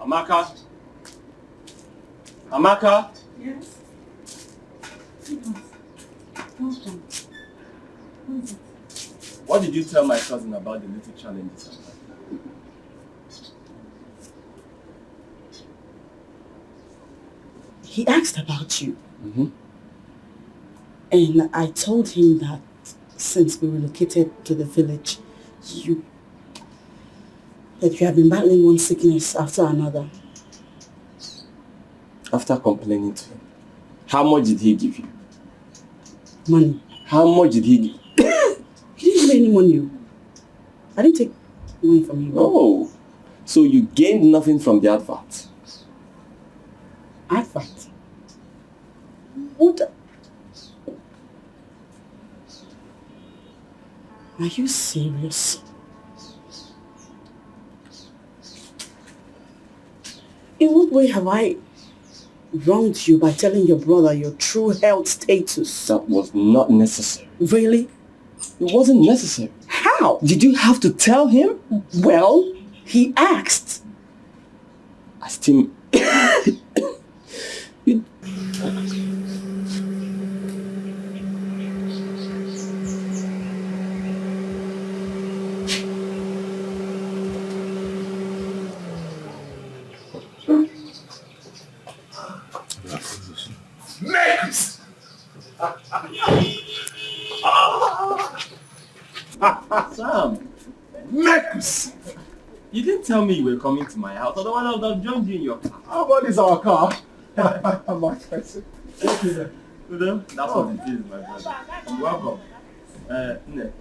Amaka? Amaka? Yes? What did you tell my cousin about the little challenges? He asked about you. And I told him that since we relocated to the village, that you have been battling one sickness after another. After complaining to him, how much did he give you? Money. How much did he give? He didn't give me any money. I didn't take money from you. Oh, so you gained nothing from the advert? Advert? What? Are you serious? In what way have I wronged you by telling your brother your true health status? That was not necessary. Really? It wasn't necessary. How? Did you have to tell him? Well, he asked. I still... you... Next! Sam! Next! You didn't tell me you were coming to my house, otherwise I would have joined you in your car. How about this our car? My person. That's what it is, my brother. Welcome. Ne,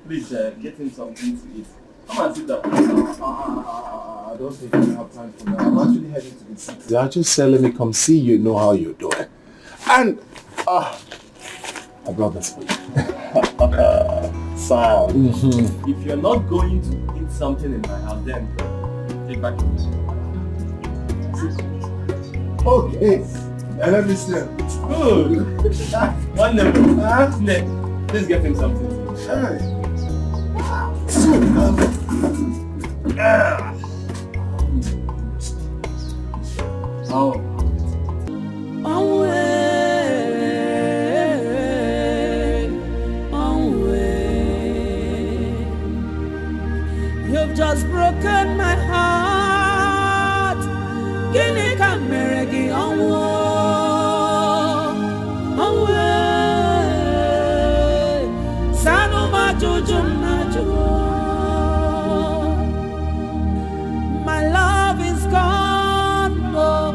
please get him something to eat. Come and sit down. I don't think we have time for that. I'm actually heading to the city. I just said, let me come see you, know how you're doing. And, I brought this for you. Sam, if you're not going to eat something in my house, then take back your money. Okay. And let me see. Good. One level. Please get him something. Hey. Oh. You've just broken my heart. Guinea Cameragi Sanuma Jujum my love is gone. Oh,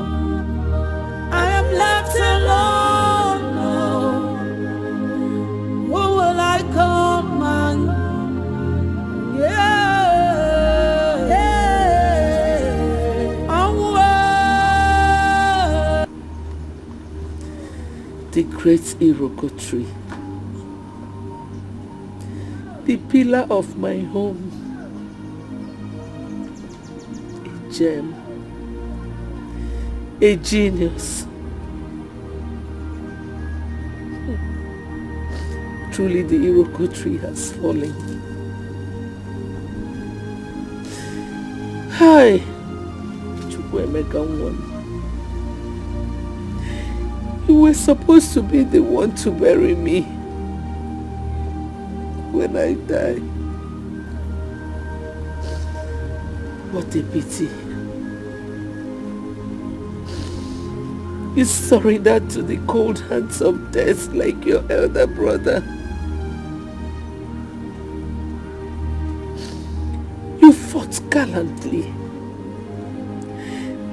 I am left alone. Oh, who will I come and the great Iroko tree, the pillar of my home, a gem, a genius. Truly the Iroko tree has fallen. Hi, Chukwemeka one. You were supposed to be the one to bury me when I die. What a pity. You surrendered to the cold hands of death like your elder brother. You fought gallantly.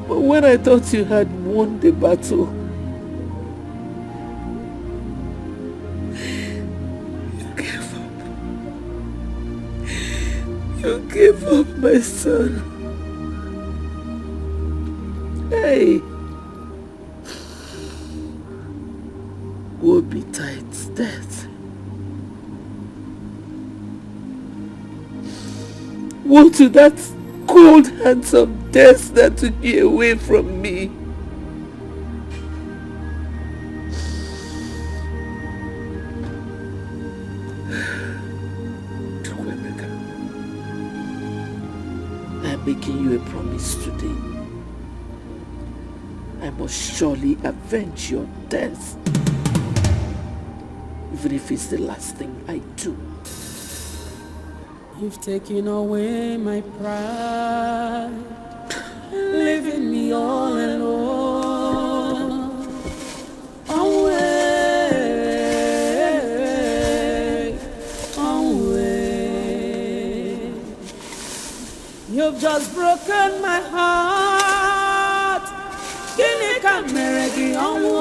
But when I thought you had won the battle, you gave up, my son. Hey. Woe betides death. Woe to that cold hands of death that took you away from me. I'm making you a promise today. I must surely avenge your death. Even if it's the last thing I do. You've taken away my pride, leaving me all alone. Away, away. You've just broken my heart. Kini kameregi away,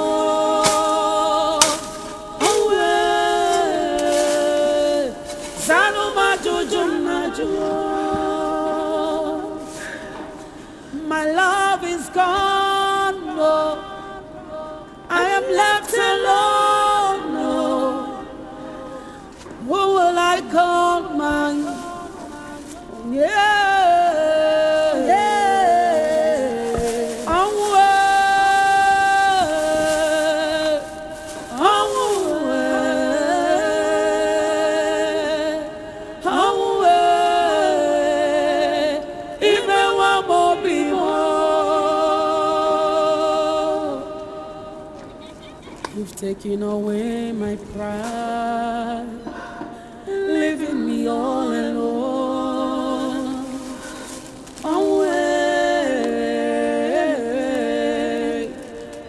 away. Zanuma jujuna jua. My love is gone. No. I am left alone. No. Who will I call mine? Yeah. Taking away my pride, leaving me all alone. Away,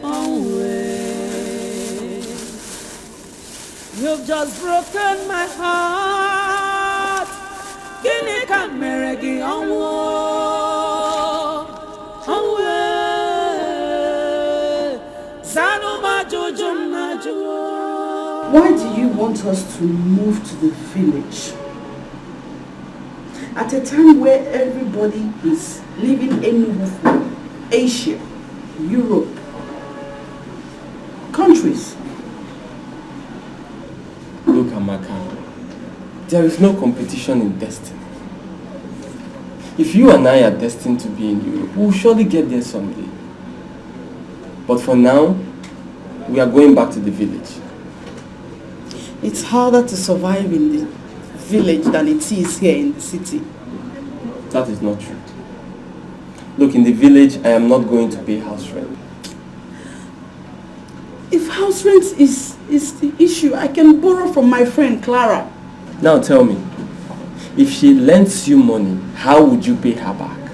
away. You've just broken my heart. Kini kameregi away, zanuma jujum. Why do you want us to move to the village? At a time where everybody is living in Asia, Europe, countries. Look, Amaka, there is no competition in destiny. If you and I are destined to be in Europe, we'll surely get there someday. But for now, we are going back to the village. It's harder to survive in the village than it is here in the city. That is not true. Look, in the village, I am not going to pay house rent. If house rent is the issue, I can borrow from my friend Clara. Now tell me, if she lends you money, how would you pay her back?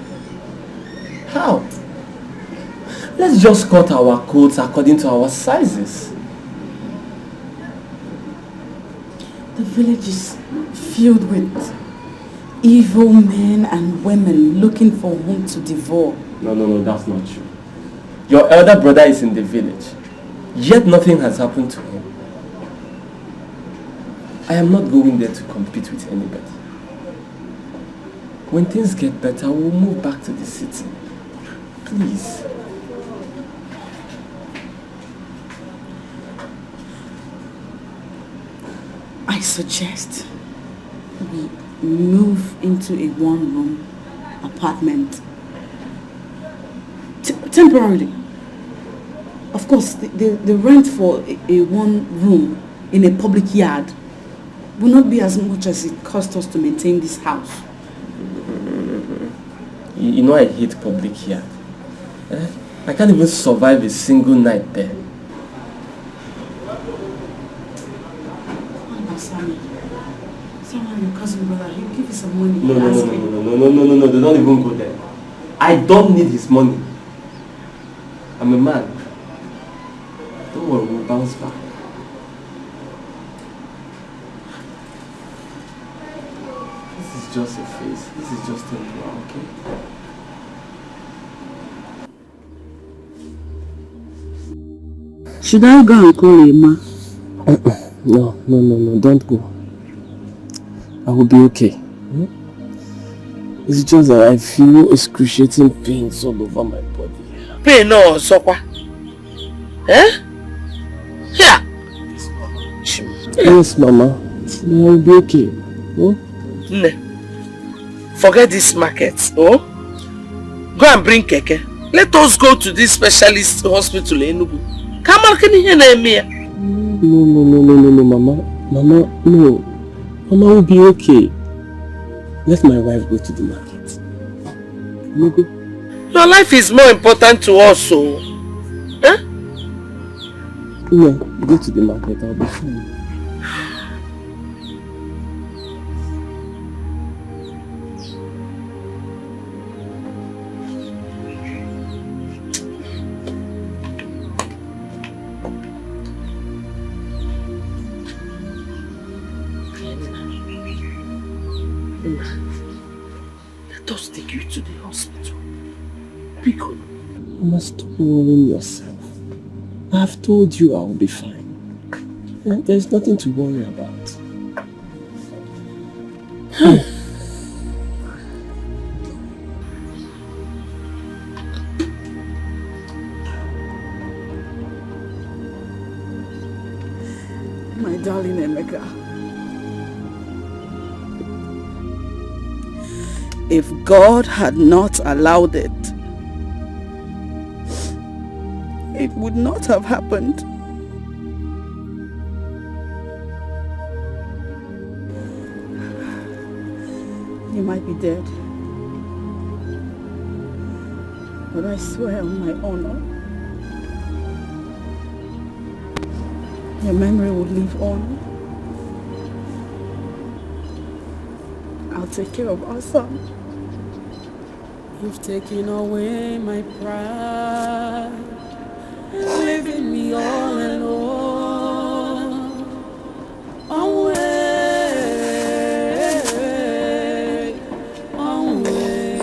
How? Let's just cut our coats according to our sizes. The village is filled with evil men and women looking for whom to devour. No, that's not true. Your elder brother is in the village, yet nothing has happened to him. I am not going there to compete with anybody. When things get better, we'll move back to the city. Please. I suggest we move into a one-room apartment temporarily. Of course, the rent for a one room in a public yard will not be as much as it cost us to maintain this house. You know I hate public yard. I can't even survive a single night there. Your cousin brother, he'll give you some money. No, they don't even go there. I don't need his money. I'm a man. Don't worry, we'll bounce back. This is just a phase. This is just temporary, okay? Should I go and call Emma? No, don't go. I will be okay. It's just that I feel excruciating pains all over my body. Pain no, Sokwa. Eh? Here. Yes, Mama. I will be okay. Forget this market. Oh? Go and bring Keke. Let us go to this specialist hospital in Enugu. Come on, can you hear me? No, Mama. Mama, no. Mama will be okay. Let my wife go to the market. Can you go? Your life is more important to us, so. Yeah, go to the market, I'll be fine. Let us take you to the hospital. Because You must stop worrying yourself. I've told you I'll be fine. There's nothing to worry about. My darling Emeka. If God had not allowed it, it would not have happened. You might be dead, but I swear on my honor, your memory will live on. I'll take care of our son. You've taken away my pride, leaving me all alone. Away, away.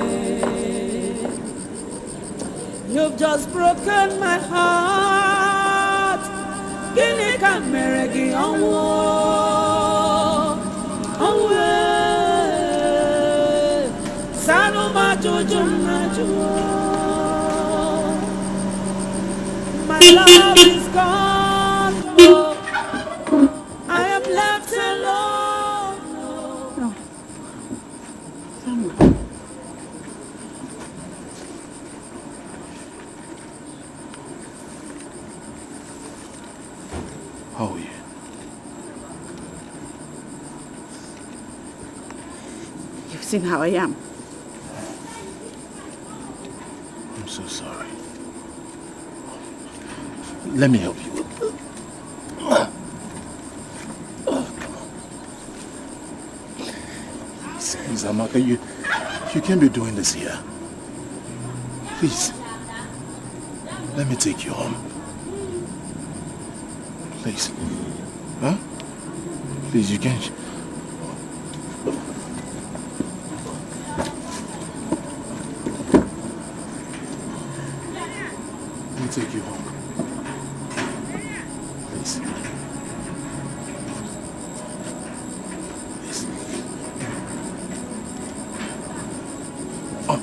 You've just broken my heart. Gini kameregi away. Sanu majujum najua. My love is gone. Oh. I am left alone. No. Samuel. How are you? You've seen how I am. I'm so sorry. Let me help you. Please, Amaka, you can't be doing this here. Please. Let me take you home. Please. Huh? Please, you can't. Let me take you home. Please. Please. Oh,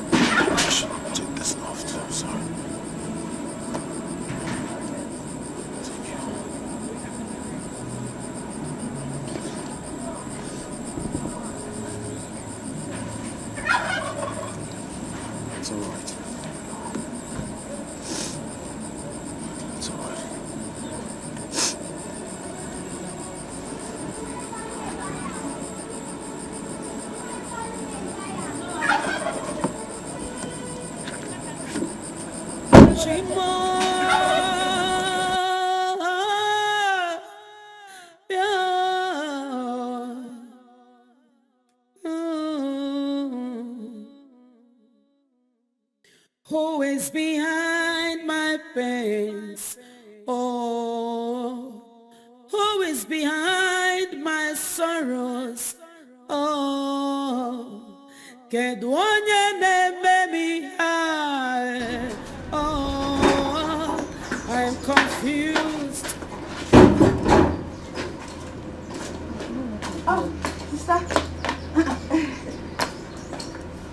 I should take this off too. I'm sorry. Take you home. It's all right. It's all right. Shimo, who is behind my pains? Oh, who is behind my sorrows? Oh, kedu onye na-eme mi high? Oh, I'm confused. Oh, sister.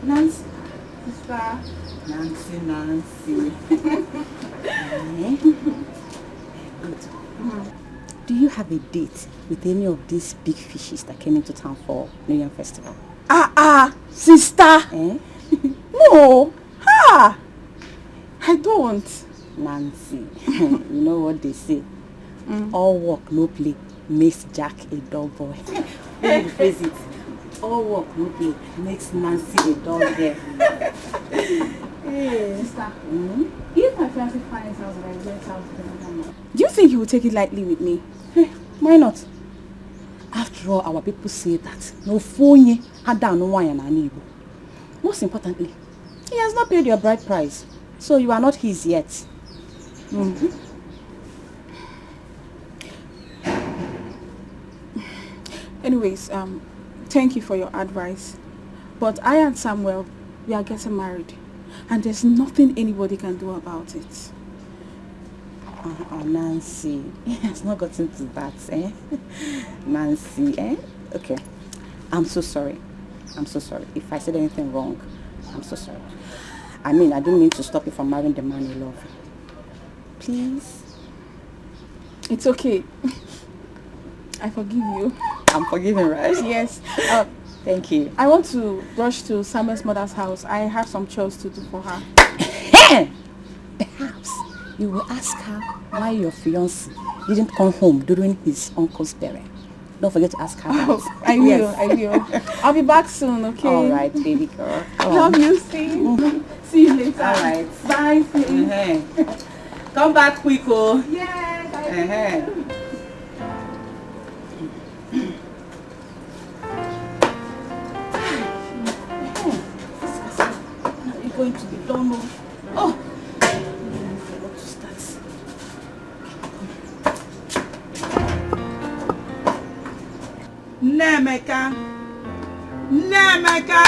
Nancy. Sister. Nancy. Do you have a date with any of these big fishes that came into town for New Year Festival? Sister. Eh? No. I don't. Nancy, you know what they say? All work, no play makes Jack a dull boy. Let me face it. All work, no play makes Nancy a dull girl. Hey, sister. If my fiancé finds out that I went out with another man, do you think he will take it lightly with me? Hey, why not? After all, our people say that no phone had done no one and most importantly, he has not paid your bride price, so you are not his yet. Anyways, thank you for your advice. But I and Samuel, we are getting married. And there's nothing anybody can do about it. Nancy, it has not gotten to that, eh? Nancy, eh? Okay. I'm so sorry. I'm so sorry. If I said anything wrong, I'm so sorry. I mean, I didn't mean to stop you from marrying the man you love. Please? It's okay. I forgive you. I'm forgiven, right? Yes. Thank you. I want to rush to Samuel's mother's house. I have some chores to do for her. Perhaps you will ask her why your fiancé didn't come home during his uncle's burial. Don't forget to ask her that. Oh, I will, yes. I will. I'll be back soon, okay? All right, baby girl. Love you, see. See you later. All right. Bye, see. Come back quick, oh. Yes, I will. Going to be done. Oh, what to start? Nemeka. Nemeka.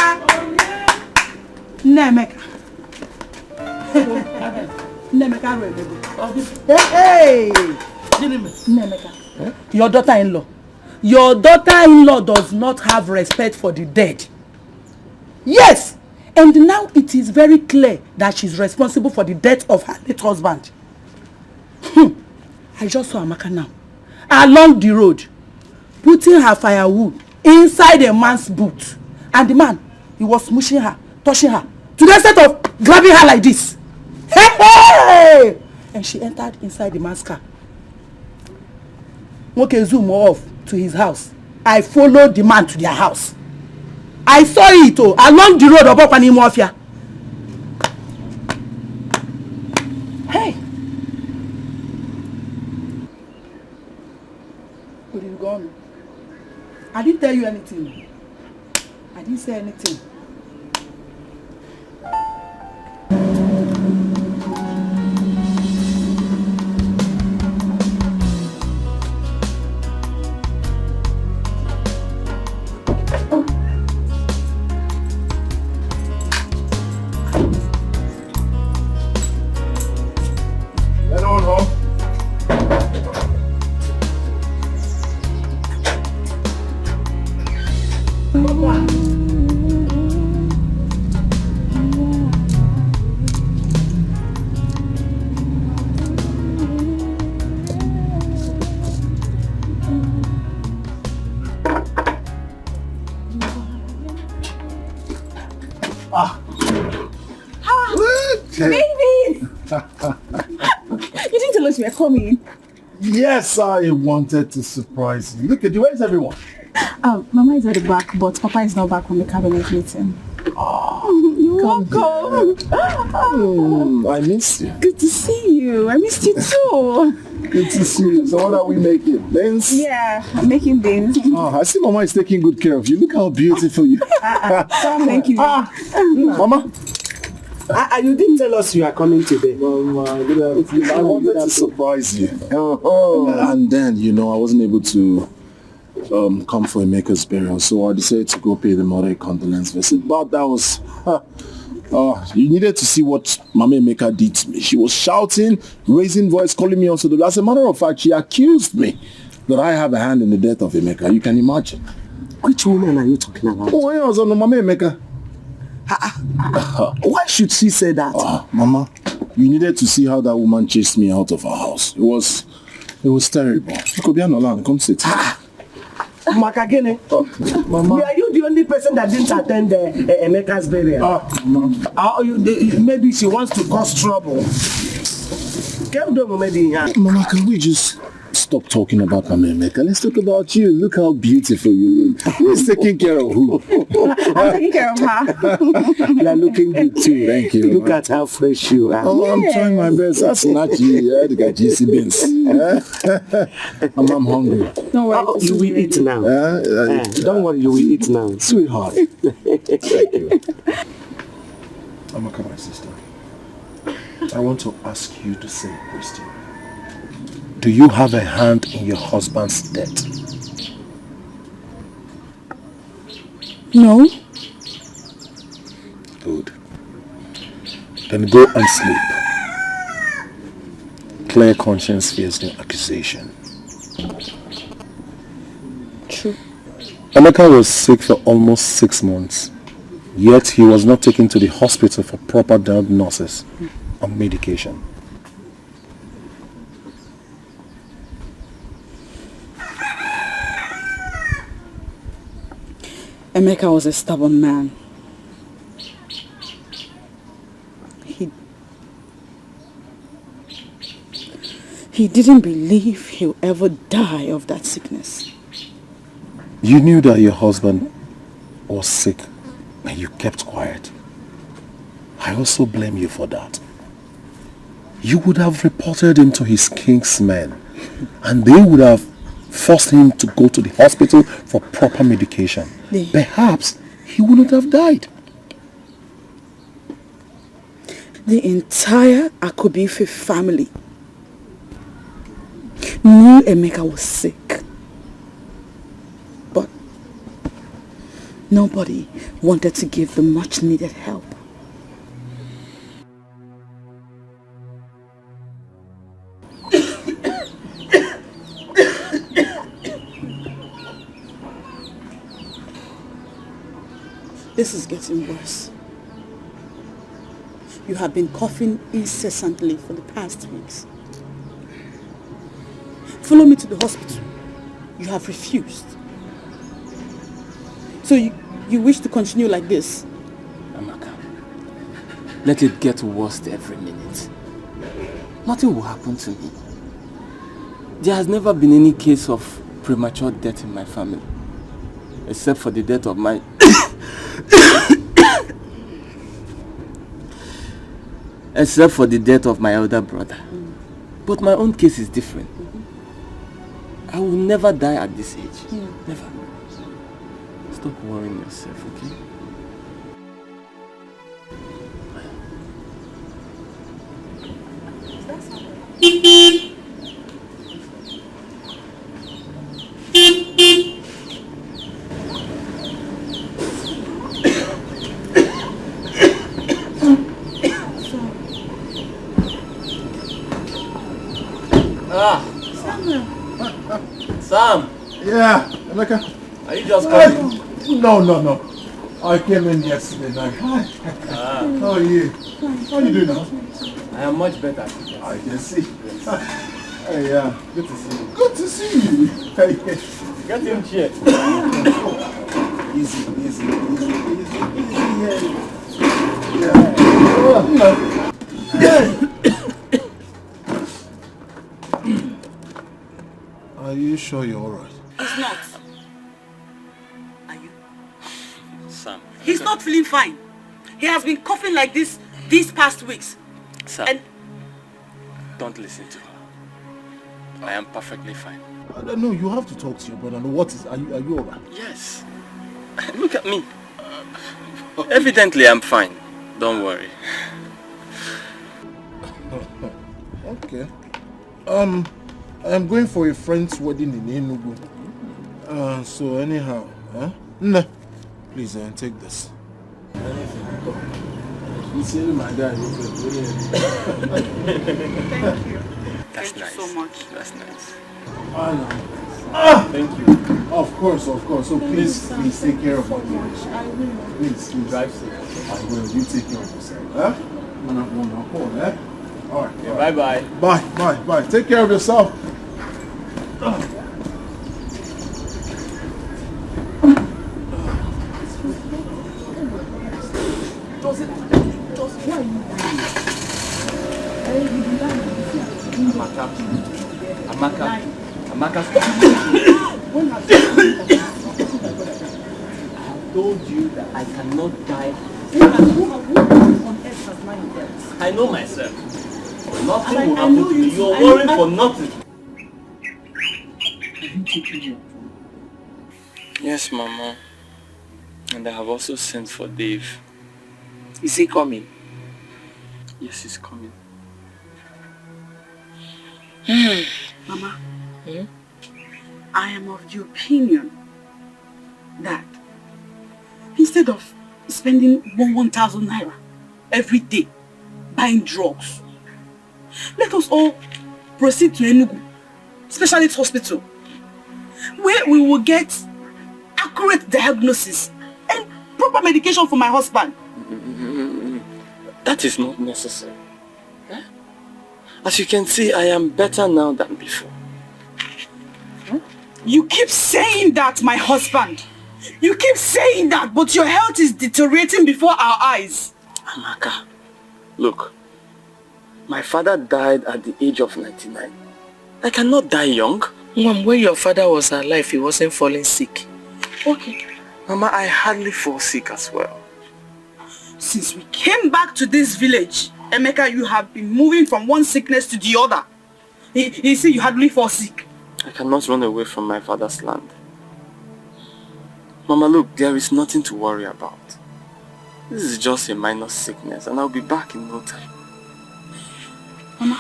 Hey! Nemeka. Your daughter-in-law. Your daughter-in-law does not have respect for the dead. Yes! And now it is very clear that she's responsible for the death of her late husband. I just saw Amaka now, along the road, putting her firewood inside a man's boot. And the man, he was smushing her, touching her, to the extent of grabbing her like this. Hey! And she entered inside the man's car. Okay, zoom off to his house. I followed the man to their house. I saw it along the road of Opani Mafia. Hey! Where did you go? I didn't tell you anything. I didn't say anything. Baby! You didn't tell us you were coming. Yes, I wanted to surprise you. Look at you. Where's everyone? Mama is at the back, but Papa is not back from the cabinet meeting. Oh, you're welcome. I missed you. Good to see you. I missed you too. Good to see you. So what are we making? Beans? Yeah, I'm making beans. Oh, I see Mama is taking good care of you. Look how beautiful you are. Thank you. Mama? You didn't tell us you are coming today. I wanted to surprise you. And then, I wasn't able to come for Emeka's burial, so I decided to go pay the mother a condolence visit. But that was... you needed to see what Mama Emeka did to me. She was shouting, raising voice, calling me also. As a matter of fact, she accused me that I have a hand in the death of Emeka. You can imagine. Which woman are you talking about? Oh, I was on Mama Emeka. Why should she say that? Mama, you needed to see how that woman chased me out of her house. It was terrible. You could be on the land. Come sit. Makagene, Mama. Are you the only person that didn't attend Emeka's burial? Maybe she wants to cause trouble. Mama, can we just stop talking about Mama Emeka. Let's talk about you. Look how beautiful you look. Who's taking care of who? I'm taking care of her. You are looking good too. Thank you. Look at how fresh you are. Oh, I'm trying my best. That's not you. Yeah, the guy GC beans. I'm hungry. Don't worry. You will eat now. Don't worry, you will eat now. Sweetheart. Thank you. Amaka, my sister. I want to ask you the same question. Do you have a hand in your husband's death? No. Good. Then go and sleep. Clear conscience fears no accusation. True. Emeka was sick for almost 6 months, yet he was not taken to the hospital for proper diagnosis and medication. Emeka was a stubborn man. He didn't believe he'll ever die of that sickness. You knew that your husband was sick and you kept quiet. I also blame you for that. You would have reported him to his king's men and they would have forced him to go to the hospital for proper medication. Perhaps he wouldn't have died. The entire Akobife family knew Emeka was sick. But nobody wanted to give the much needed help. This is getting worse. You have been coughing incessantly for the past weeks. Follow me to the hospital. You have refused. So you wish to continue like this? Amaka, let it get worse every minute. Nothing will happen to me. There has never been any case of premature death in my family, except for the death of my except for the death of my elder brother. But my own case is different. I will never die at this age. Never. Stop worrying yourself, okay? Sam! Yeah, Emeka. Are you just coming? No. I came in yesterday night. How are you? How are you doing now? I am much better. I can see. Hey, good to see you. Good to see you. Hey. Get him chair. Easy. Are you sure you're alright? He's not. Are you? Sam. He's not feeling fine. He has been coughing like this these past weeks. Sam, And don't listen to her. I am perfectly fine. No, you have to talk to your brother. No, are you alright? Yes. Look at me. Evidently, I'm fine. Don't worry. Okay. I am going for a friend's wedding in Enugu. So anyhow, Nah, please take this. You see my guy. thank you. That's Thank nice. you so much. That's nice. Thank you. Of course. So please take care of my marriage. I will. Please. Drive safe. I will. You take care of yourself. Alright. Yeah, bye. Bye. Take care of yourself. Amaka, Amaka, stop. I told you that I cannot die. Who on earth has my death? I know myself. Nothing will happen to me. You're worrying for nothing. Yes, Mama. And I have also sent for Dave. Is he coming? Yes, he's coming. Mama, I am of the opinion that instead of spending 1,000 naira every day buying drugs, let us all proceed to Enugu Specialist Hospital, where we will get accurate diagnosis and proper medication for my husband. That is not necessary. As you can see, I am better now than before. You keep saying that, my husband. You keep saying that, but your health is deteriorating before our eyes. Amaka, look. My father died at the age of 99. I cannot die young. Mom, when your father was alive, he wasn't falling sick. Okay. Mama, I hardly fall sick as well. Since we came back to this village, Emeka, you have been moving from one sickness to the other. You see, you hardly fall sick. I cannot run away from my father's land. Mama, look, there is nothing to worry about. This is just a minor sickness and I'll be back in no time. Mama,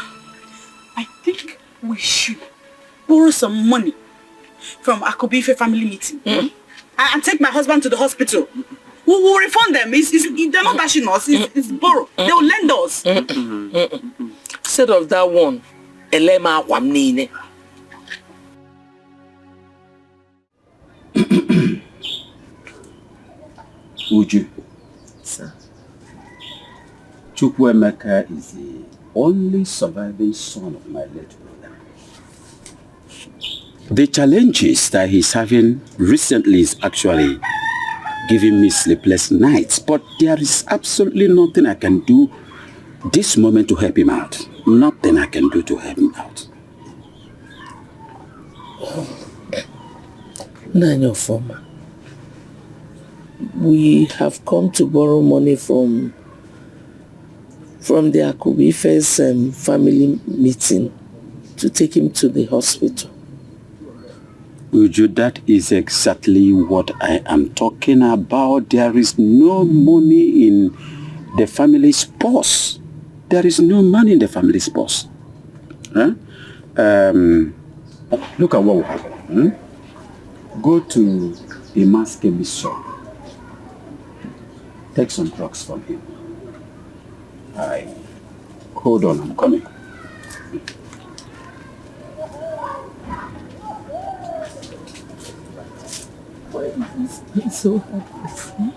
I think we should borrow some money from Akobife family meeting and take my husband to the hospital. We will refund them. They're not dashing us. It's borrow. They will lend us. Instead of that one, Elema Wamnine. Uju. Sir. Chukwuemeka is the only surviving son of my late brother. The challenges that he's having recently is actually giving me sleepless nights, but there is absolutely nothing I can do this moment to help him out. Nothing I can do to help him out. Nano Former. We have come to borrow money from the Akubife's family meeting to take him to the hospital. Uju, that is exactly what I am talking about. There is no money in the family's purse. There is no money in the family's purse. Huh? Look at what will happen. Go to Ima's chemist shop. Take some drugs from him. Hold on, I'm coming. Why is this so happy?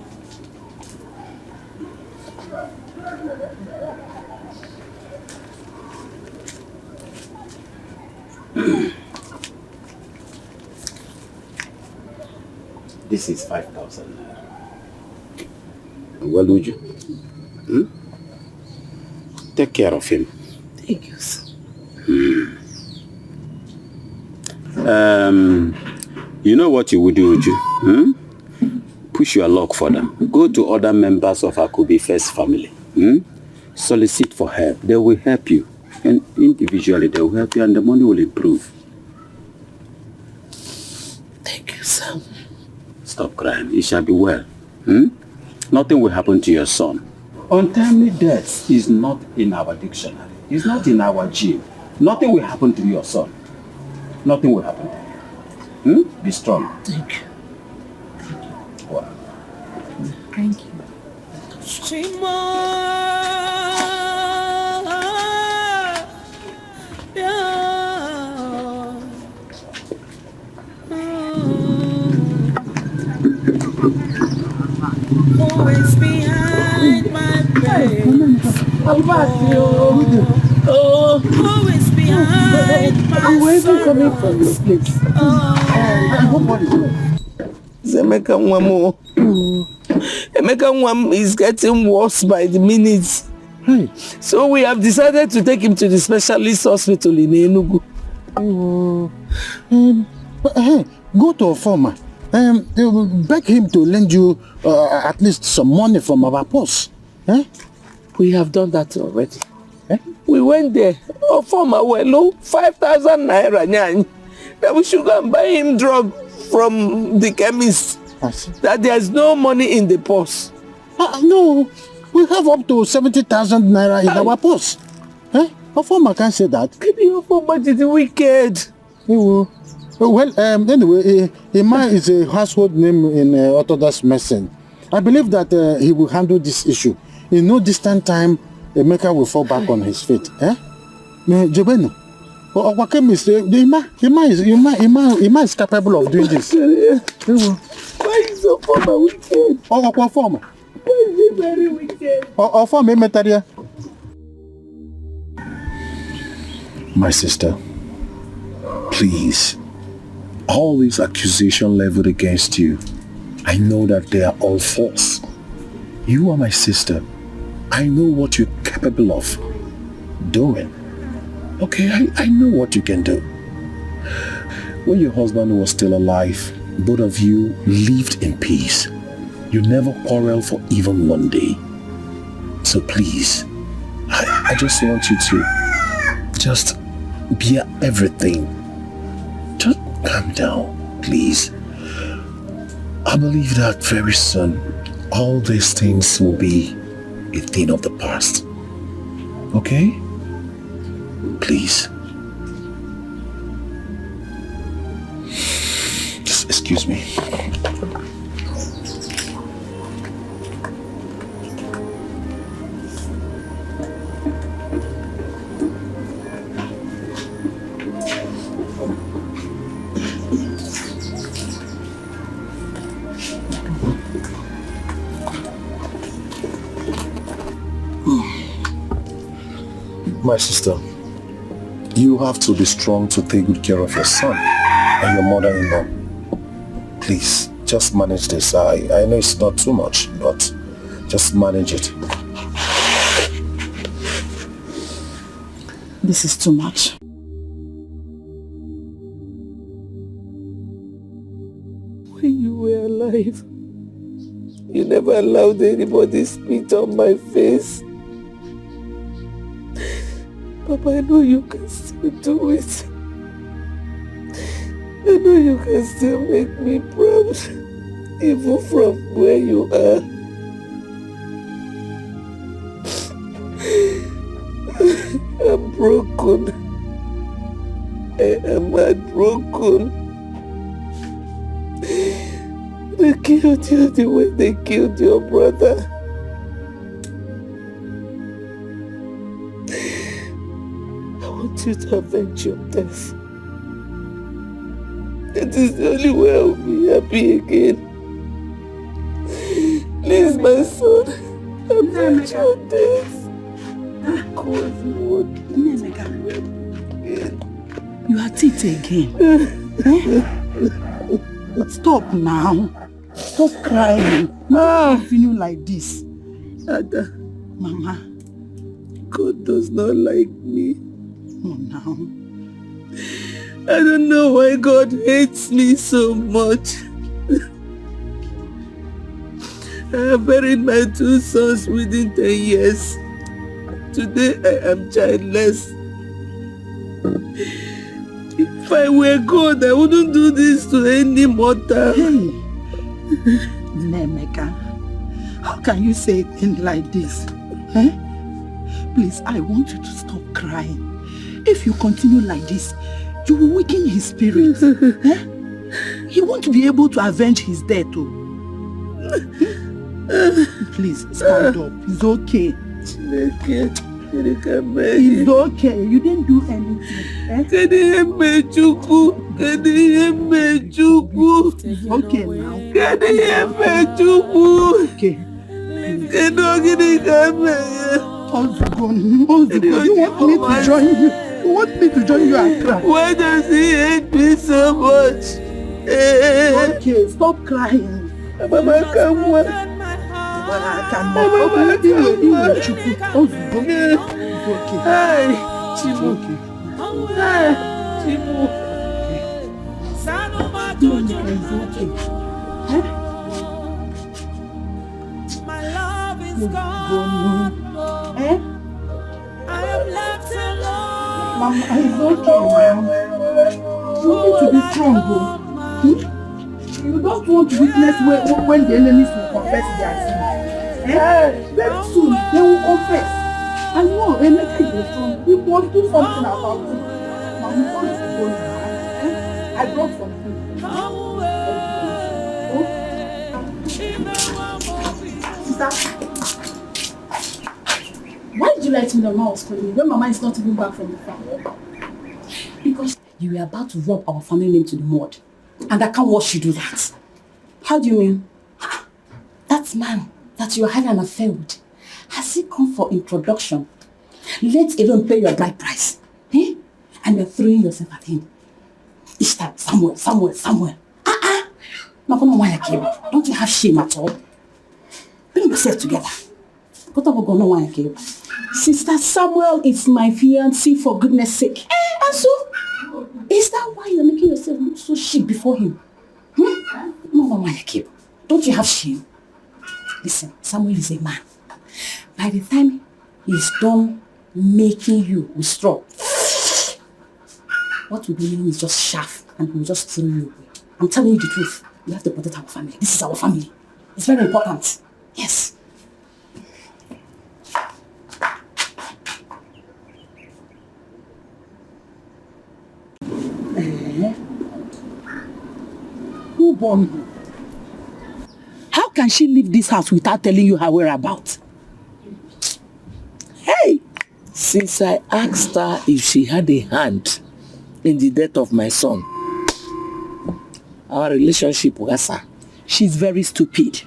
This is 5,000. Well, would you? Take care of him. Thank you, sir. You know what you would do, Uju? Push your luck for them. Go to other members of Akubife's family. Solicit for help. They will help you. And individually, they will help you and the money will improve. Thank you, sir. Stop crying. It shall be well. Nothing will happen to your son. Untimely death is not in our dictionary. It's not in our gene. Nothing will happen to your son. Nothing will happen to you. Be strong. Thank you. Wow. Thank you. Always behind my face. Always behind my I'm coming from this place. I hope what is wrong. Emeka Nwam is getting worse by the minute. So we have decided to take him to the specialist hospital in Enugu. Go to a farmer. Beg him to lend you at least some money from our purse. We have done that already. We went there. A farmer well, 5,000 naira nyan. That we should go and buy him drug from the chemist. That there's no money in the purse. No, we have up to 70,000 naira in our purse. A farmer can't say that. Your farmer is wicked. Well, anyway, Ima is a household name in Orthodox medicine. I believe that he will handle this issue. In no distant time, Emeka will fall back on his feet. Jebenu, our chemist, Ima is capable of doing this. Why is your farmer wicked? Our farmer. Why is he very wicked? Our farmer, Metaria. My sister, please, all these accusations leveled against you, I know that they are all false. You are my sister. I know what you're capable of doing. Okay, I know what you can do. When your husband was still alive, both of you lived in peace. You never quarreled for even one day. So please, I just want you to just bear everything. Just calm down, please. I believe that very soon, all these things will be a thing of the past. Okay? Please. Just excuse me. My sister, you have to be strong to take good care of your son and your mother-in-law. Please, just manage this. I know it's not too much, but just manage it. This is too much. When you were alive, you never allowed anybody spit on my face. Papa, I know you can still do it. I know you can still make me proud, even from where you are. I'm broken. I am heartbroken. They killed you the way they killed your brother. I want you to avenge your death. That is the only way I will be happy again. Please, my son, avenge your death. You are at it again. Stop now. Stop crying. Continue like this. Ada, Mama. God does not like me. Oh, now. I don't know why God hates me so much. I have buried my 2 sons within 10 years. Today I am childless. If I were God, I wouldn't do this to any mortal. Hey, Nemeka, how can you say things like this? Please, I want you to stop crying. If you continue like this, you will weaken his spirit. He won't be able to avenge his death. Please, stand up. It's okay. It's okay. You didn't do anything. It's okay now. Okay. You want me to join you? You want me to join you and cry? Why does he hate me so much? Okay, stop crying. Mama, come on. My love is gone. I am left alone. Mama, it's okay, Mama. You need to be strong, bro. You don't want to witness when the enemies will confess their sins. Very soon, they will confess. And no, Emeka is strong. We must do something about it. Mama, don't go now. I brought something. Sister, why did you lie to me that Mama was calling me when Mama is not even back from the farm? Because you were about to rub our family name to the mud. And I can't watch you do that. How do you mean? That man that you are having an affair with, has he come for introduction? Let alone pay your bride price. Eh? And you're throwing yourself at him. Each time, Samuel. Don't you have shame at all? Bring yourself together. Sister, Samuel is my fiancé, for goodness sake. And so, is that why you're making yourself look so cheap before him? Don't you have shame? Listen, Samuel is a man. By the time he's done making you with straw, what will be meaning is just chaff and we'll just throw you away. I'm telling you the truth. We have to protect our family. This is our family. It's very important. Yes. Who born you? How can she leave this house without telling you her whereabouts? Hey! Since I asked her if she had a hand in the death of my son, our relationship was her. She's very stupid.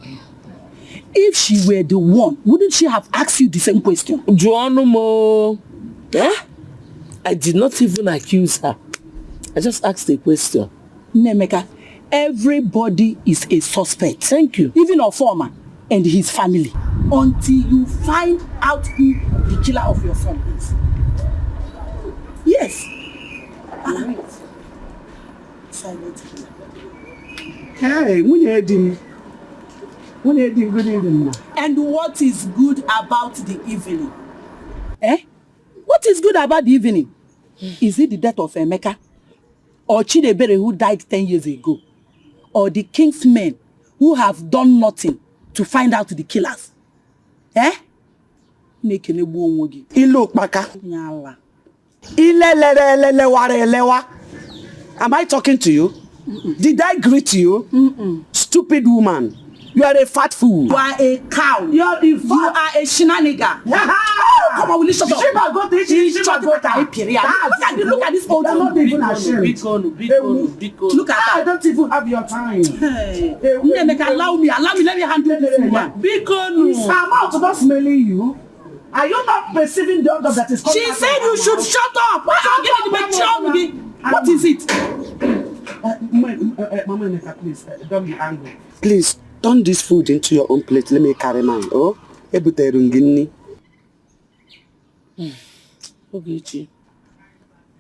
If she were the one, wouldn't she have asked you the same question? Joanumo, I did not even accuse her. I just asked a question. Nemeka, everybody is a suspect. Thank you. Even Ofoma and his family. Until you find out who the killer of your son is. Yes. Silent. Hey, good evening. And what is good about the evening? What is good about the evening? Is it the death of Emeka? Or Chidebere who died 10 years ago? Or the king's men who have done nothing to find out the killers? Am I talking to you? Did I greet you? Stupid woman. You are a fat fool. You are a cow. You are a shenanigan. Come on, will you shut up? Look at this old woman. Not even ashamed. Look at her. I don't even have your time. Allow me, let me handle this woman. Is her mouth not smelling you? Are you not perceiving the odor that is coming? She said you should shut up. What is it? Mama Neka, please, don't be angry. Please, turn this food into your own plate. Let me carry mine. Oh, Ogechi,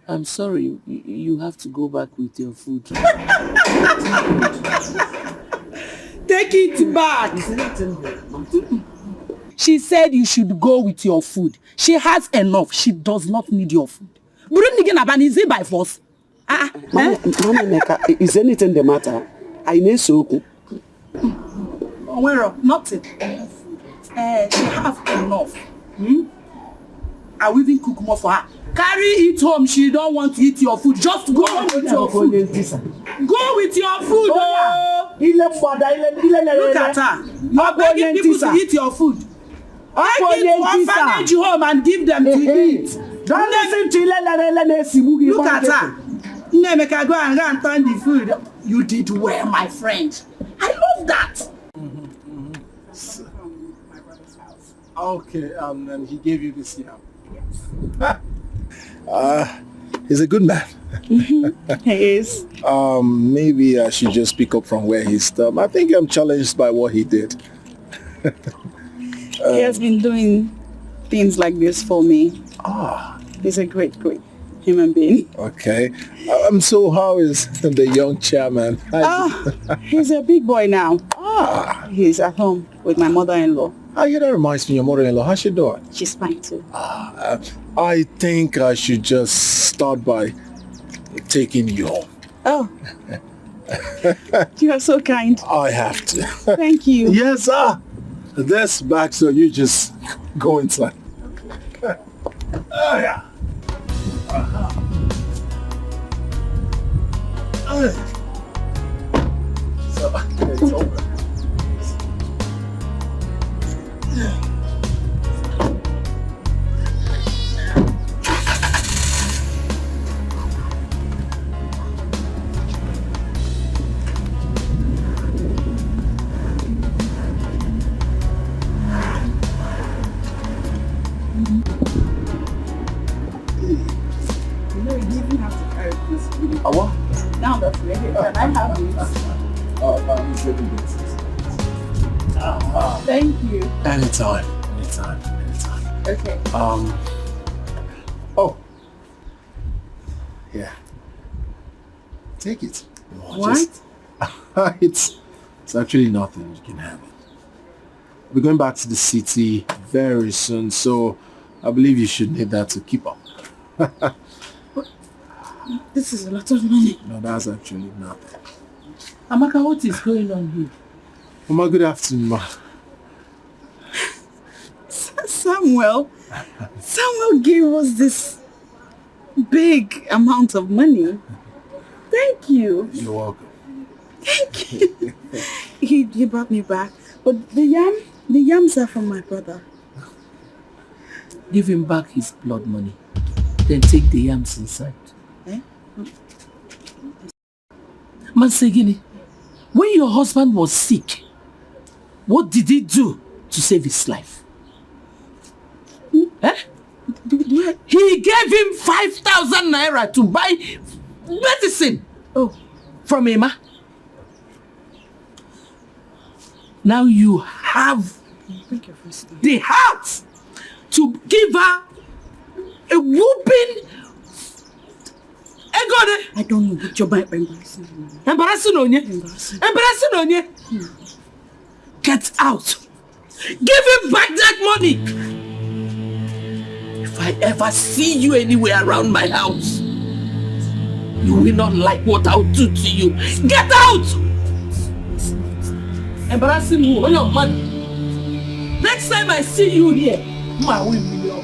I'm sorry. You have to go back with your food. Take it back. She said you should go with your food. She has enough. She does not need your food. Is it by force? Mama Neka, is anything the matter? I need soup. Nothing. She have enough. I will even cook more for her. Carry it home. She don't want to eat your food. Just go with your food. Go with your food. Look at her. You're begging people to eat your food. Take it to orphanage home and give them to eat. Don't listen to Look at her. Nemeka, go and turn the food. You did well, my friend. I love that. Okay, and he gave you this yam. Yes. He's a good man. He is. Maybe I should just pick up from where he stopped. I think I'm challenged by what he did. He has been doing things like this for me. Ah. He's a great human being. Okay. So how is the young chairman? He's a big boy now. He's at home with my mother-in-law. Yeah, that reminds me, your mother-in-law, how's she doing? She's fine too. I think I should just start by taking you home. Oh. You are so kind. I have to. Thank you. Yes, sir. This back, so you just go inside. Okay. Oh, yeah. So, it's over. What? Now that's ready. Can I have this? Thank you. Anytime. Okay. Oh. Yeah. Take it. What? It's actually nothing. You can have it. We're going back to the city very soon, so I believe you should need that to keep up. This is a lot of money. No, that's actually nothing. Amaka, what is going on here? Mama, good afternoon, ma. Samuel gave us this big amount of money. Thank you. You're welcome. Thank you. He brought me back. But the yams are from my brother. Give him back his blood money. Then take the yams inside. Mansegini, when your husband was sick, what did he do to save his life? He gave him 5,000 naira to buy medicine from Emma. Now you have the heart to give her a whooping. I don't know, but you're embarrassing. Embarrassing on you? Get out. Give him back that money. If I ever see you anywhere around my house, you will not like what I'll do to you. Get out! Embarrassing who? On your money. Next time I see you here, my will be your.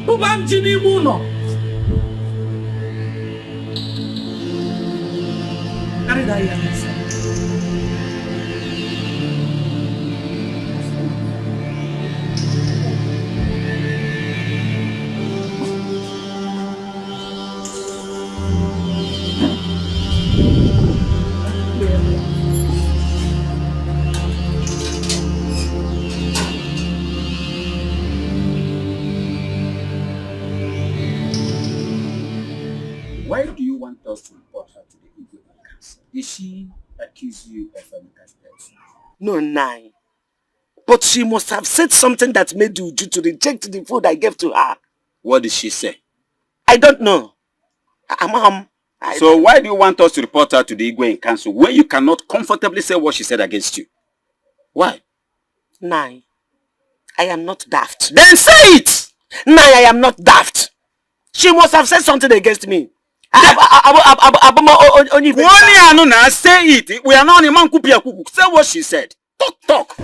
Ubam Jini Muno. Carry that here, Why do you want us to report her to the Igwe Council? Did she accuse you of Emeka's death? No, Nai. But she must have said something that made you to reject the food I gave to her. What did she say? I don't know. So why do you want us to report her to the Igwe Council when you cannot comfortably say what she said against you? Why? Nai, I am not daft. Then say it! Nai, I am not daft. She must have said something against me. Say it. We are not in Mankupia. Say what she said. Talk.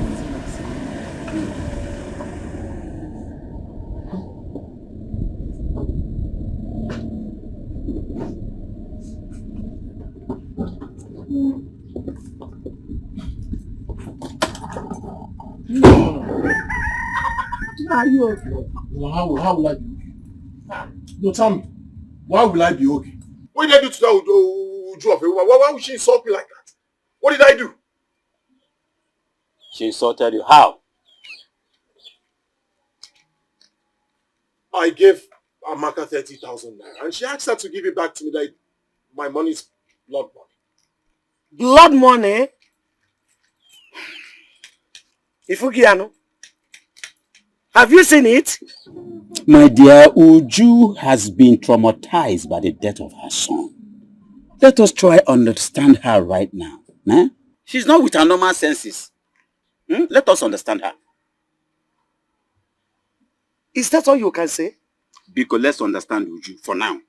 Are you okay? Well, how will I be okay? No, tell me. Why will I be okay? What did I do to that Uju? Why would she insult me like that? What did I do? She insulted you. How? I gave Amaka 30,000 naira and she asked her to give it back to me like my money's blood money. Blood money? Ifugiano, have you seen it? My dear, Uju has been traumatized by the death of her son. Let us try to understand her right now. Eh? She's not with her normal senses. Let us understand her. Is that all you can say? Because let's understand Uju for now.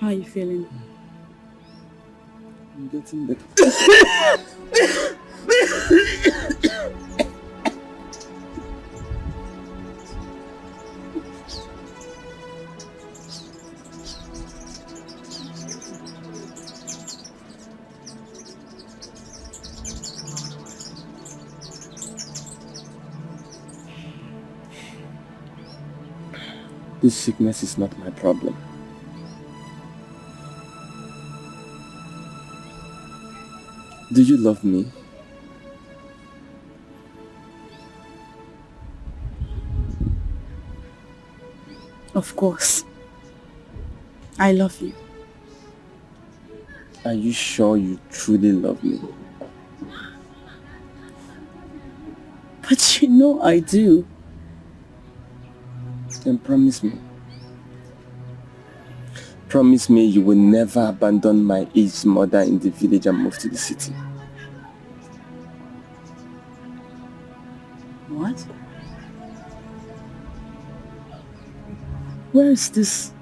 How are you feeling? I'm getting better. This sickness is not my problem. Do you love me? Of course. I love you. Are you sure you truly love me? But you know I do. Then promise me. Promise me you will never abandon my aged mother in the village and move to the city. What? Where is this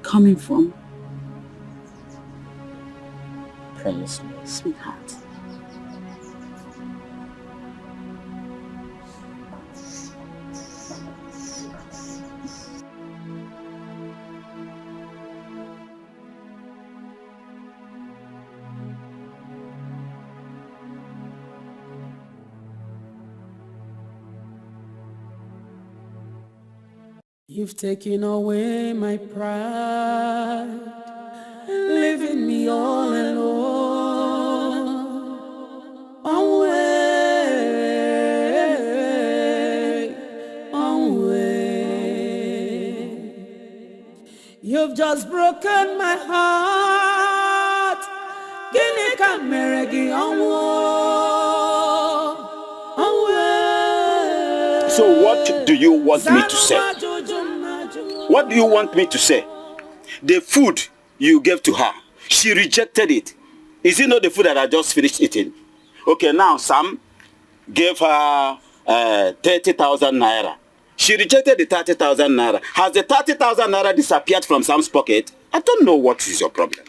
coming from? Promise me. Sweetheart. You've taken away my pride, leaving me all alone. On way. You've just broken my heart. Ginika meregi on way. So what do you want me to say? What do you want me to say? The food you gave to her, she rejected it. Is it not the food that I just finished eating? Okay, now Sam gave her 30,000 naira. She rejected the 30,000 naira. Has the 30,000 naira disappeared from Sam's pocket? I don't know what is your problem.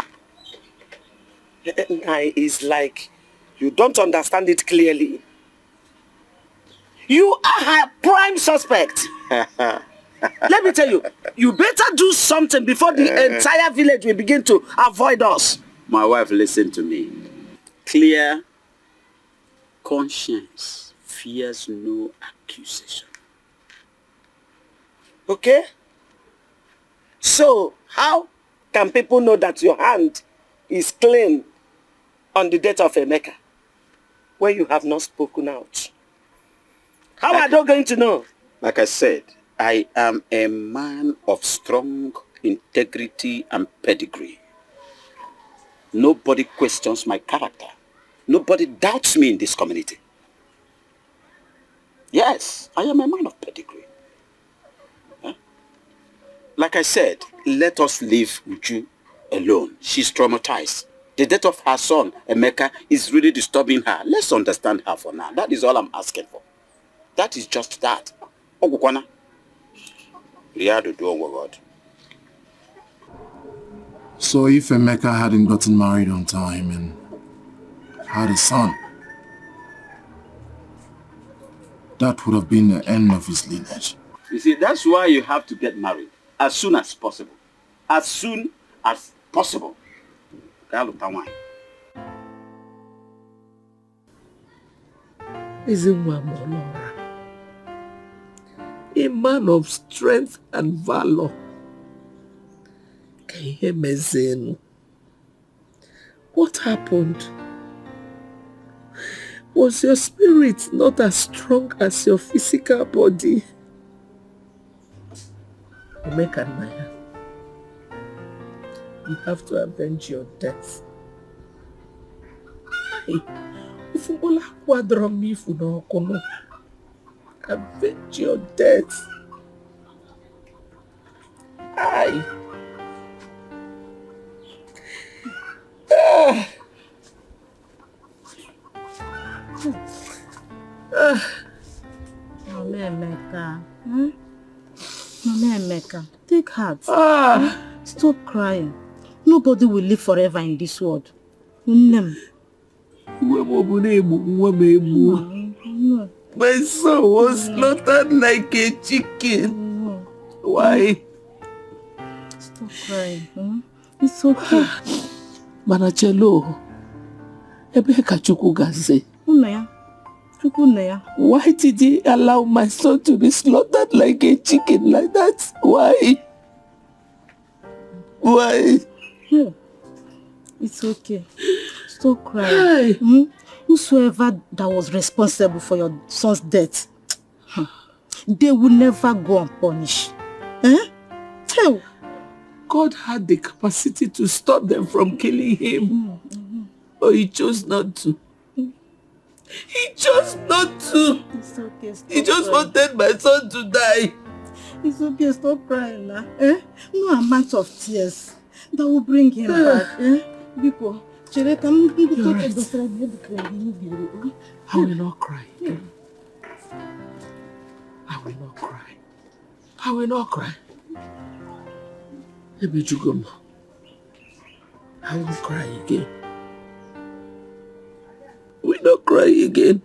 It's like you don't understand it clearly. You are her prime suspect. Let me tell you, you better do something before the entire village will begin to avoid us. My wife, listen to me. Clear conscience fears no accusation. Okay? So, how can people know that your hand is clean on the death of Emeka when you have not spoken out? How are they going to know? Like I said, I am a man of strong integrity and pedigree. Nobody questions my character. Nobody doubts me in this community. Yes, I am a man of pedigree. Huh? Like I said, let us leave Uju alone. She's traumatized. The death of her son, Emeka, is really disturbing her. Let's understand her for now. That is all I'm asking for. That is just that. Ogukwana. So if Emeka hadn't gotten married on time and had a son, that would have been the end of his lineage. You see, that's why you have to get married as soon as possible. As soon as possible. Is a man of strength and valor. What happened? Was your spirit not as strong as your physical body? Omeka Naya, you have to avenge your death. Avenge your death. Aye. Mama Emeka. Mama Emeka, take heart. Stop crying. Nobody will live forever in this world. My son was slaughtered like a chicken. Why? Stop crying. It's okay. Manachelo, Ebeka Chukugaze. Why did he allow my son to be slaughtered like a chicken like that? Why? Why? Yeah. It's okay. Stop crying. Whosoever that was responsible for your son's death, they will never go unpunished. Tell. God had the capacity to stop them from killing him. But he chose not to. He chose not to. It's okay. Stop he just crying. wanted my son to die. It's okay. Stop crying now. No amount of tears that will bring him back. Biko, you're right. I will not cry. I will not cry. I will not cry. I will cry again. I will not cry again.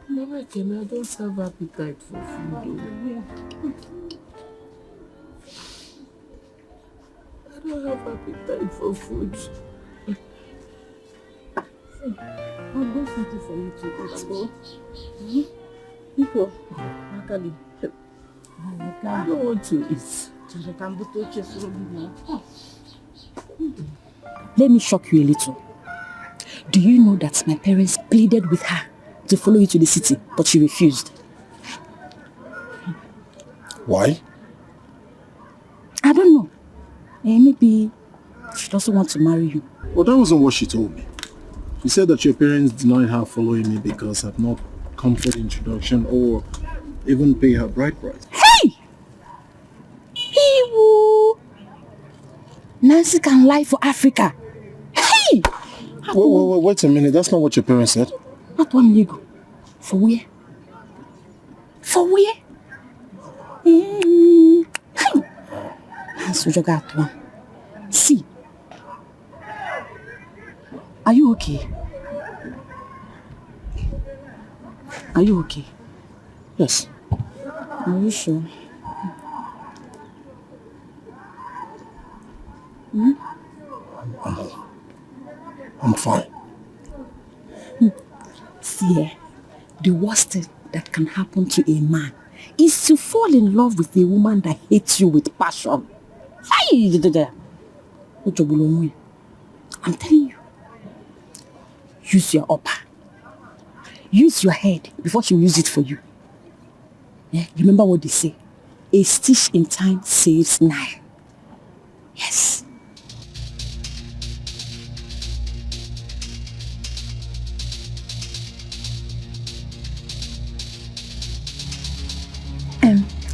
Mama, I don't have appetite for food. I don't have appetite for food. I'll go something for you to eat. People, Natalie, I don't want to eat. Let me shock you a little. Do you know that my parents pleaded with her to follow you to the city, but she refused? Why? I don't know. Maybe she doesn't want to marry you. Well, that wasn't what she told me. She said that your parents denied her following me because I've not come for the introduction or even pay her bride price. Hey! Hey-woo! Nancy can lie for Africa. Hey! Wait a minute. That's not what your parents said. Not 1 year ago. For where? For where? Hey! See. Are you okay? Are you okay? Yes. Are you sure? I'm fine. See, the worst thing that can happen to a man is to fall in love with a woman that hates you with passion. I'm telling you. Use your upper. Use your head before she will use it for you. Yeah? Remember what they say. A stitch in time saves 9. Yes.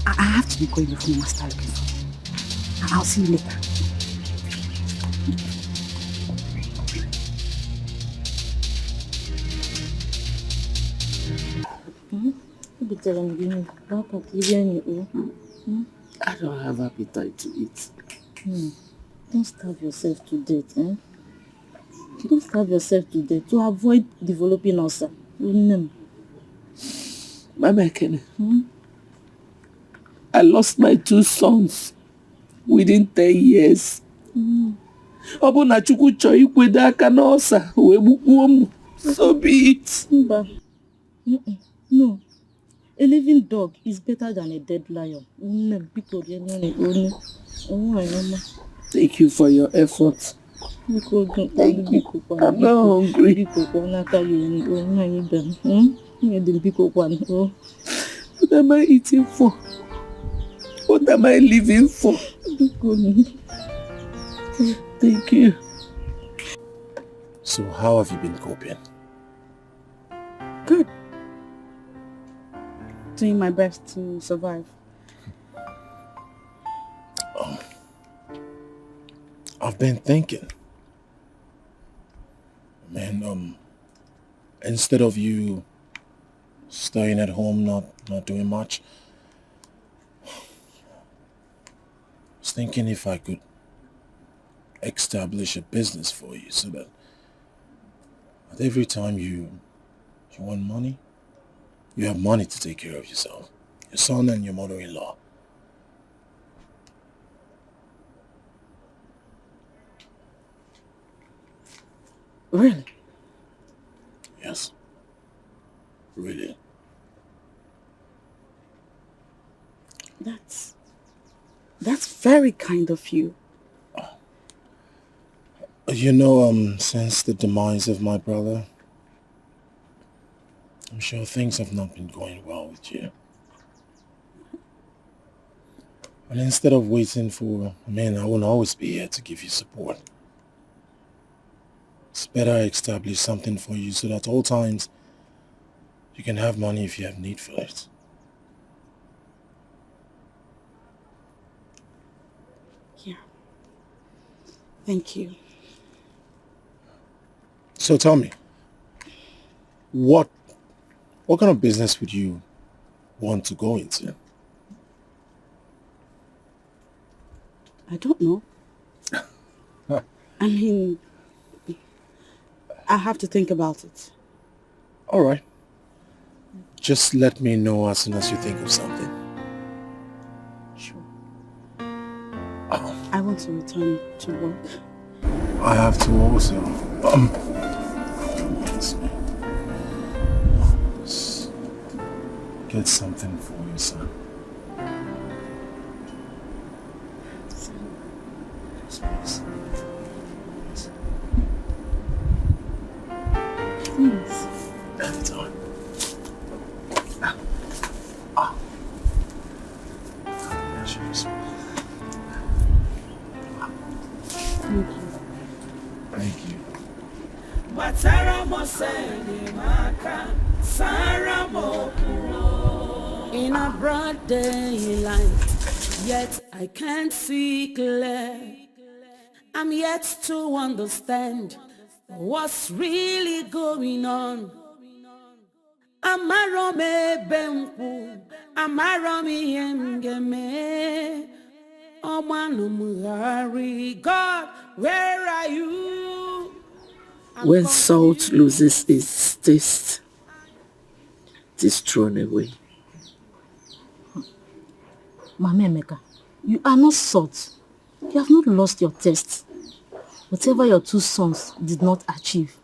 I have to be going before my master looking for me. I'll see you later. I don't have appetite to eat. Don't starve yourself to death, eh? Don't starve yourself to death to avoid developing ulcer. Mama Ekene, I lost my 2 sons within 10 years. Ọ bụ na Chukwu chọọ ikwedo aka n'ọsa wee gbukpuo m, so be it. Mba. No. A living dog is better than a dead lion. Thank you for your effort. I'm not hungry. What am I eating for? What am I living for? Thank you. So how have you been coping? Good. Doing my best to survive. I've been thinking. Man, instead of you staying at home, not doing much, I was thinking if I could establish a business for you so that every time you want money, you have money to take care of yourself, your son and your mother-in-law. Really? Yes. Really. That's very kind of you. You know, since the demise of my brother, I'm sure things have not been going well with you. And instead of waiting for men, I will always be here to give you support. It's better I establish something for you so that all times you can have money if you have need for it. Yeah. Thank you. So tell me, what kind of business would you want to go into? I don't know. I mean, I have to think about it. All right. Just let me know as soon as you think of something. Sure. I want to return to work. I have to also. Get something for your son. Please. Anytime. Thank you. Thank you. In a broad daylight, yet I can't see clear. I'm yet to understand what's really going on. Amarome benku, amarome yengeme. Omanumuhari, God, where are you? When salt loses its taste, it is thrown away. Mama Emeka, you are not salt. You have not lost your taste. Whatever your 2 sons did not achieve,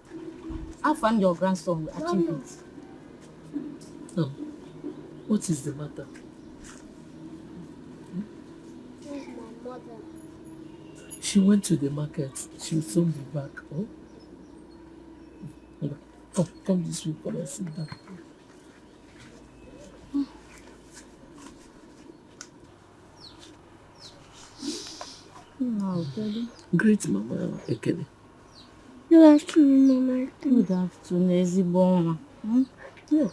I find your grandson will achieve it. No. What is the matter? Where's my mother? She went to the market. She'll soon be back. Oh? Come this way. Come and sit down. No, Daddy. Great Mama Ekene. Good afternoon, Mama. Good afternoon, Eziboma. Yeah.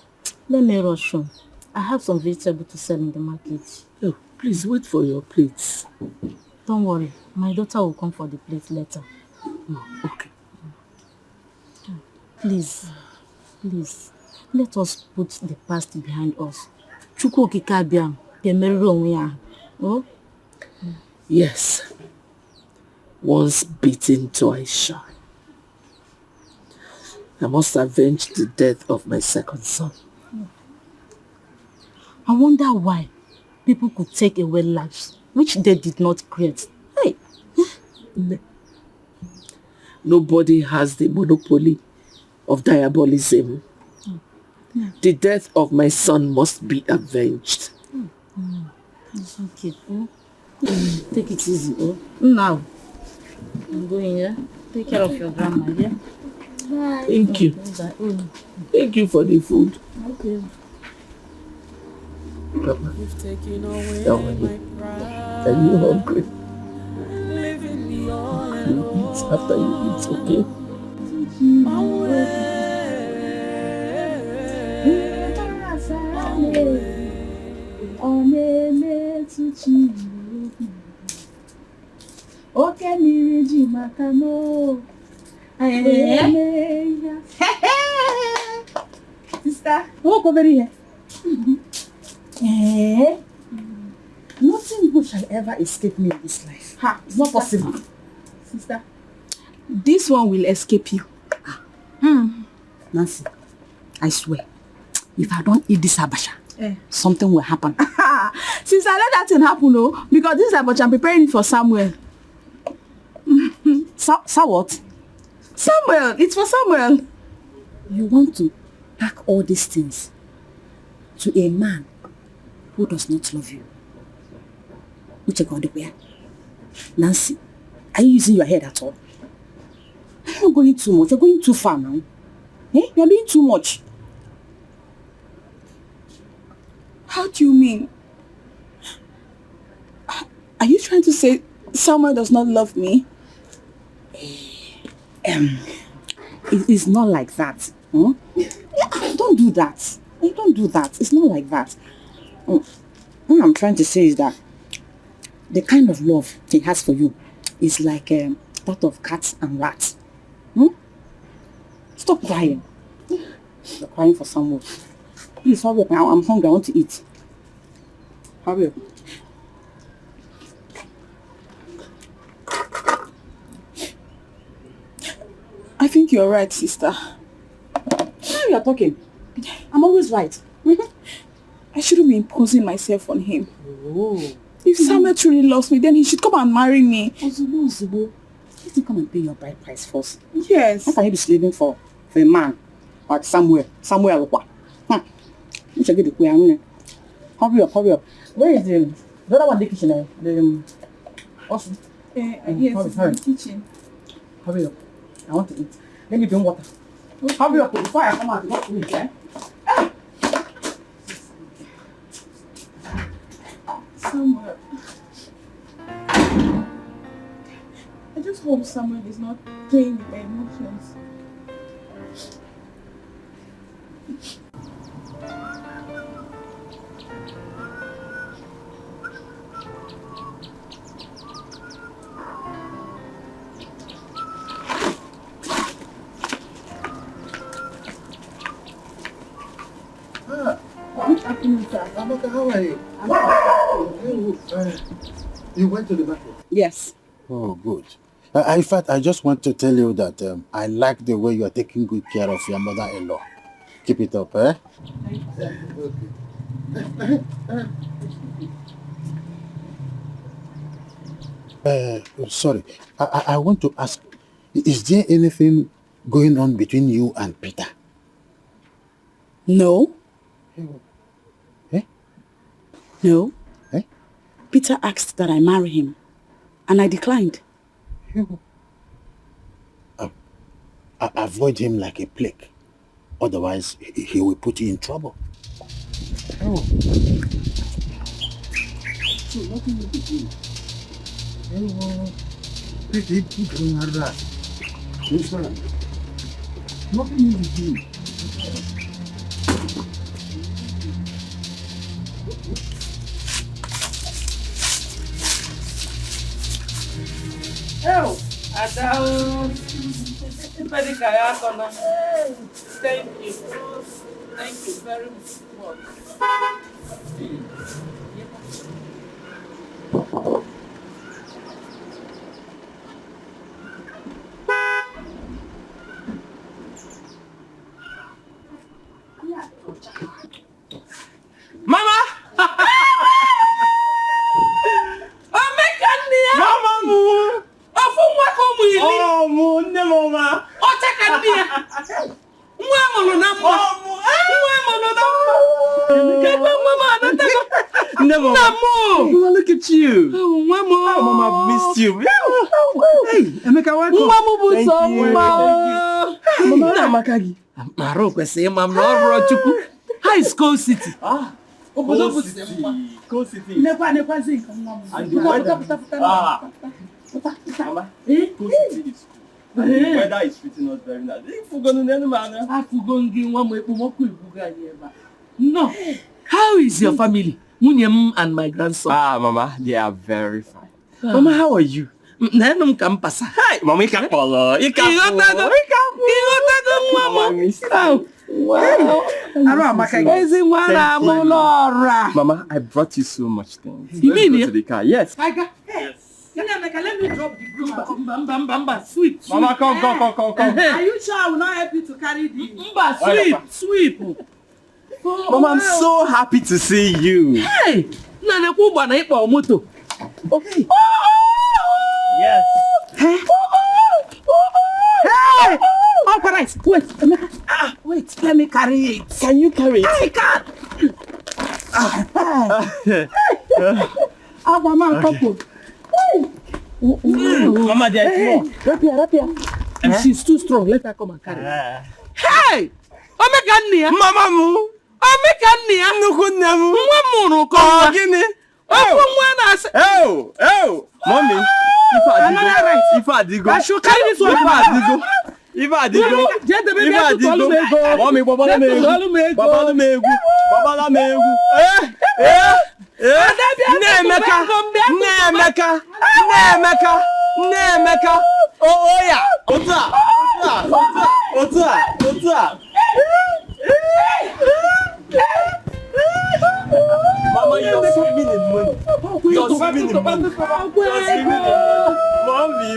Let me rush on. I have some vegetables to sell in the market. Oh, please wait for your plates. Don't worry. My daughter will come for the plate later. Okay. Please, let us put the past behind us. Chukwu okike abịa ga-emerịrị onwe ya. Oh? Yes. Once beaten, twice shy. I must avenge the death of my second son. I wonder why people could take away lives which they did not create. Hey! Nobody has the monopoly of diabolism. The death of my son must be avenged. It's okay. Take it easy. Now, I'm going, yeah? Take care of your grandma, yeah? Bye. Thank you. Thank you for the food. Okay. Papa, You've taken away how are my you? pride. Are you hungry? Leaving me all You alone. eat after you eat, okay? Sister, walk over here. Nothing good shall ever escape me in this life. It's not possible. Sister, this one will escape you. Nancy, I swear, if I don't eat this abasha, something will happen. Since I let that thing happen, no, because this is what I'm preparing for Samuel. What? Samuel, it's for Samuel. You want to pack all these things to a man who does not love you? Nancy, are you using your head at all? You're going too much. You're going too far now. You're doing too much. How do you mean? Are you trying to say Samuel does not love me? It is not like that. Don't do that. Don't do that. It's not like that. What I'm trying to say is that the kind of love he has for you is like that of cats and rats. Stop crying. You're crying for someone. Please hurry up. I'm hungry. I want to eat. Hurry up. I think you're right, sister. Now you're talking. I'm always right. I shouldn't be imposing myself on him. Oh. If Samuel truly loves me, then he should come and marry me. Ozubo. Let him come and pay your bride price first. Yes. How can you be slaving for a man like Samuel? You should get the queer. Hurry up, hurry up. Where is the other one in the kitchen? Also. Yes, it's in the kitchen. Hurry up. I want to eat. Let me drink water. Okay. Hurry up before I come out. You want to eat, eh? Samuel. I just hope Samuel is not playing with my emotions. Good afternoon, sir. Amaka, how are you? You went to the market? Yes. Oh, good. In fact, I just want to tell you that I like the way you are taking good care of your mother-in-law. Keep it up, eh? Sorry, I want to ask, is there anything going on between you and Peter? No. Eh? No. Eh? Peter asked that I marry him, and I declined. Avoid him like a plague. Otherwise, he will put you in trouble. Oh. So, what will you be doing? What will you be doing? Oh, Adao. Thank you. Thank you very much. Mama, look at you. Oh, Mama. Oh, Mama, I've missed you. Hey, Emeka, welcome. Mama, Makagi. Maro kwese mam no chuku. High School City. Cold City. Nekwa zinc. And the weather. Mama, Cold City is cool. And the weather is treating us very nice. No. How is your family? Munyem and my grandson. Mama, they are very fine. Mama, how are you? Nenum kampasa. Hi, Mama, you can't follow. You can't follow. Mama, miss you. Wow. Mama, I brought you so much things. You mean Let's go to the car. Yes. Yes. Let me drop the broom. Sweep. Mama, come. Are you sure I will not help you to carry the sweep? Mama, I'm so happy to see you. Hey, moto. Okay. Yes. Hey. Oh, Christ. Wait, let me carry it. Can you carry it? I can't. Mama, couple. Mama, there is more. Rapia. If she's too strong, let her come and carry it. Hey! Mama mu. Mommy. If I did go. I should carry this one. If I did go. Mommy, Baba Nemeka. Oh yeah. Ota. Mama, you're swimming in money. You're swimming in money. Mommy.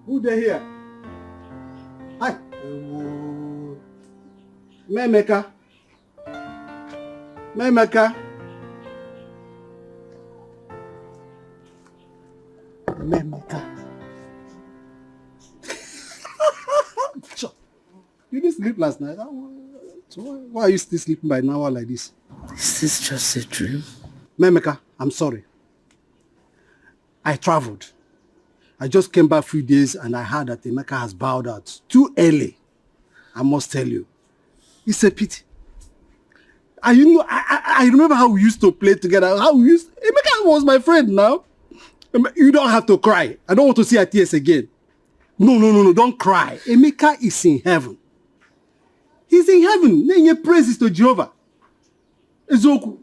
Who they here? Hi. Memeka. Memeka. You didn't sleep last night. So why are you still sleeping by an hour like this? Is this just a dream? Memeka, I'm sorry. I traveled. I just came back a few days and I heard that Emeka has bowed out. Too early. I must tell you. It's a pity. And you know, I remember how we used to play together. Emeka was my friend now. You don't have to cry. I don't want to see her tears again. No, don't cry. Emeka is in heaven. He's in heaven. Then your praises to Jehovah. Ezoku,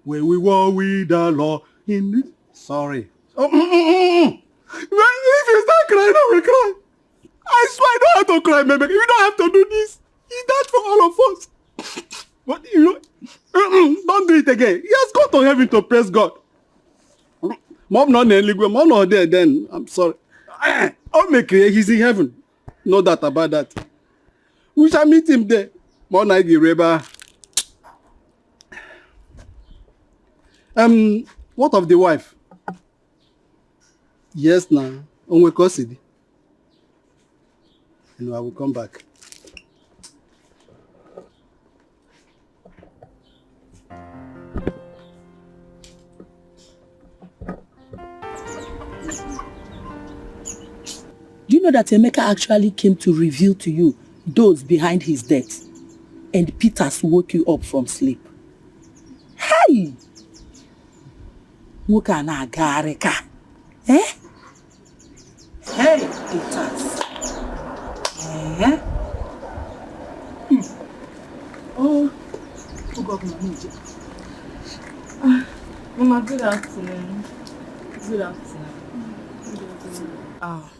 where we were with the Lord in this. Sorry. If you start crying, I will cry. I swear I don't have to cry, Emeka. You don't have to do this. He died for all of us. But you know, don't do it again. He has gone to heaven to praise God. Mom not there then. I'm sorry. I'll make it. He's in heaven. No doubt about that. We shall meet him there. What of the wife? Yes, now. And I will come back. Do you know that Emeka actually came to reveal to you those behind his death? And Peters woke you up from sleep. Hey! Muka na gareka. Eh? Hey, Peters. Eh? Oh God, Mama, good afternoon. Good afternoon.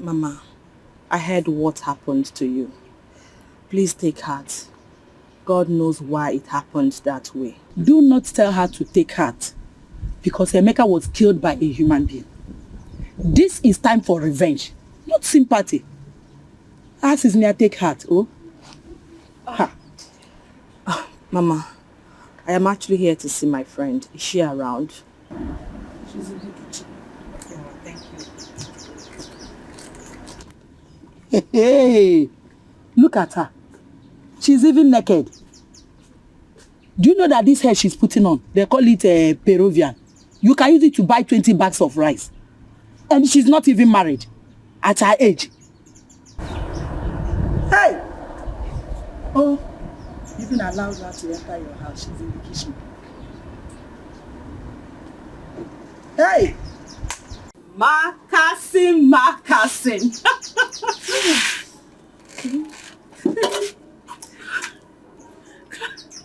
Mama, I heard what happened to you. Please take heart. God knows why it happened that way. Do not tell her to take heart, because Emeka was killed by a human being. This is time for revenge, not sympathy. As is near take heart, oh? Mama, I am actually here to see my friend. Is she around? She's in the kitchen. Yeah, thank you. Hey, look at her. She's even naked. Do you know that this hair she's putting on, they call it Peruvian? You can use it to buy 20 bags of rice. And she's not even married at her age. Hey! Oh, you even allowed her to enter your house. She's in the kitchen. Hey! Marcassin.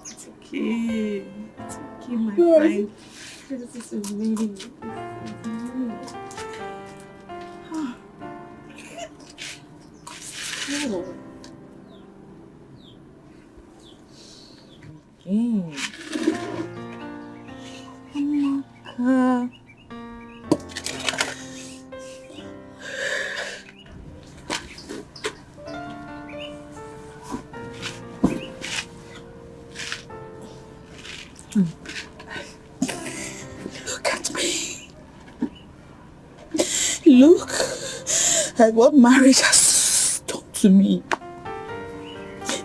It's okay. It's okay, my friend. This is really Look at me. Look at what marriage has done to me.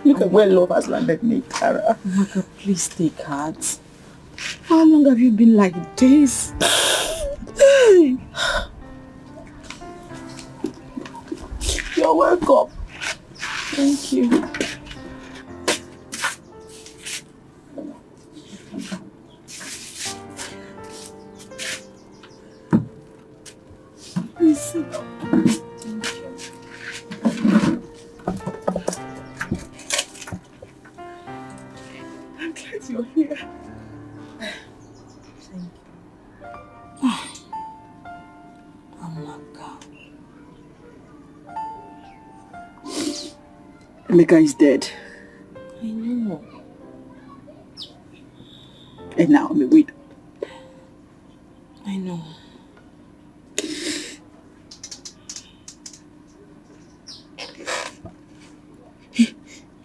Look at where love has landed me, Tara. Oh my God, please take heart. How long have you been like this? You're welcome. Thank you. Please sit down. I'm glad you're here. Thank you. Oh my God. Emeka is dead. I know. And now I'm a widow. I know.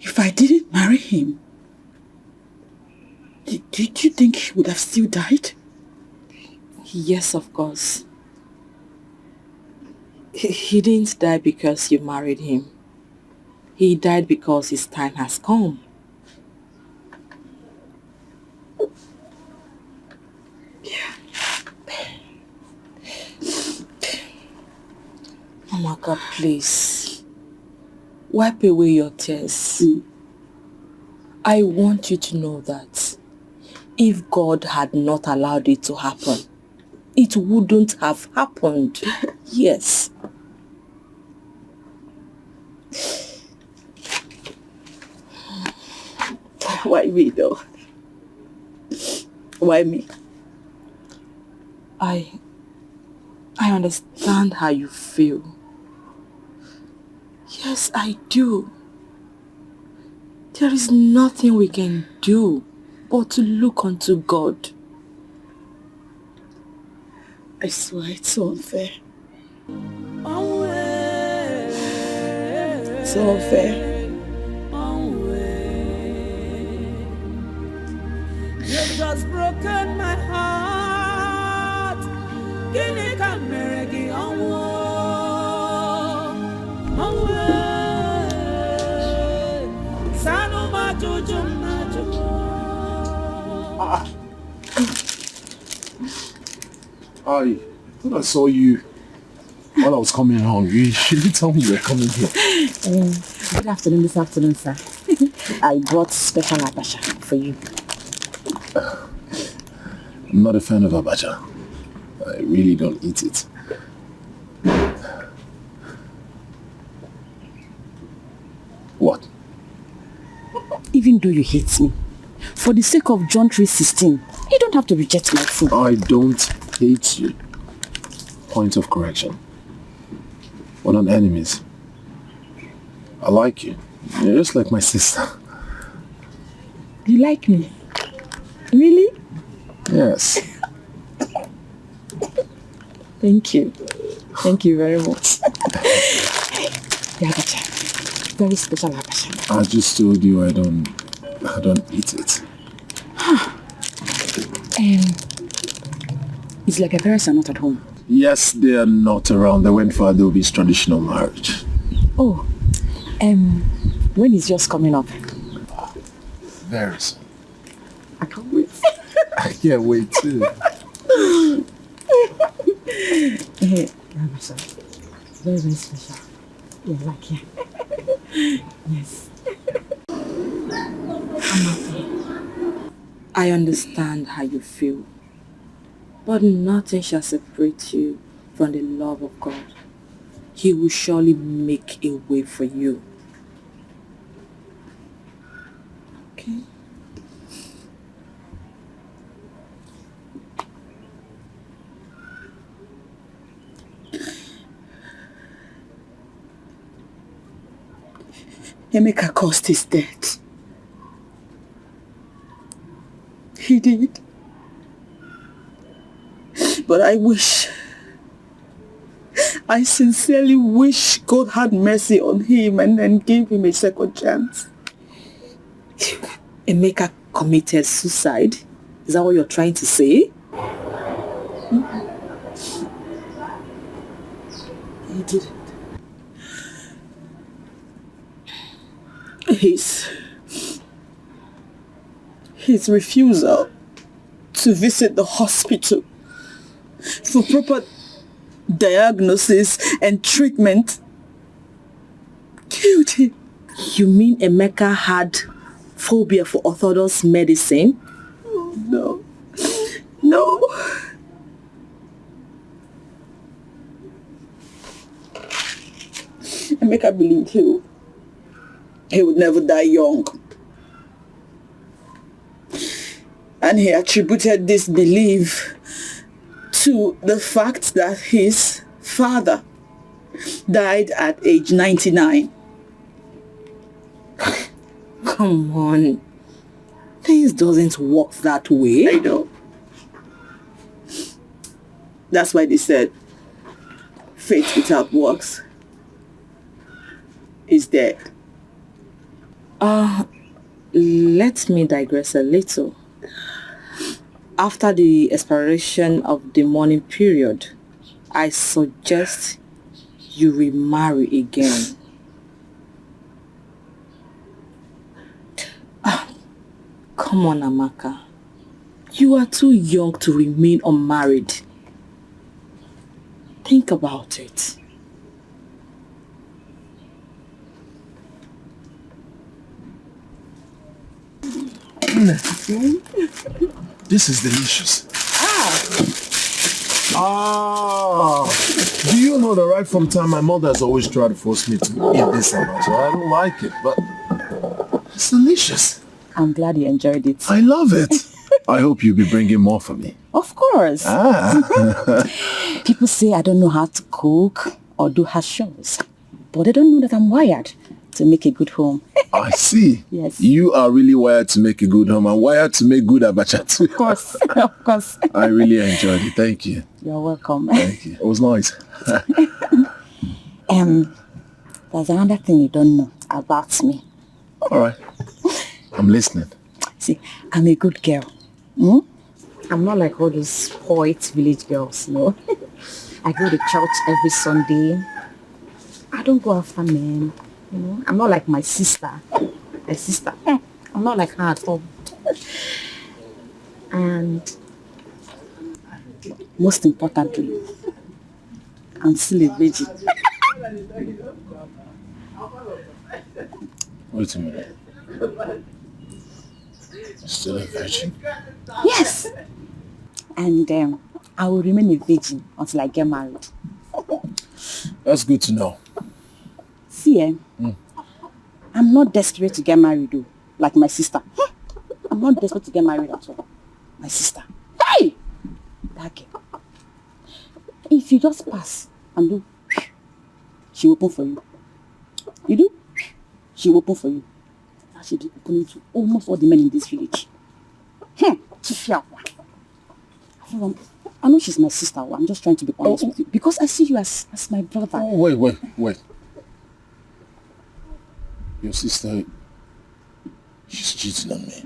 If I didn't marry him, did you think he would have still died? Yes, of course. He didn't die because you married him. He died because his time has come. Yeah. Oh my God, please. Wipe away your tears. I want you to know that if God had not allowed it to happen, it wouldn't have happened. Yes. Why me though? Why me? I understand how you feel. Yes, I do. There is nothing we can do but to look unto God. I swear it's so unfair. So unfair. You've just broken my heart. Kini kameregi onwo. Sanu majuju majuju. When I saw you while I was coming home, you didn't tell me you were coming here. Good afternoon, this afternoon, sir. I brought special abacha for you. I'm not a fan of abacha. I really don't eat it. What? Even though you hate me, for the sake of John 3:16, you don't have to reject my food. I don't hate you. Point of correction. We're not enemies. I like you. You're just like my sister. You like me? Really? Yes. Thank you. Thank you very much. The abacha. Very special abacha. I just told you I don't eat it. It's like your parents are not at home. Yes, they are not around. They went for Adobe's traditional marriage. Oh, when is yours coming up? Very soon. I can't wait. I can't wait too. Hey, very, very special. Yeah, like yeah. Yes. I understand how you feel, but nothing shall separate you from the love of God. He will surely make a way for you. Okay? Emeka caused his death. He did. But I sincerely wish God had mercy on him and then gave him a second chance. Emeka committed suicide? Is that what you're trying to say? He didn't. His refusal to visit the hospital for proper diagnosis and treatment killed him. You mean Emeka had phobia for orthodox medicine? Oh, no. Emeka believed he would never die young. And he attributed this belief to the fact that his father died at age 99. Come on. Things doesn't work that way. I know. That's why they said faith without works is dead. Let me digress a little. After the expiration of the mourning period, I suggest you remarry again. Come on, Amaka. You are too young to remain unmarried. Think about it. This is delicious. Do you know that right from time my mother has always tried to force me to eat this abacha? I don't like it, but it's delicious. I'm glad you enjoyed it. I love it. I hope you'll be bringing more for me. Of course. People say I don't know how to cook or do house chores, but they don't know that I'm wired to make a good home. I see. Yes. You are really wired to make a good home and wired to make good abacha too. Of course, of course. I really enjoyed it. Thank you. You're welcome. Thank you. It was nice. There's another thing you don't know about me. All right. I'm listening. See, I'm a good girl. I'm not like all those poet village girls, no. I go to church every Sunday. I don't go after men. You know, I'm not like my sister. I'm not like her at all. And most importantly, I'm still a virgin. Wait a minute. Still a virgin? Yes. And I will remain a virgin until I get married. That's good to know. See, I'm not desperate to get married though, like my sister. I'm not desperate to get married at all. My sister. Hey! That girl. If you just pass and do, she will open for you. You do, she will open for you. Now she'll be opening to almost all the men in this village. I know she's my sister. I'm just trying to be honest with you. Because I see you as my brother. Oh, wait. Your sister, she's cheating on me.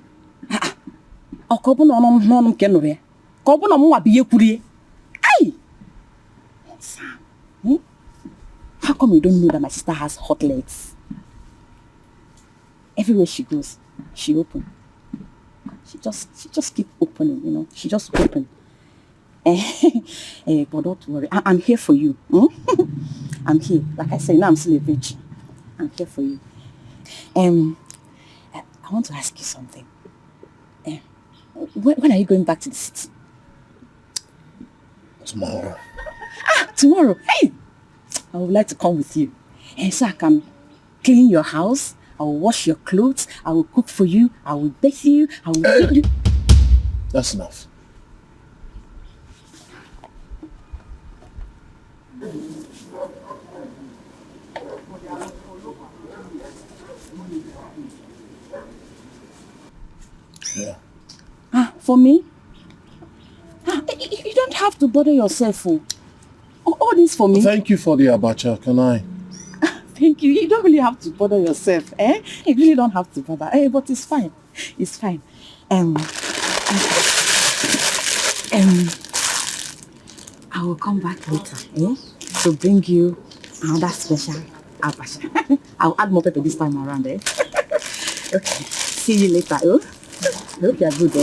How come you don't know that my sister has hot legs? Everywhere she goes, she open. She just keep opening, you know. She just open. But don't worry, I'm here for you. I'm here. Like I said, now I'm still a virgin. I'm here for you. I want to ask you something. When are you going back to the city? Tomorrow. Tomorrow. Hey! I would like to come with you. And so I can clean your house. I will wash your clothes. I will cook for you. I will bathe you. I will feed you. That's enough. Yeah. For me? You don't have to bother yourself. All this for me. Thank you for the abacha. Can I? Thank you. You don't really have to bother yourself. You really don't have to bother. But it's fine. It's fine. I will come back later, to bring you another special abacha. I'll add more pepper this time around, Okay. See you later, I hope you are good,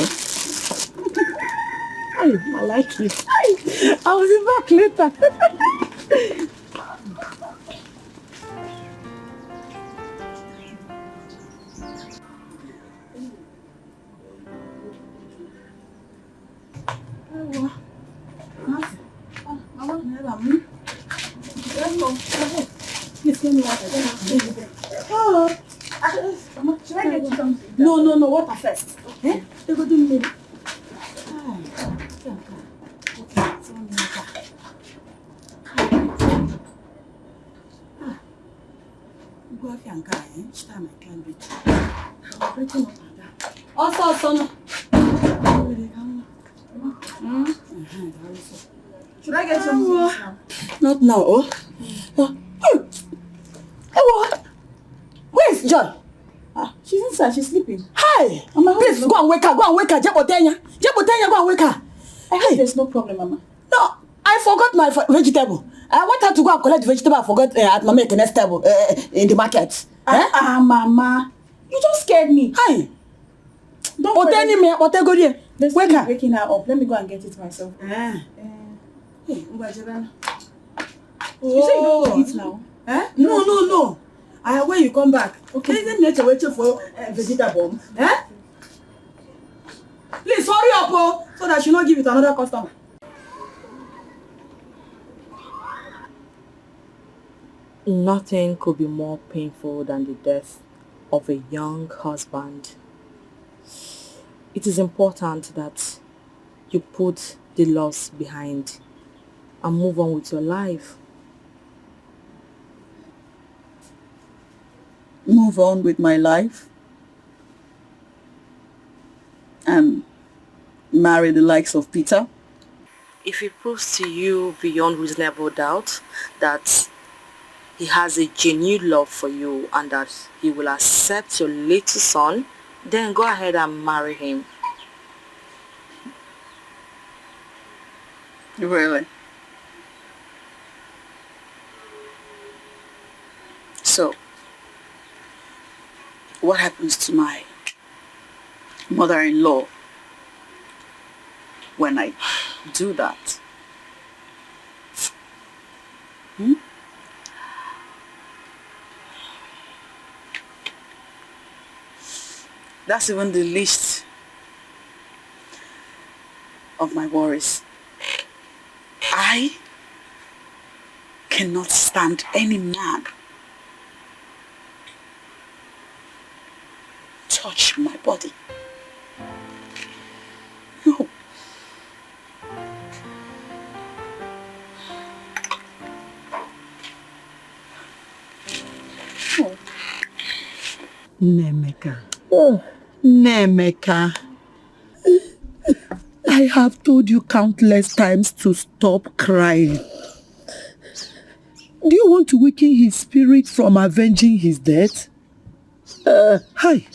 I like it. I'll be back later. Please give me water. Should I get you something? No, water first. Okay? They go do me. Also, should I get something now? Not now. Where's Joy? She's inside. She's sleeping. Hi! Mama, please go and wake her. Go and wake her. Jebotenya, go and wake her. I hope there's no problem, Mama. No, I forgot my vegetable. I want her to go and collect the vegetable. I forgot at Mama Ekene's table in the market. Mama, you just scared me. Hi. Don't worry. Me. What go there? Wake her. Waking her up. Let me go and get it myself. Hey, Mbajirana. You say you don't want to eat now? No. When you come back. Okay. Isn't nature waiting for vegetable? Please hurry up, so that she not give it to another customer. Nothing could be more painful than the death of a young husband. It is important that you put the loss behind and move on with your life. Move on with my life and marry the likes of Peter? If it proves to you beyond reasonable doubt that he has a genuine love for you and that he will accept your little son, then go ahead and marry him. Really? So, what happens to my mother-in-law when I do that? That's even the least of my worries. I cannot stand any man touch my body. No. No. Nemeka. Nemeka. I have told you countless times to stop crying. Do you want to weaken his spirit from avenging his death? Hi.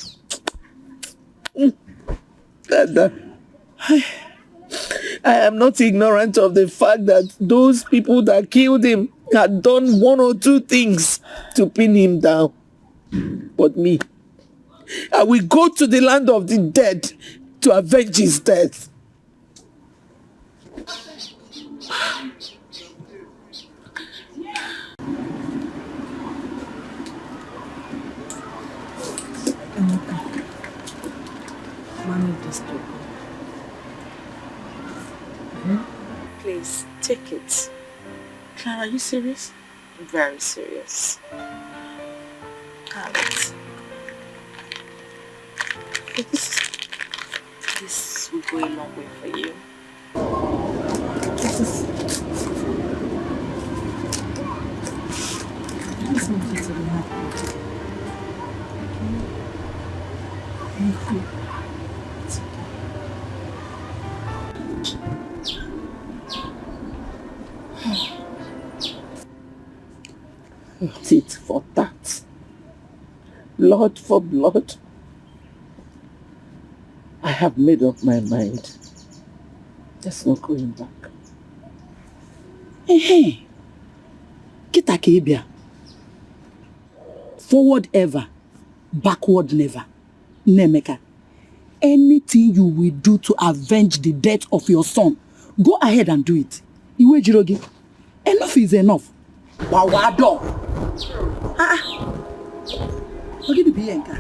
Dada, I am not ignorant of the fact that those people that killed him had done 1 or 2 things to pin him down. But me, I will go to the land of the dead to avenge his death. Please, take it. Clara, are you serious? Very serious. Have it. This will go a long way for you. This makes you to be happy. Thank you. Tit for tat. Blood for blood. I have made up my mind. There's no going back. Hey, kita kibia. Forward ever, backward never. Nemeka, anything you will do to avenge the death of your son, go ahead and do it. Iwe Jirogi, enough is enough. Wawado. Ogi di biyenka.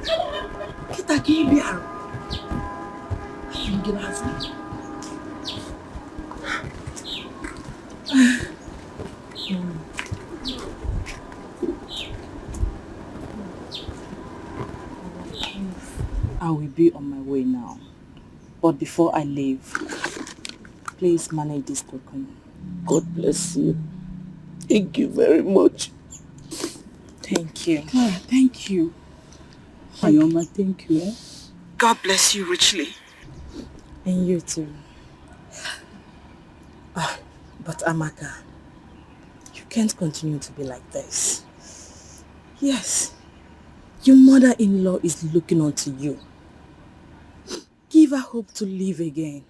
Kita kibia. I will be on my way now. But before I leave, please manage this token. God bless you. Thank you very much. Thank you. Oh, thank you. Ayoma, thank you. God bless you richly. And you too. But Amaka, you can't continue to be like this. Yes, your mother-in-law is looking onto you. Give her hope to live again.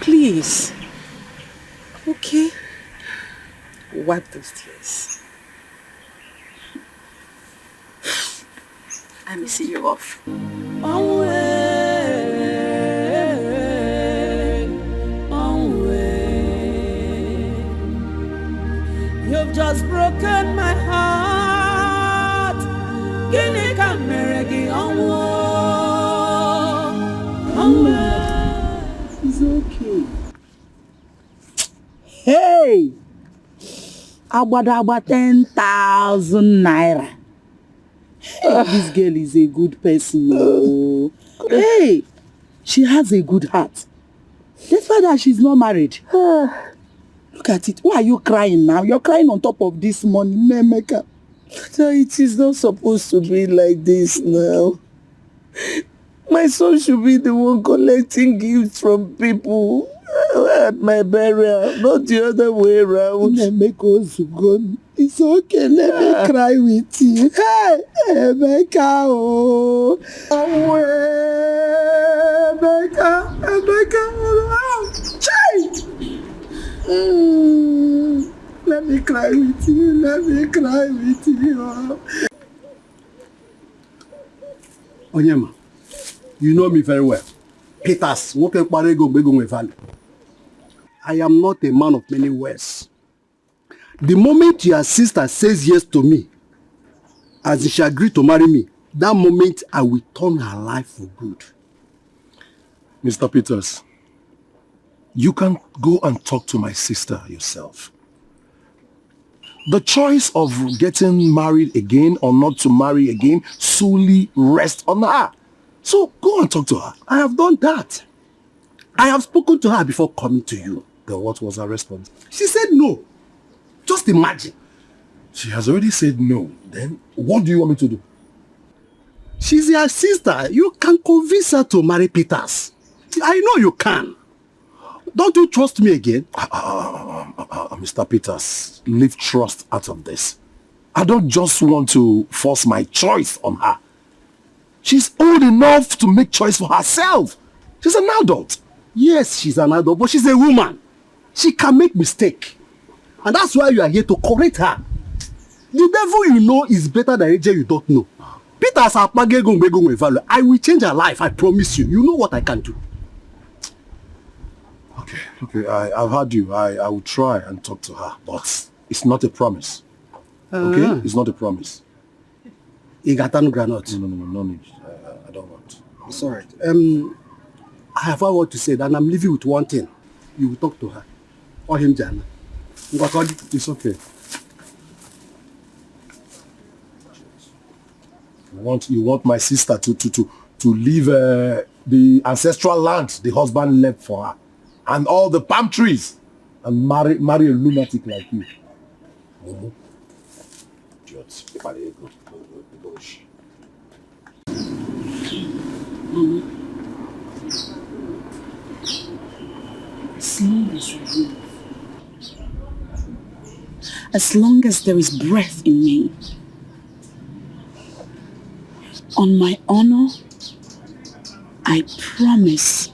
Please. Okay? Wipe those tears. Let me see you off. You've just broken my heart. Guinea Cameregi It's okay. Hey! Abada 10,000 naira. This girl is a good person. Oh. Hey! She has a good heart. Despite that she's not married. Look at it. Why are you crying now? You're crying on top of this money, Nemeka. It is not supposed to be like this now. My son should be the one collecting gifts from people at my burial, not the other way around. Nemeka, it's okay. Let me cry with you. Hey, Emeka, oh. Emeka, oh. Child. Let me cry with you. Let me cry with you. Onyema, you know me very well. Peters, I am not a man of many words. The moment your sister says yes to me, as she agreed to marry me, that moment I will turn her life for good. Mr. Peters, you can go and talk to my sister yourself. The choice of getting married again or not to marry again solely rests on her. So go and talk to her. I have done that. I have spoken to her before coming to you. Then what was her response? She said no. Just imagine. She has already said no. Then what do you want me to do? She's your sister. You can convince her to marry Peters. I know you can. Don't you trust me again? Mr. Peters, leave trust out of this. I don't just want to force my choice on her. She's old enough to make choice for herself. She's an adult. Yes, she's an adult, but she's a woman. She can make mistake. And that's why you are here to correct her. The devil you know is better than angel you don't know. Peter's I will change her life, I promise you. You know what I can do. Okay, I've heard you. I will try and talk to her, but it's not a promise. Okay? It's not a promise. Igatan granite. No need. I don't want. It's alright. I have one word to say, and I'm leaving with one thing. You will talk to her. Or him, Jana. It's okay. You want my sister to leave the ancestral land the husband left for her, and all the palm trees, and marry a lunatic like you. As long as you live, as long as there is breath in me, on my honor, I promise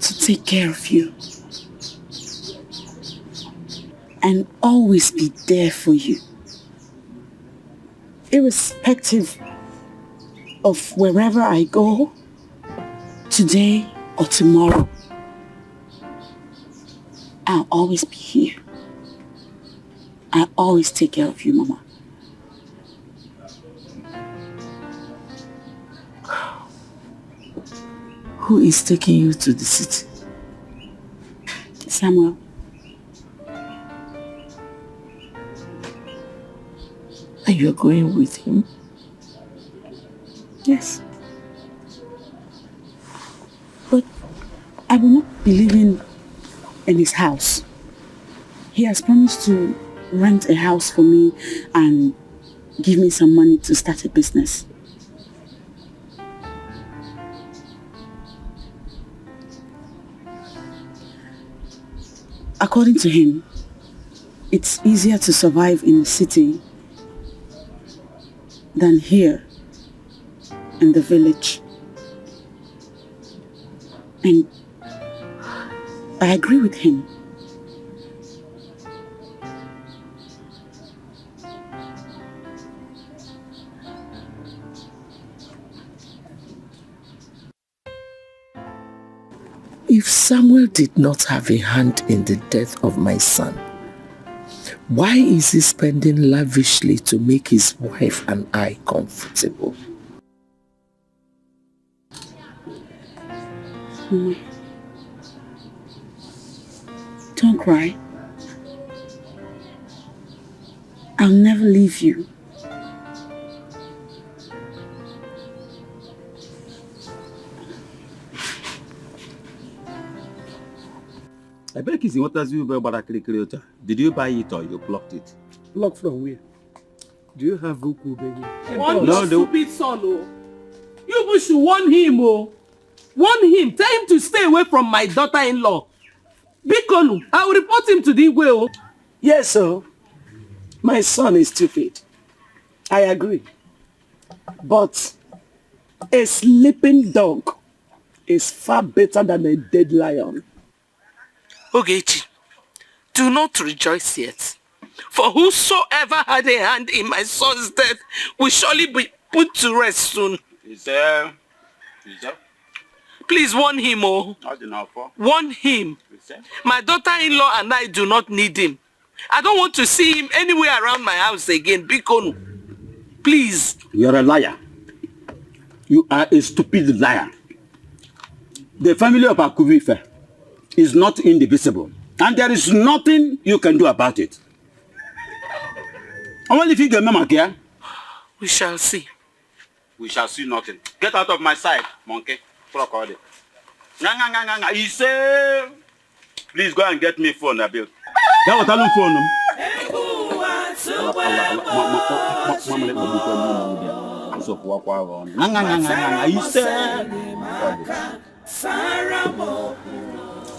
to take care of you and always be there for you, irrespective of wherever I go, today or tomorrow. I'll always be here. I'll always take care of you, Mama. Who is taking you to the city? Samuel. And you're going with him? Yes. But I will not be living in his house. He has promised to rent a house for me and give me some money to start a business. According to him, it's easier to survive in the city than here in the village. And I agree with him. If Samuel did not have a hand in the death of my son, why is he spending lavishly to make his wife and I comfortable? Mama, don't cry. I'll never leave you. I beg you, what does you buy? Did you buy it or you blocked it? Blocked from where? Do you have Goku, baby? One stupid son, oh. You should warn him, oh. Warn him. Tell him to stay away from my daughter-in-law. Bikonu, I will report him to the Igwe, oh. Yes, sir. My son is stupid. I agree. But a sleeping dog is far better than a dead lion. Ogechi, do not rejoice yet. For whosoever had a hand in my son's death will surely be put to rest soon. Please warn him, oh. Warn him. My daughter-in-law and I do not need him. I don't want to see him anywhere around my house again. Bikonu. Please. You are a liar. You are a stupid liar. The family of Akuvife is not indivisible. And there is nothing you can do about it. I want to figure here. We shall see. We shall see nothing. Get out of my sight, monkey. He said, please go and get me phone, Nabil. That was a phone.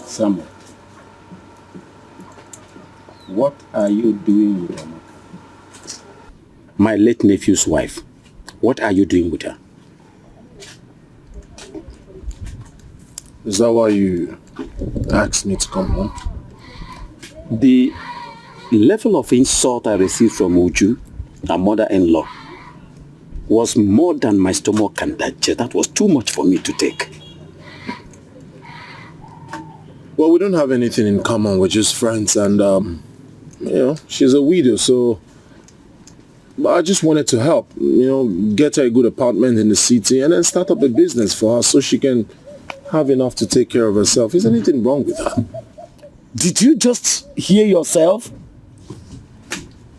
Samuel, what are you doing with Amaka? My late nephew's wife. What are you doing with her? Is that why you asked me to come home? The level of insult I received from Uju, her mother-in-law, was more than my stomach can digest. That was too much for me to take. Well, we don't have anything in common. We're just friends, and she's a widow, so I just wanted to help. Get her a good apartment in the city, and then start up a business for her so she can have enough to take care of herself. Is anything wrong with that? Did you just hear yourself?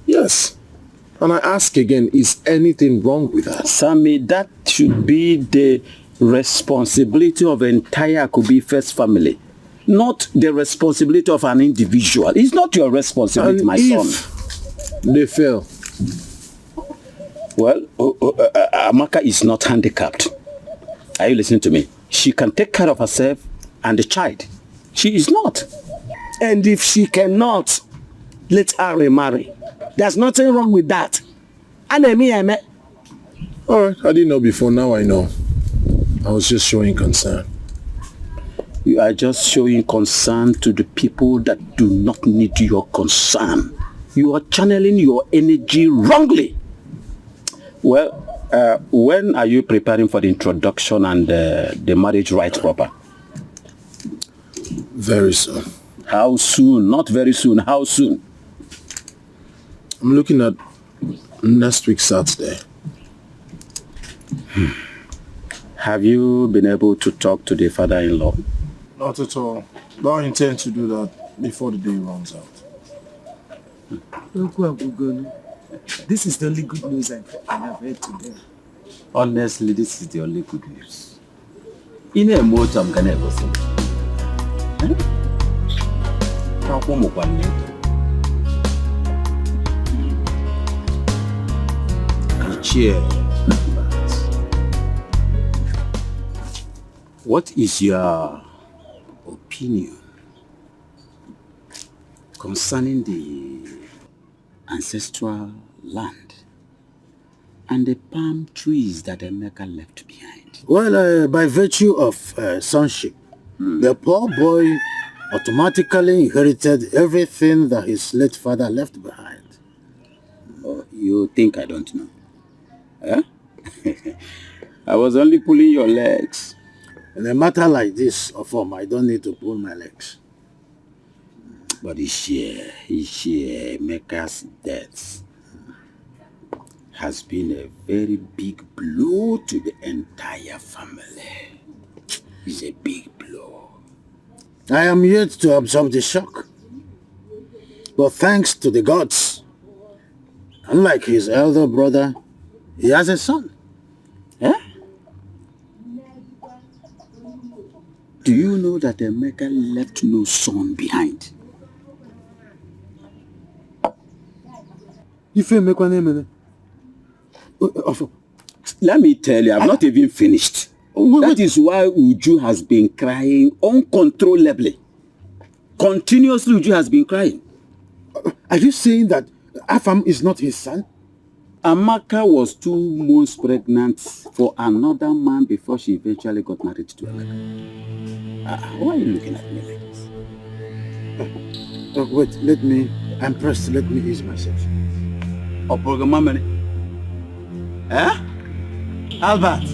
Yes. And I ask again, is anything wrong with that? Sammy, that should be the responsibility of entire Akubi first family, not the responsibility of an individual. It's not your responsibility, my son. They fail. Well, Amaka is not handicapped. Are you listening to me? She can take care of herself and the child. She is not. And if she cannot, let her remarry. There's nothing wrong with that. Alright, I didn't know before, now I know. I was just showing concern. You are just showing concern to the people that do not need your concern. You are channeling your energy wrongly. Well, when are you preparing for the introduction and the marriage rites proper? Very soon. How soon? Not very soon. How soon? I'm looking at next week Saturday. Have you been able to talk to the father-in-law? Not at all. But I intend to do that before the day runs out. This is the only good news I have heard today. Honestly, this is the only good news. In a motor, I'm gonna go see. What is your opinion concerning the ancestral land and the palm trees that Emeka left behind? Well, by virtue of sonship, the poor boy automatically inherited everything that his late father left behind. Oh, you think I don't know? Huh? I was only pulling your legs. In a matter like this, I don't need to pull my legs. But Emeka's death has been a very big blow to the entire family. It's a big blow. I am yet to absorb the shock. But thanks to the gods, unlike his elder brother, he has a son. Eh? Do you know that Emeka left no son behind? Let me tell you, I'm not even finished. That is why Uju has been crying uncontrollably. Continuously, Uju has been crying. Are you saying that Afam is not his son? Amaka was 2 months pregnant for another man before she eventually got married to Emeka. Why are you looking at me like this? Wait, I'm pressed. Let me ease myself. Eh? Albert?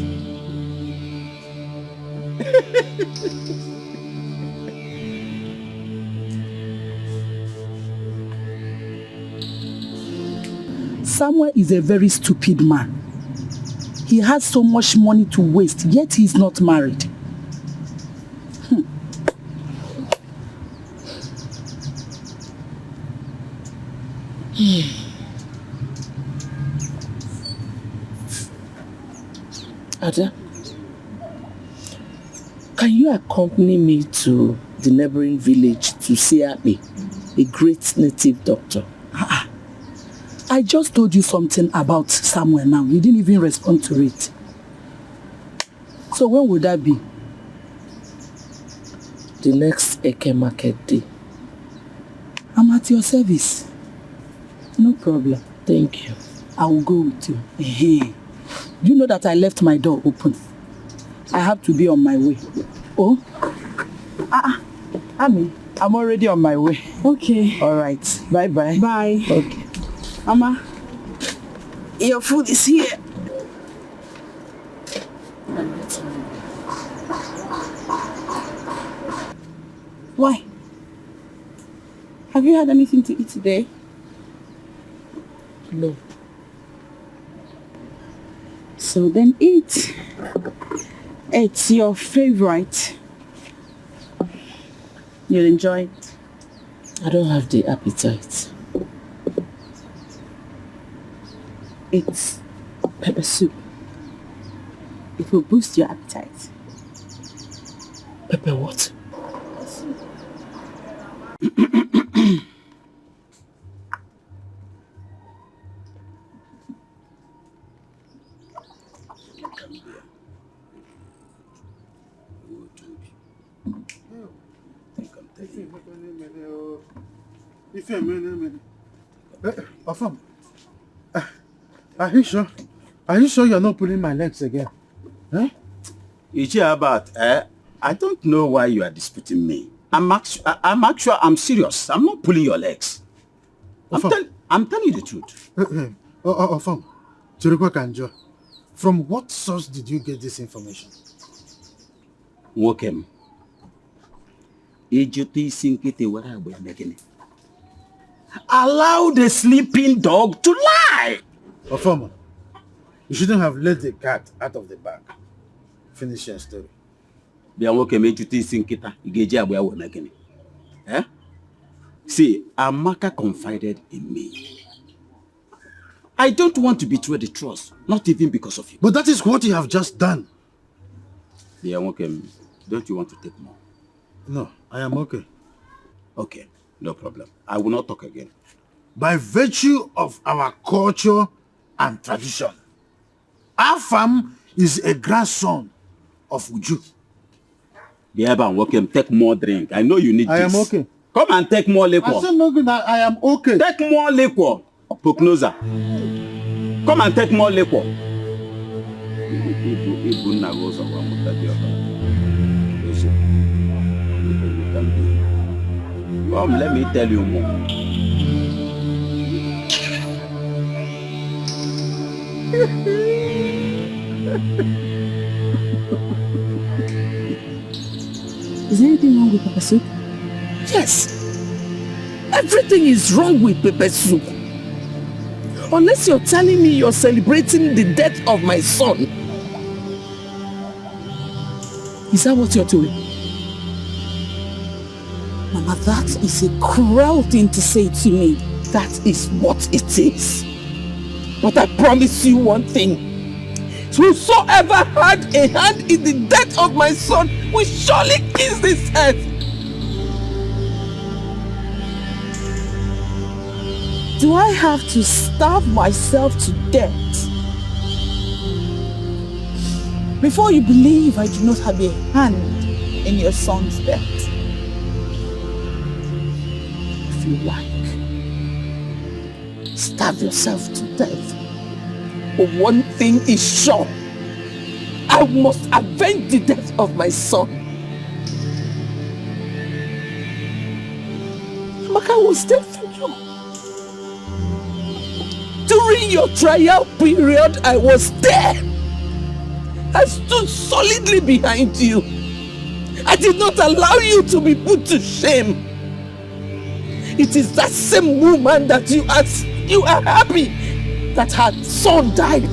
Samuel is a very stupid man. He has so much money to waste, yet he is not married. Ada, can you accompany me to the neighboring village to see Abi, a great native doctor? I just told you something about Samuel now. You didn't even respond to it. So when would that be? The next Eke market day. I'm at your service. No problem. Thank you. I will go with you. Do you know that I left my door open? I have to be on my way. Oh? Ami, I'm already on my way. Okay. All right. Bye-bye. Bye. Okay. Mama, your food is here. Why? Have you had anything to eat today? No. So then eat. It's your favorite. You'll enjoy it. I don't have the appetite. It's pepper soup. It will boost your appetite. Pepper what? Afam, are you sure? Are you sure you're not pulling my legs again? Huh? I don't know why you are disputing me. I'm serious. I'm not pulling your legs. I'm telling you the truth. Afam, Chirikwa Kanjo, from what source did you get this information? Wokem. Allow the sleeping dog to lie. Afam, you shouldn't have let the cat out of the bag. Finish your story. See, Amaka confided in me. I don't want to betray the trust, not even because of you. But that is what you have just done. Don't you want to take more? No, I am okay. Okay, no problem. I will not talk again. By virtue of our culture and tradition, Afam is a grandson of Uju. Take more drink. I know you need this. I am okay. Come and take more liquor. I said no good. I am okay. Take more liquor. Pugnosa. Come and take more liquor. Come, let me tell you more. Is there anything wrong with pepper soup? Yes. Everything is wrong with pepper soup. Unless you're telling me you're celebrating the death of my son. Is that what you're doing? Mama, that is a cruel thing to say to me. That is what it is. But I promise you one thing. Whosoever had a hand in the death of my son will surely kiss his head. Do I have to starve myself to death before you believe I do not have a hand in your son's death? If you like, starve yourself to death. But one thing is sure. I must avenge the death of my son. Amaka was there for you. During your trial period, I was there. I stood solidly behind you. I did not allow you to be put to shame. It is that same woman that you are happy that her son died.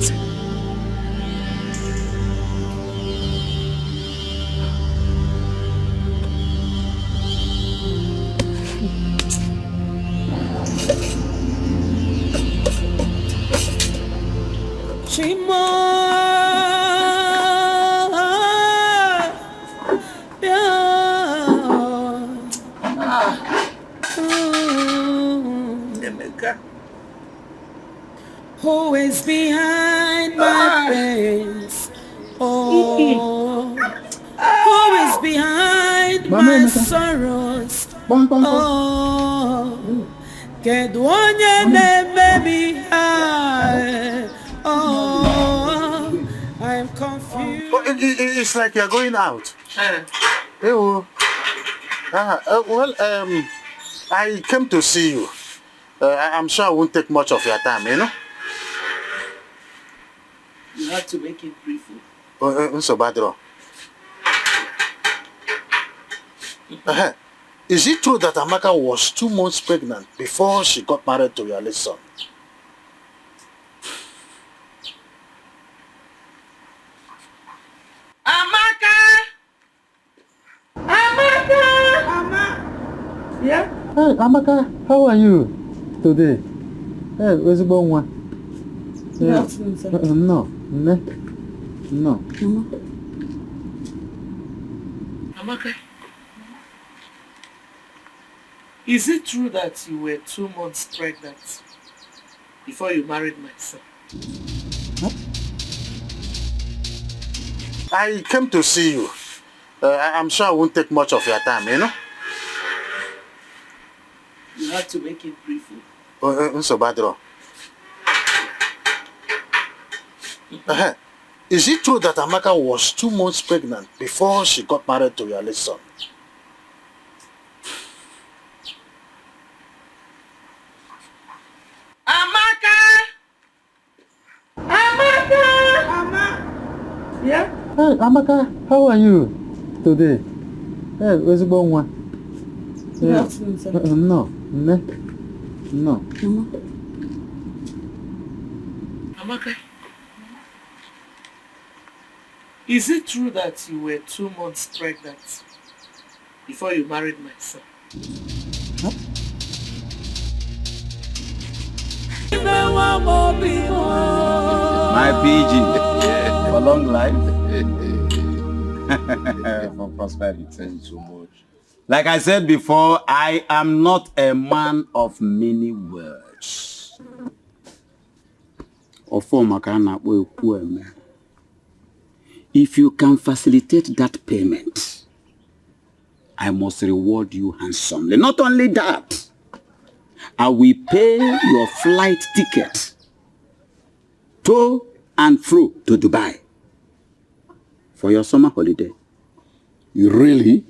Chimo, who is behind my face? Oh, who is behind my sorrows? Oh, get one baby. Oh, I'm confused. It's like you're going out. Hey, oh. I came to see you. I'm sure I won't take much of your time, you know? You have to make it brief. So bad. Is it true that Amaka was 2 months pregnant before she got married to your late son? Yeah? Hey, Amaka, how are you today? Hey, where's the one? Good afternoon, sir. No. Amaka, is it true that you were 2 months pregnant before you married my son? I came to see you. I'm sure I won't take much of your time, you know? You have to make it brief. So bad. Is it true that Amaka was 2 months pregnant before she got married to your late son? Yeah? Hey, Amaka, how are you today? Hey, where's the one? Good afternoon, sir. No. Amaka, is it true that you were 2 months pregnant before you married my son? My PG, for long life, for prosperity. Thank you so much. Like I said before, I am not a man of many words. If you can facilitate that payment, I must reward you handsomely. Not only that, I will pay your flight ticket to and fro to Dubai for your summer holiday. You really?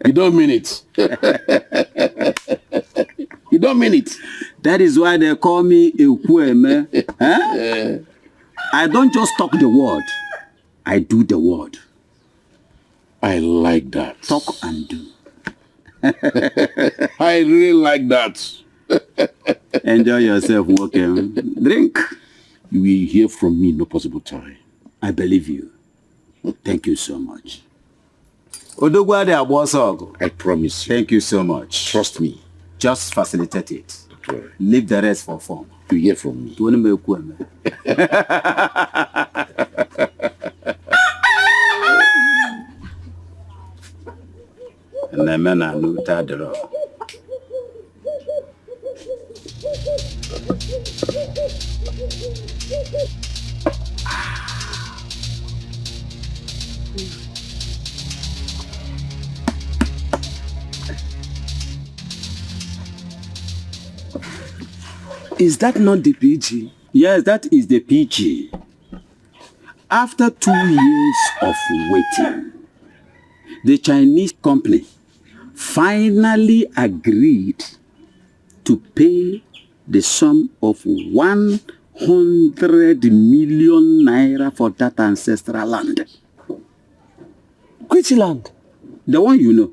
You don't mean it. You don't mean it. That is why they call me a Kweme. Huh? I don't just talk the word. I do the word. I like that. Talk and do. I really like that. Enjoy yourself, Wokem. Drink. You will hear from me no possible time. I believe you. Thank you so much. Odogwade Abosogo. I promise you. Thank you so much. Trust me. Just facilitate it. Leave the rest for form. You hear from me. Is that not the PG? Yes, that is the PG. After 2 years of waiting, the Chinese company finally agreed to pay the sum of 100 million naira for that ancestral land. Which land? The one you know.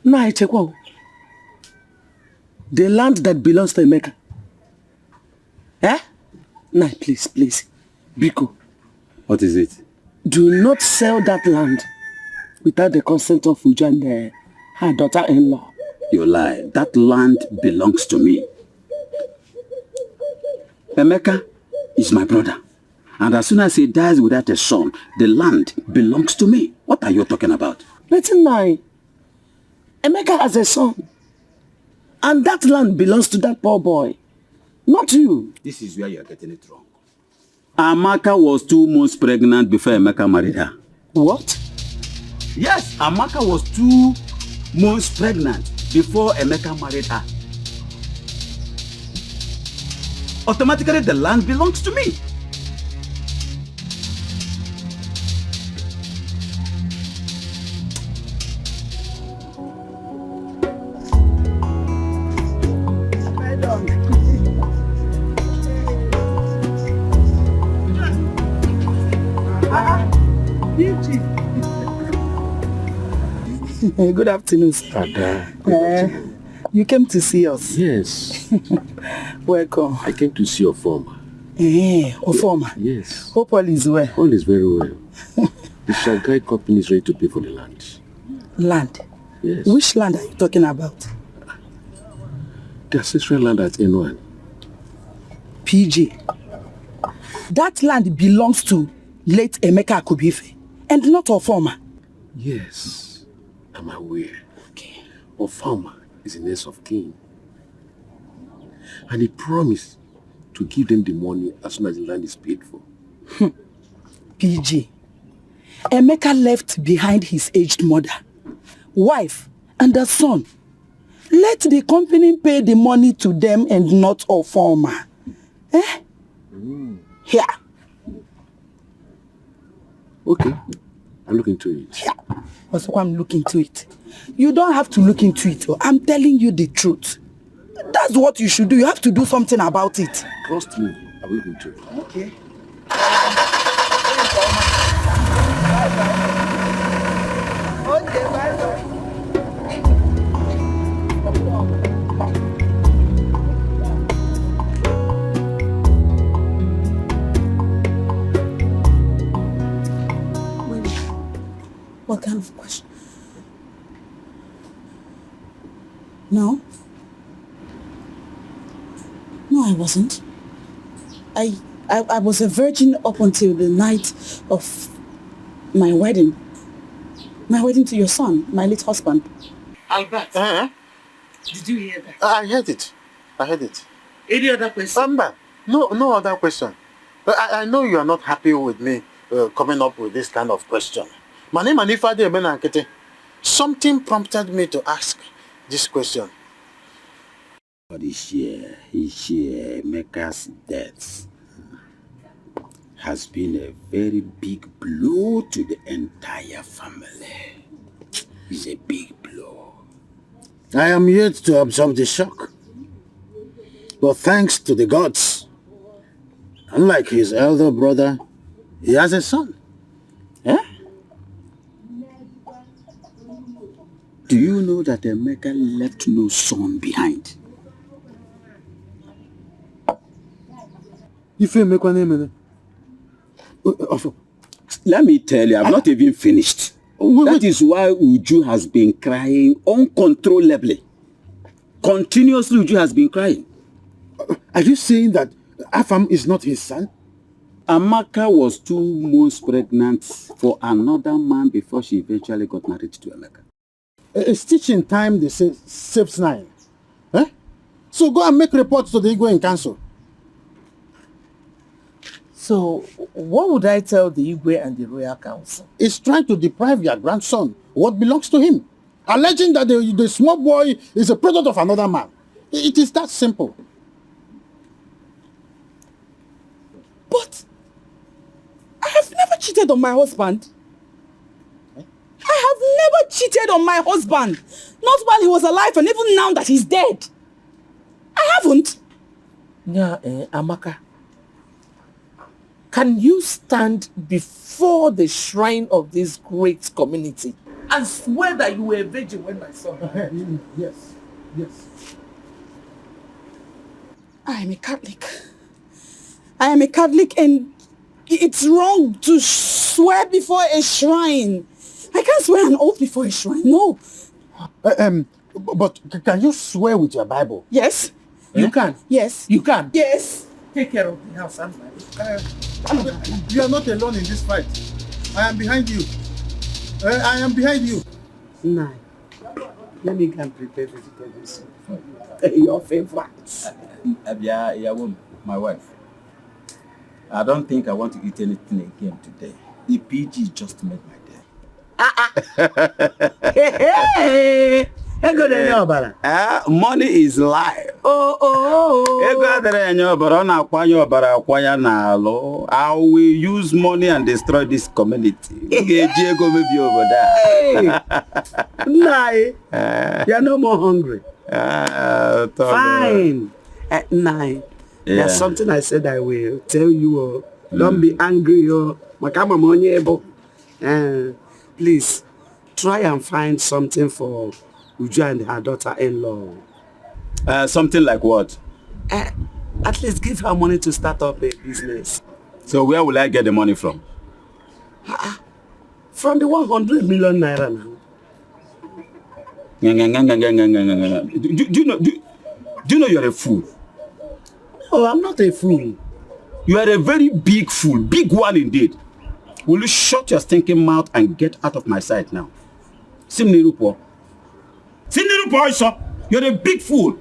Naija. The land that belongs to Emeka. Eh? Nah, please. Biko. What is it? Do not sell that land without the consent of Uju and her daughter-in-law. You lie. That land belongs to me. Emeka is my brother. And as soon as he dies without a son, the land belongs to me. What are you talking about? Listen, Emeka has a son. And that land belongs to that poor boy. Not you. This is where you are getting it wrong. Amaka was 2 months pregnant before Emeka married her. What? Yes, Amaka was 2 months pregnant before Emeka married her. Automatically, the land belongs to me. Good afternoon, sir. Ada. You came to see us? Yes. Welcome. I came to see your farmer. Ofoma? Yes. Hope all is well. All is very well. The Shagai company is ready to pay for the land. Land? Yes. Which land are you talking about? The ancestral land at N1. PG. That land belongs to late Emeka Akubife and not Ofoma. Yes, I'm aware. Okay. Ofoma is the next of kin. And he promised to give them the money as soon as the land is paid for. PG. Emeka left behind his aged mother, wife, and a son. Let the company pay the money to them and not Ofoma. Here. Okay. I'm looking into it. Yeah. Also, I'm looking into it. You don't have to look into it. I'm telling you the truth. That's what you should do. You have to do something about it. Trust me. I will look into it. Okay. What kind of question? No. No, I wasn't. I was a virgin up until the night of my wedding. My wedding to your son, my late husband. Albert, did you hear that? I heard it. Any other question? No other question. But I know you are not happy with me coming up with this kind of question. Something prompted me to ask this question. But this year, Emeka's death has been a very big blow to the entire family. It's a big blow. I am yet to absorb the shock. But thanks to the gods, unlike his elder brother, he has a son. Do you know that Emeka left no son behind? Let me tell you, I've not even finished. That is why Uju has been crying uncontrollably. Continuously, Uju has been crying. Are you saying that Afam is not his son? Amaka was 2 months pregnant for another man before she eventually got married to Emeka. It's teaching time, they say, saves 9. So go and make reports to the Igwe in council. So, what would I tell the Igwe and the Royal Council? It's trying to deprive your grandson what belongs to him, alleging that the small boy is a product of another man. It is that simple. But I have never cheated on my husband. I have never cheated on my husband. Not while he was alive and even now that he's dead. I haven't. Yeah, Amaka. Can you stand before the shrine of this great community and swear that you were a virgin when my son died? Yes. I am a Catholic. And it's wrong to swear before a shrine. I can't swear an oath before a shrine, no. But can you swear with your Bible? Yes. You can? Yes. You can? Yes. Take care of the house. You are not alone in this fight. I am behind you. Nah. Let me go and prepare vegetables for you. Your favorite. My wife. I don't think I want to eat anything again today. The PG just made my day. Money is life. I will use money and destroy this community. Hey, you're no more hungry. Fine. At 9. There's something I said I will tell you. Don't be angry. Please, try and find something for Uju and her daughter-in-law. Something like what? At least give her money to start up a business. So where will I get the money from? From the 100 million naira now. Do you know you're a fool? No, I'm not a fool. You are a very big fool. Big one indeed. Will you shut your stinking mouth and get out of my sight now? Simnirupo. Simnirupo, you're a big fool.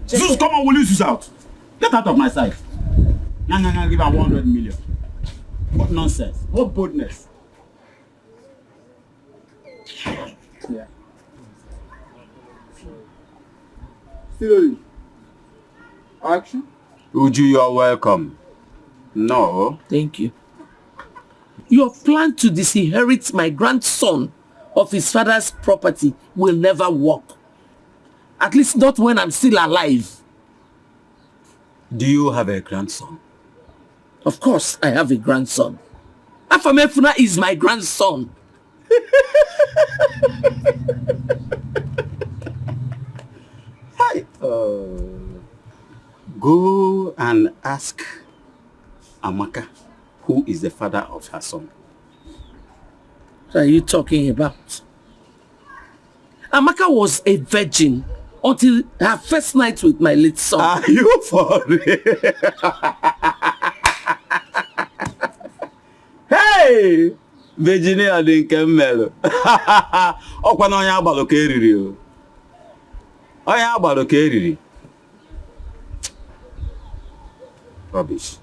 Zeus, come on, will you Zeus out? Get out of my sight. Give her 100 million. What nonsense. What boldness. Yeah. Still action? Uju, you are welcome. No. Thank you. Your plan to disinherit my grandson of his father's property will never work. At least not when I'm still alive. Do you have a grandson? Of course, I have a grandson. Afamefuna is my grandson. Hi. Go and ask Amaka, who is the father of her son. What are you talking about? Amaka was a virgin until her first night with my late son. Are you for real? Hey! Virginia didn't melo. Okwana onya agbalo ka eriri o. Onya agbalo ka eriri. Rubbish.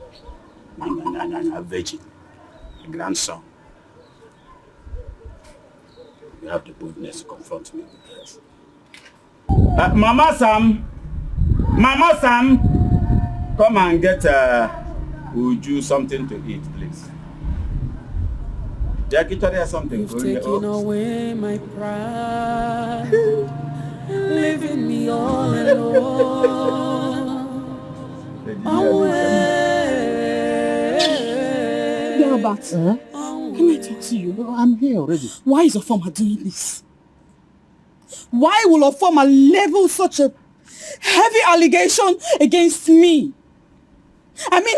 Virgin. Grandson. You have the boldness to confront me with this. Mama Sam! Mama Sam! Come and get Uju something to eat, please. Jackie, tell her something. You've taken away my pride, leaving me all alone. Away. Albert, can I talk to you? I'm here already. Why is Ofoma doing this? Why will Ofoma level such a heavy allegation against me? I mean,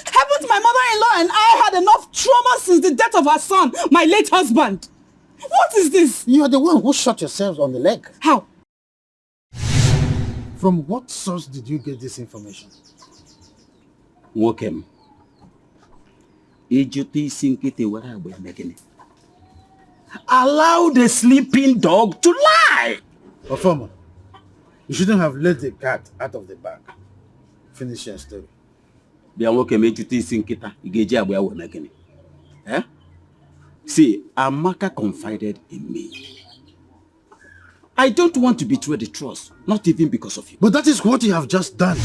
haven't my mother-in-law and I had enough trauma since the death of her son, my late husband? What is this? You are the one who shot yourself on the leg. How? From what source did you get this information? Wokem. Allow the sleeping dog to lie. Ofoma, you shouldn't have let the cat out of the bag. Finish your story. See, Amaka confided in me. I don't want to betray the trust, not even because of you. But that is what you have just done.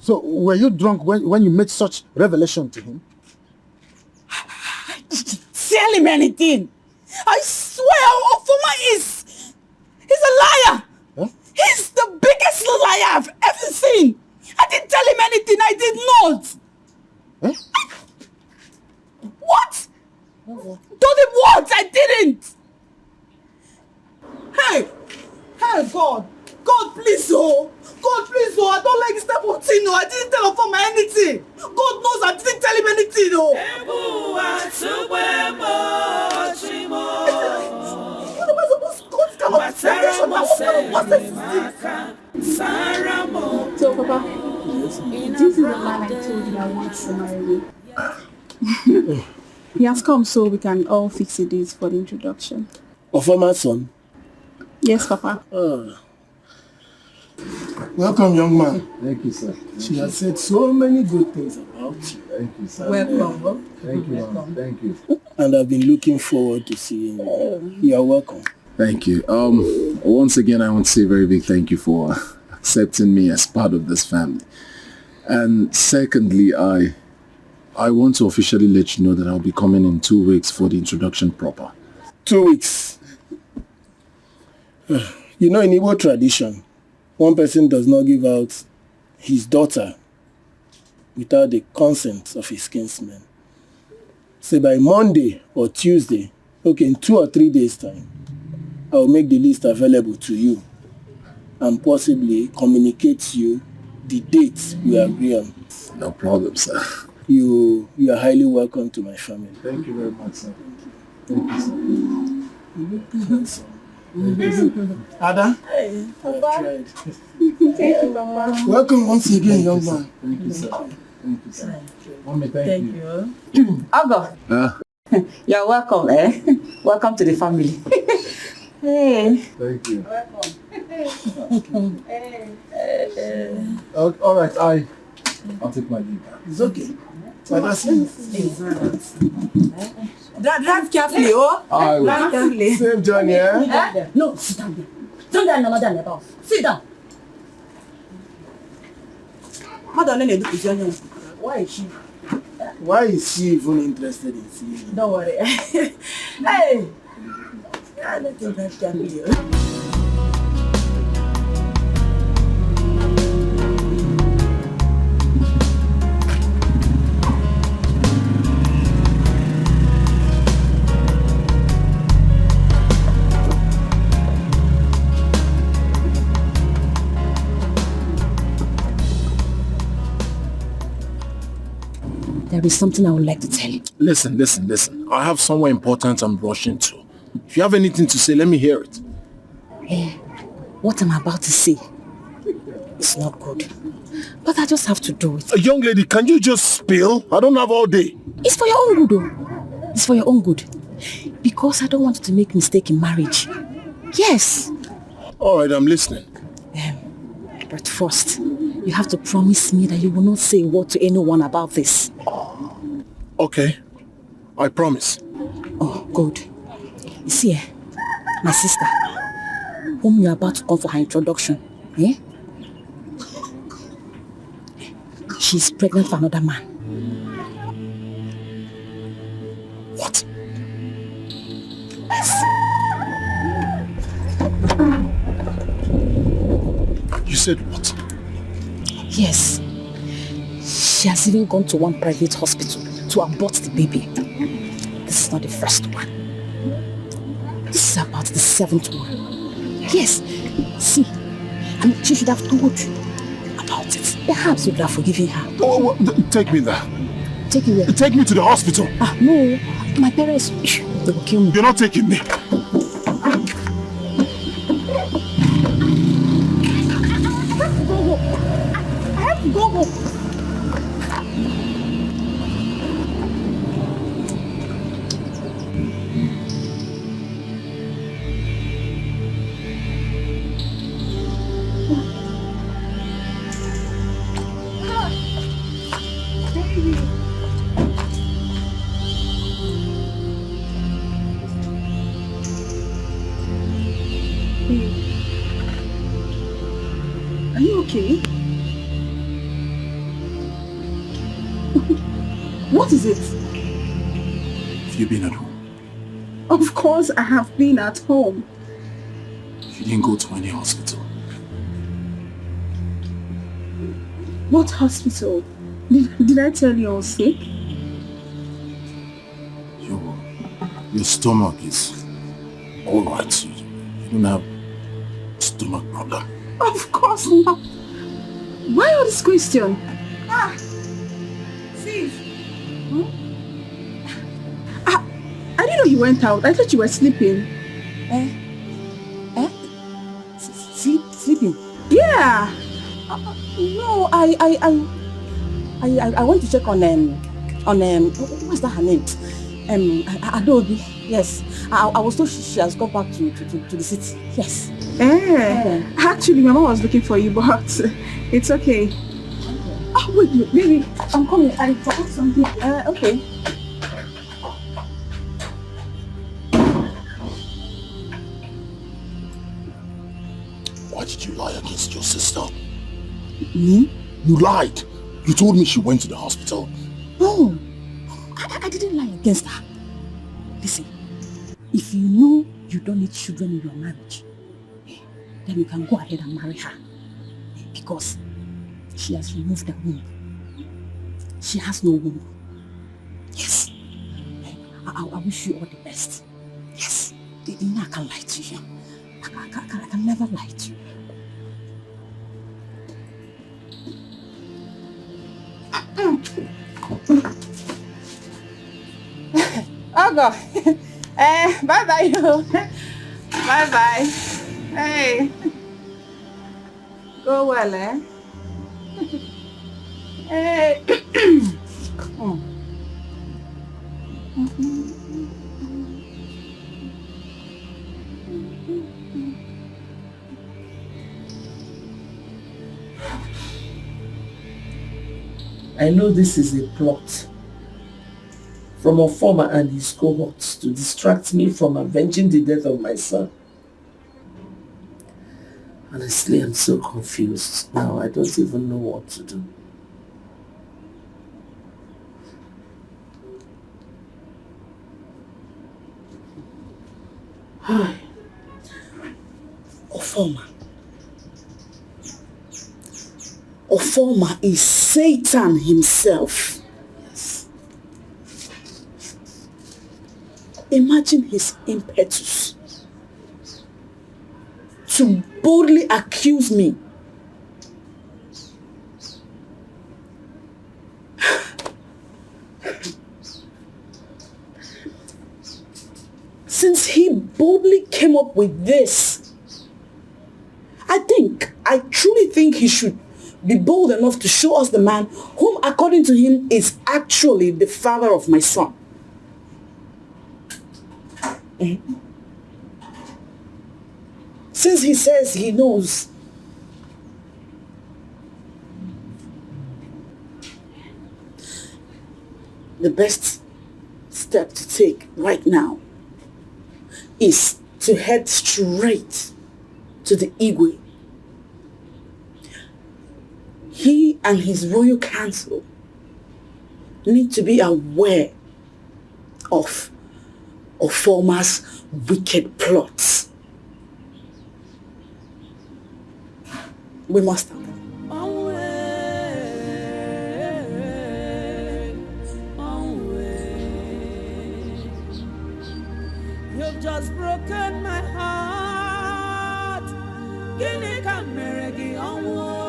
So, were you drunk when you made such revelation to him? Tell him anything. I swear, Ofoma he's a liar. Huh? He's the biggest liar I've ever seen. I didn't tell him anything. I did not. Huh? What? Told him what? I didn't. Hey! Hey, God! God, please, oh! God, please, oh! I don't like this type of thing, oh! I didn't tell Ofoma anything! God knows I didn't tell him anything, oh! What am I supposed to do? This kind of expectation now? What kind of process is this? So, Papa, this is the man I told you I want to marry you. He has come so we can all fix a date for the introduction. Ofoma's son? Yes, Papa. Welcome, young man. Thank you, sir. She has said so many good things about you. Thank you, sir. Welcome. Thank you, ma'am. Thank you. And I've been looking forward to seeing you. You are welcome. Thank you. Once again, I want to say a very big thank you for accepting me as part of this family. And secondly, I want to officially let you know that I'll be coming in 2 weeks for the introduction proper. 2 weeks. You know, in Igbo tradition, one person does not give out his daughter without the consent of his kinsmen. So by Monday or Tuesday, Okay, in 2 or 3 days' time, I'll make the list available to you and possibly communicate to you the dates we agree on. No problem, sir. You are highly welcome to my family. Thank you very much, sir. Thank you, sir. Ada? Hey, Papa. Thank you, Papa. Welcome once again, young man. Thank you, sir. Thank you, sir. Mommy, thank you. Ogo, you're welcome, eh? Welcome to the family. Hey. Thank you. Welcome. All right, I'll take my leave. It's okay. Drive carefully, oh. I will. Drive carefully. Same journey, eh? No, sit down there. Don't there another than above. Sit down. Madam, why is she? Why is she even interested in seeing you? Don't worry. Hey! Let him drive carefully. There is something I would like to tell you. Listen. I have somewhere important I'm rushing to. If you have anything to say, let me hear it. What I'm about to say is not good. But I just have to do it. A young lady, can you just spill? I don't have all day. It's for your own good, though. It's for your own good. Because I don't want you to make mistake in marriage. Yes. All right, I'm listening. But first, you have to promise me that you will not say a word to anyone about this. Okay. I promise. Oh, good. You see, my sister, whom you're about to come for her introduction, she's pregnant for another man. What? Yes. You said what? Yes. She has even gone to one private hospital to abort the baby. This is not the first one. This is about the 7th one. Yes. See, she should have told you about it. Perhaps you would have forgiven her. Oh, take me there. Take you where? Take me to the hospital. No. My parents, they will kill me. You're not taking me. I have to go home. Are you okay? What is it? Have you been at home? Of course I have been at home. You didn't go to any hospital. What hospital? Did I tell you I was sick? Your stomach is all right. You don't have stomach problem. Of course not. Why all this question? See. I didn't know you went out. I thought you were sleeping. Sleeping? Yeah. No, I went to check on what's that her name? Adobe. Yes. I was told she has gone back to the city. Yes. Actually, my mom was looking for you, but it's okay. Oh, wait, baby, I'm coming. I forgot something. Okay. Why did you lie against your sister? Me? You lied. You told me she went to the hospital. No. I didn't lie against her. Listen, if you know you don't need children in your marriage, then you can go ahead and marry her. Because she has removed the womb. She has no womb. Yes. I wish you all the best. You know I can't lie to you. I can never lie to you. Oh God. Bye bye you. Bye bye. Hey. Go well, eh? Hey. I know this is a plot from Ofoma and his cohorts to distract me from avenging the death of my son. Honestly, I'm so confused now. I don't even know what to do. Ofoma is Satan himself. Yes. Imagine his impetus to boldly accuse me. Since he boldly came up with this, I truly think he should be bold enough to show us the man whom, according to him, is actually the father of my son. Since he says he knows, the best step to take right now is to head straight to the Igwe. He and his royal council need to be aware of Ofoma's wicked plots. We must have them. You've just broken my heart. Gini kameregi onwo.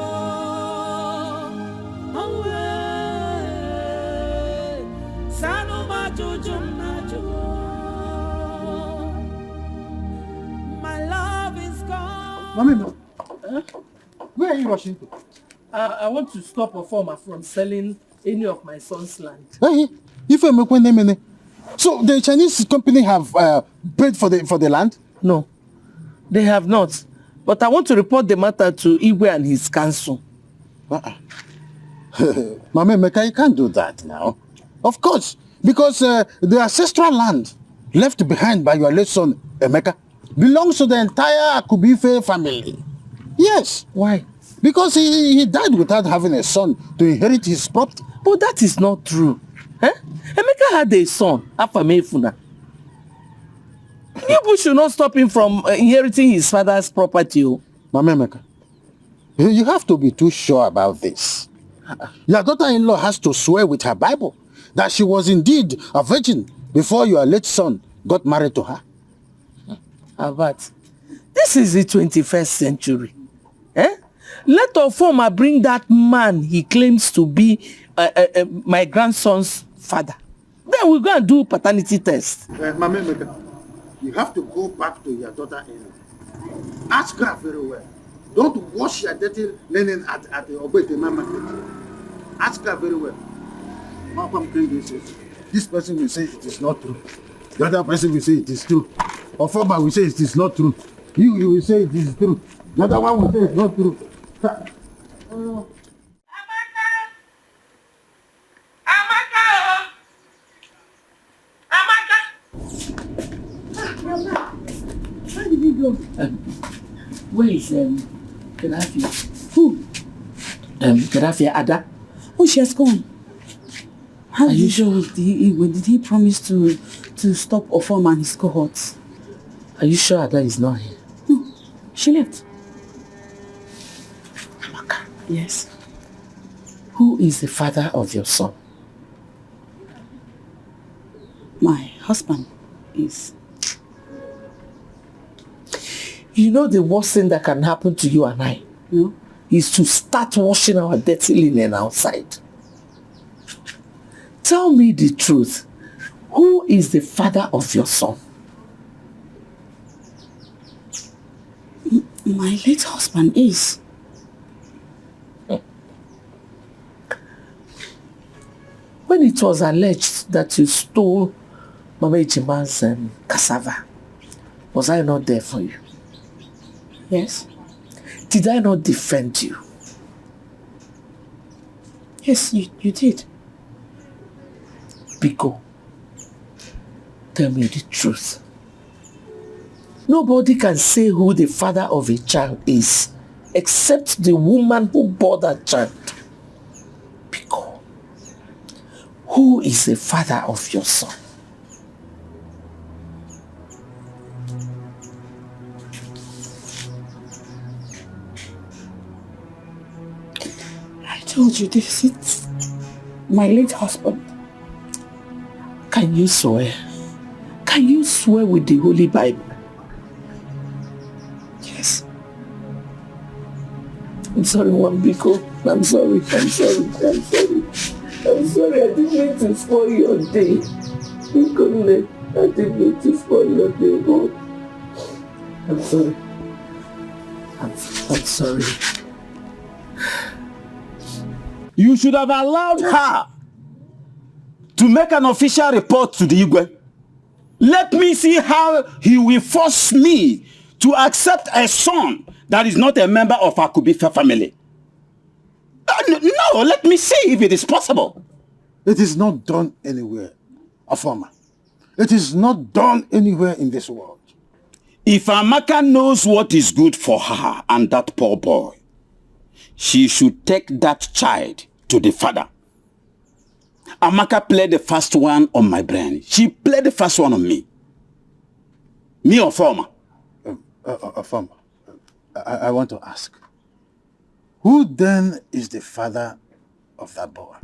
Sanu majujum najuo. My love is gone. Mami, where are you rushing to? I want to stop Ofoma from selling any of my son's land. Hey, so the Chinese company have paid for the land? No, they have not. But I want to report the matter to Igwe and his council. Mama Meka, you can't do that now. Of course, because the ancestral land left behind by your late son, Emeka, belongs to the entire Akubife family. Yes. Why? Because he died without having a son to inherit his property. But that is not true. Eh? Emeka had a son, Afamefuna. You should not stop him from inheriting his father's property. Mama Emeka, you have to be too sure about this. Your daughter-in-law has to swear with her Bible that she was indeed a virgin before your late son got married to her. Abat, this is the 21st century. Eh? Let Ofoma bring that man he claims to be my grandson's father. Then we'll go and do paternity test. Mama Emeka, you have to go back to your daughter-in-law. Ask her very well. Don't wash your dirty linen at the Obetema market. Ask her very well. This person will say it is not true. The other person will say it is true. Ofoma will say it is not true. You will say it is true. The other one will say it's not true. Where did he go? Where is Gaddafi? Who? Gaddafi Ada. Oh, she has gone. How Are you sure? Did he promise to stop Ofoma and his cohorts? Are you sure Ada is not here? No, she left. Amaka. Yes. Who is the father of your son? My husband is. You know the worst thing that can happen to you and I is to start washing our dirty linen outside. Tell me the truth. Who is the father of your son? My late husband is. When it was alleged that you stole Mama Ichima's cassava, was I not there for you? Yes. Did I not defend you? Yes, you did. Biko, tell me the truth. Nobody can say who the father of a child is except the woman who bore that child. Biko, who is the father of your son? I told you this, it's my late husband. Can you swear? Can you swear with the Holy Bible? Yes. I'm sorry, Wambiko. I'm sorry. I didn't mean to spoil your day. Biko, I didn't mean to spoil your day. Oh. I'm sorry. I'm sorry. You should have allowed her to make an official report to the Igwe. Let me see how he will force me to accept a son that is not a member of our Kubifa family. No, let me see if it is possible. It is not done anywhere, Afama. It is not done anywhere in this world. If Amaka knows what is good for her and that poor boy, she should take that child to the father. Amaka played the first one on my brain. She played the first one on me. Me or Afama? Afama, I want to ask. Who then is the father of that boy?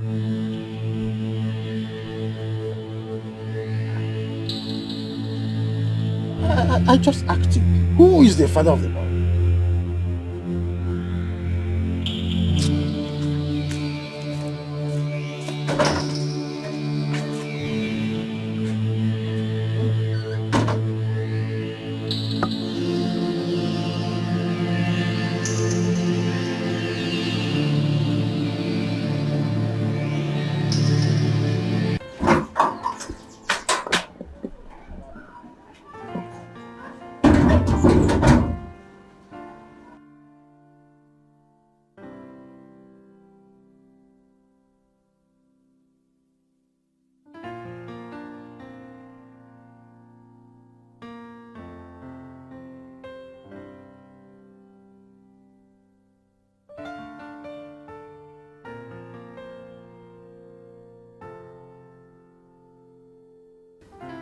I just asked you. Who is the father of the boy?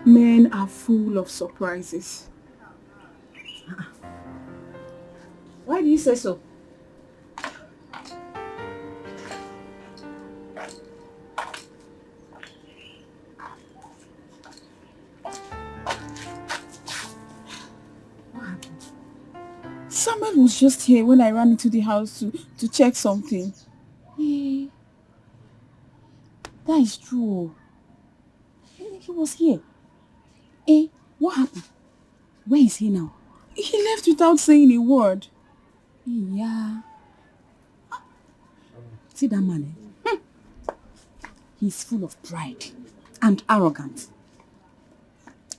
Men are full of surprises. Why do you say so? Samuel was just here when I ran into the house to check something. Hey, that is true. He was here. Hey, what happened? Where is he now? He left without saying a word. Yeah. See that man, eh? He's full of pride and arrogant.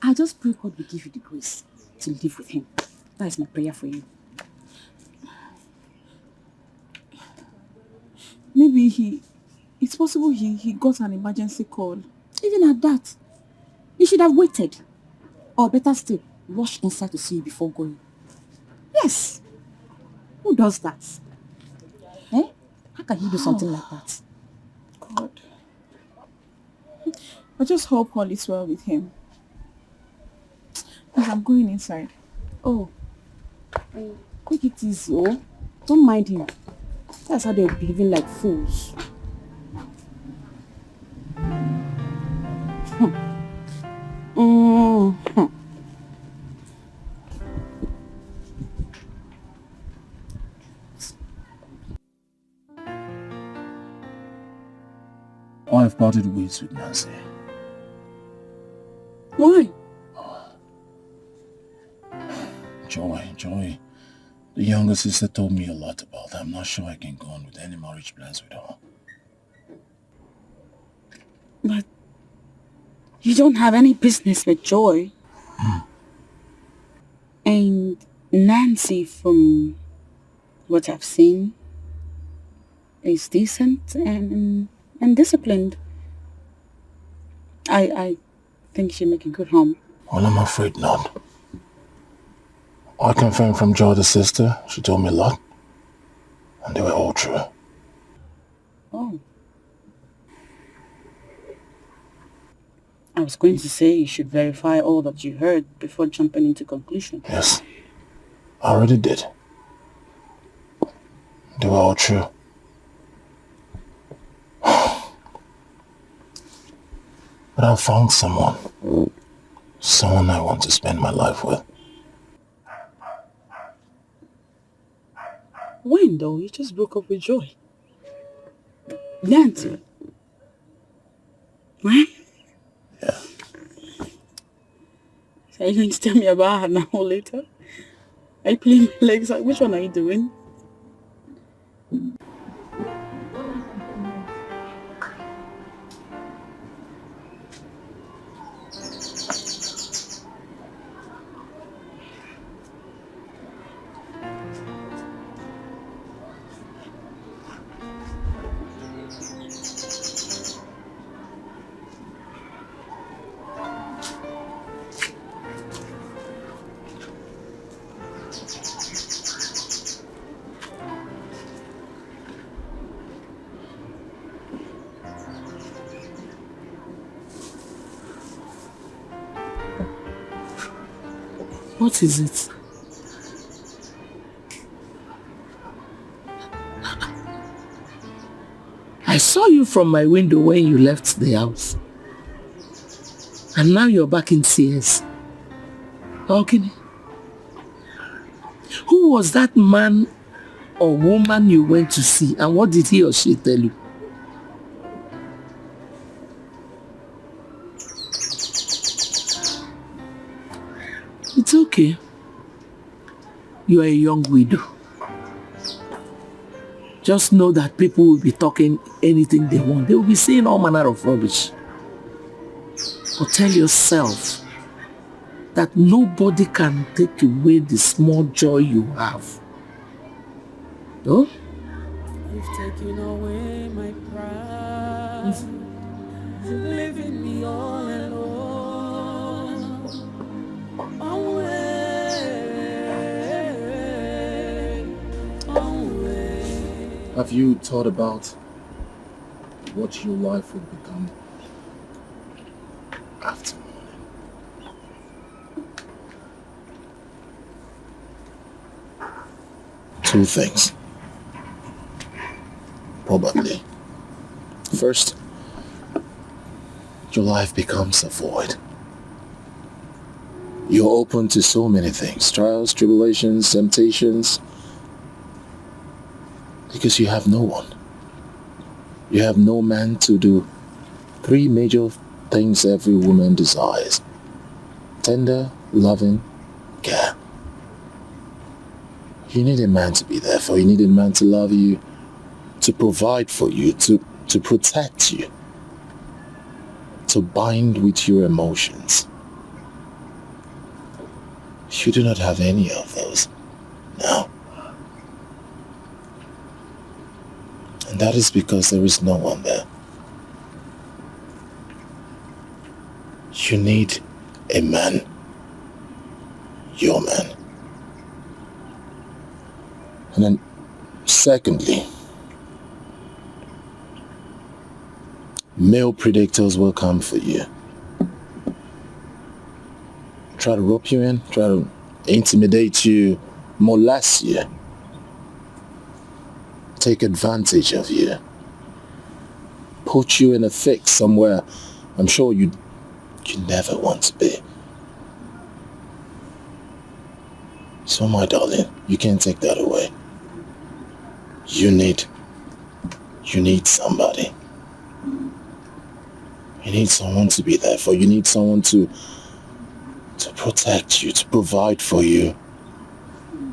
I just pray God will give you the grace to live with him. That is my prayer for you. Maybe it's possible he got an emergency call. Even at that, you should have waited. Or better still, rush inside to see you before going. Yes. Who does that? Eh? How can you do something like that? God. I just hope all is well with him. Because I'm going inside. Oh. Quick it easy, oh. Don't mind him. That's how they're behaving like fools. I've parted ways with Nancy. Why? Joy. The younger sister told me a lot about her. I'm not sure I can go on with any marriage plans with her. But you don't have any business with Joy. And Nancy, from what I've seen, is decent and disciplined. I think she'll make a good home. Well, I'm afraid not. I confirmed from Joy, the sister. She told me a lot. And they were all true. Oh. I was going to say you should verify all that you heard before jumping into conclusion. Yes, I already did. They were all true. But I found someone. Someone I want to spend my life with. When though? You just broke up with Joy. Nancy. Right? Yeah. So are you going to tell me about her now or later? Are you playing my legs? Which one are you doing? What is it? I saw you from my window when you left the house. And now you're back in tears. Okay. Who was that man or woman you went to see, and what did he or she tell you? It's okay. You are a young widow. Just know that people will be talking anything they want. They will be saying all manner of rubbish. But tell yourself that nobody can take away the small joy you have. No? You've taken away my pride, leaving me all alone. Away. Have you thought about what your life would become after morning? Two things. Probably. First, your life becomes a void. You're open to so many things, trials, tribulations, temptations, because you have no one. You have no man to do three major things every woman desires: tender, loving, care. You need a man to be there for you. You need a man to love you, to provide for you, to protect you, to bind with your emotions. You do not have any of those now. And that is because there is no one there. You need a man. Your man. And then, secondly, male predators will come for you. Try to rope you in, try to intimidate you, molest you, take advantage of you, put you in a fix somewhere I'm sure you never want to be. So my darling, you can't take that away. You need somebody. You need someone to be there for you. You need someone to protect you, to provide for you.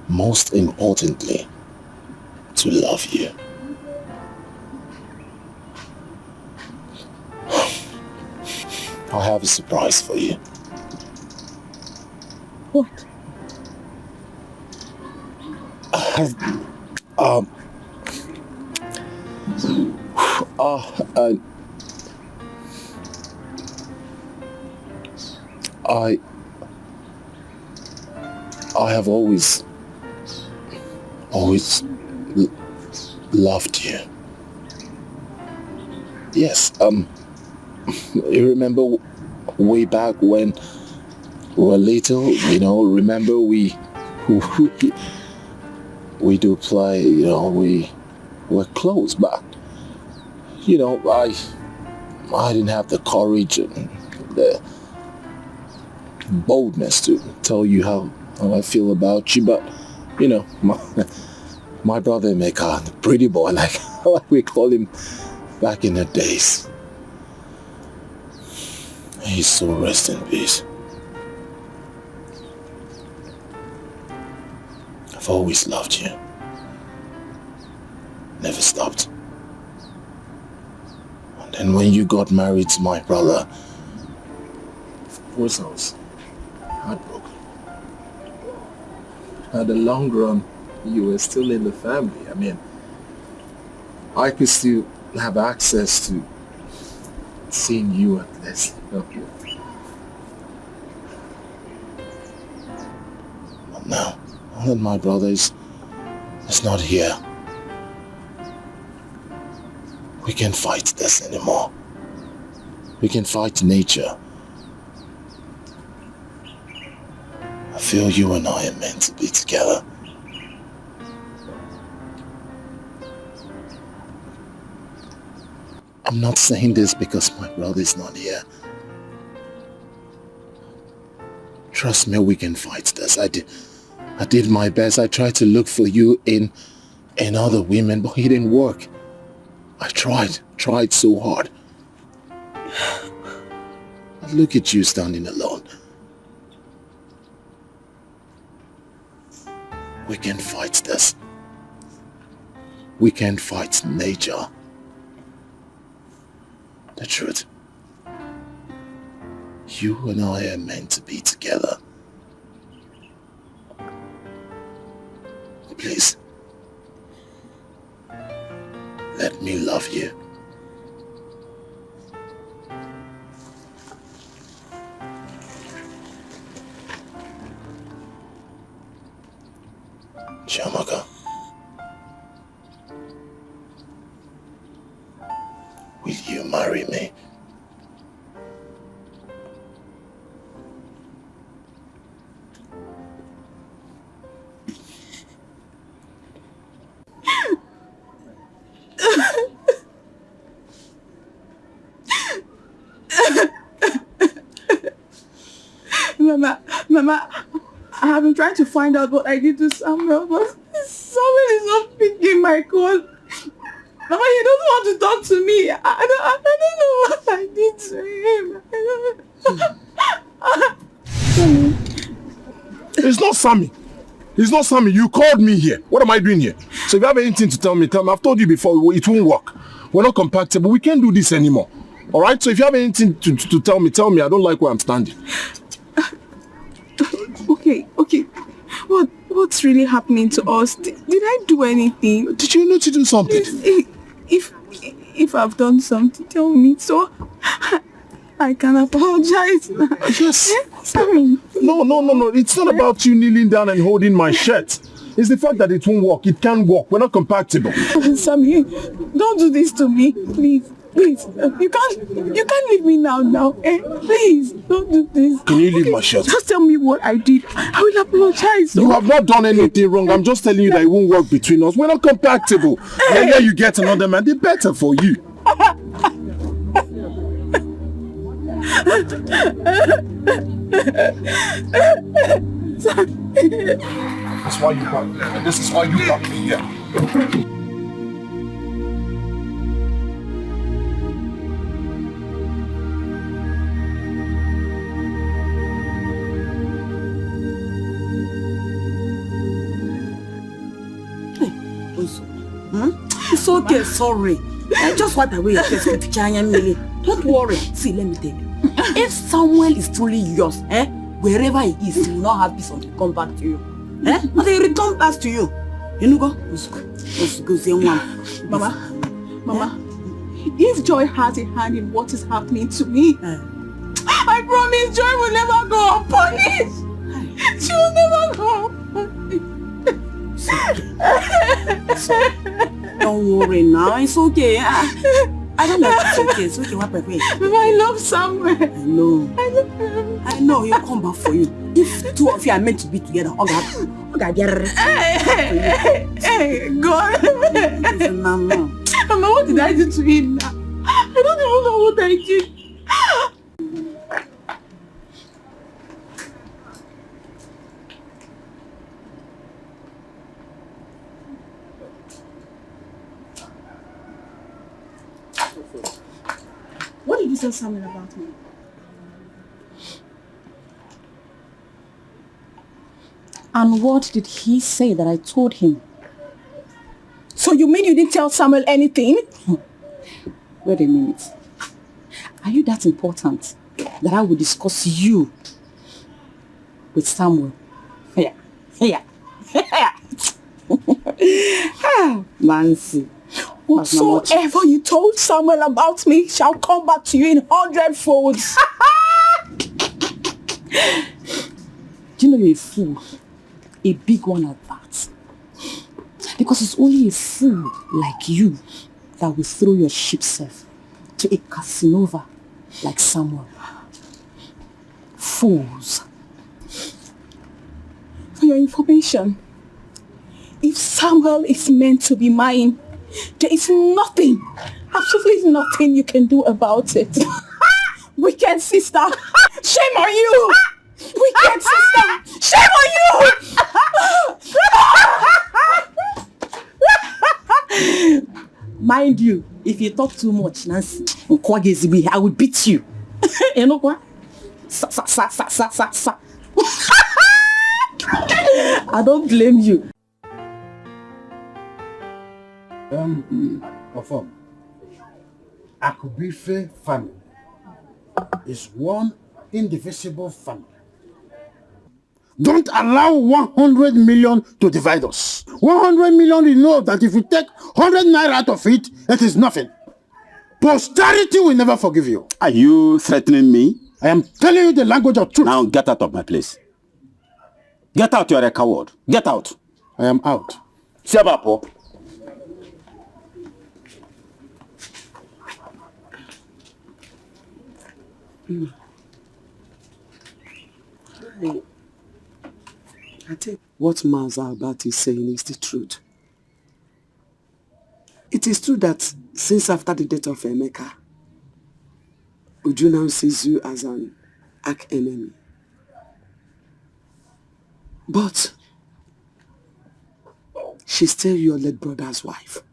Most importantly, to love you. I have a surprise for you. What? I have always loved you. Yes, you remember way back when we were little, remember we do play, we were close, but, I didn't have the courage and the boldness to tell you how I feel about you, but, my brother Emeka, the pretty boy, like we call him back in the days, he's so rest in peace. I've always loved you. Never stopped. And then when you got married to my brother, of course I was heartbroken. At the long run, you were still in the family. I mean, I could still have access to seeing you at least. But now that my brother is not here, we can't fight this anymore. We can fight nature. I feel you and I are meant to be together. I'm not saying this because my brother is not here. Trust me, we can fight this. I did my best. I tried to look for you in other women, but it didn't work. I tried so hard. But look at you standing alone. We can fight this. We can fight nature. The truth. You and I are meant to be together. Please. Let me love you. Chiamaka. Will you marry me? Mama, I have been trying to find out what I did to Samuel, but Samuel is not picking my call. Mama, he doesn't want to talk to me. I don't know what I did to him. It's not Sammy. It's not Sammy. You called me here. What am I doing here? So if you have anything to tell me, tell me. I've told you before, it won't work. We're not compatible. We can't do this anymore. All right? So if you have anything to tell me, tell me. I don't like where I'm standing. Okay. What's really happening to us? Did I do anything? Did you know to do something? If I've done something, tell me so I can apologize. Yes. Sorry. No. It's not about you kneeling down and holding my shirt. It's the fact that it won't work. It can't work. We're not compatible. Sammy, don't do this to me, please. You can't leave me now. Please, don't do this. Can you leave my shirt? Just tell me what I did. I will apologize. You have not done anything wrong. I'm just telling you that it won't work between us. We're not compatible. The earlier you get another man, the better for you. That's why you got me. And this is why you got me here. okay, sorry. I just wipe away your face with Millie. Don't worry. See, let me tell you. If Samuel is truly yours, wherever he is, he will not have peace until he comes back to you. And they return back to you. You know, go. Let's go see one. Mama, if Joy has a hand in what is happening to me, I promise Joy will never go unpunished. She will never go unpunished. Don't worry now, it's okay. I don't know if it's okay. It's okay, what away. I love Samuel. I know. I love him. I know he'll come back for you. If the two of you are meant to be together, Hey, God. Mama, what did I do to him now? I don't even know what I did. What did you tell Samuel about me? And what did he say that I told him? So you mean you didn't tell Samuel anything? Wait a minute. Are you that important that I will discuss you with Samuel? Yeah. Nancy. Whatsoever you told Samuel about me shall come back to you in 100 folds. Do you know you're a fool? A big one at that. Because it's only a fool like you that will throw your ship self to a Casanova like Samuel. Fools. For your information, if Samuel is meant to be mine, there is nothing, absolutely nothing you can do about it. Wicked sister, shame on you! Wicked sister, shame on you! Mind you, if you talk too much, Nancy, I will beat you. You know what? Sa. I don't blame you. Confirm. Akubife family is one indivisible family. Don't allow 100 million to divide us. 100 million, you know that if you take 100 naira out of it, it is nothing. Posterity will never forgive you. Are you threatening me? I am telling you the language of truth. Now get out of my place. Get out, you are a coward. Get out. I am out. Sebapo. I think what Maza about is saying is the truth. It is true that since after the death of Emeka, Uju now sees you as an arch-enemy. But she's still your late brother's wife.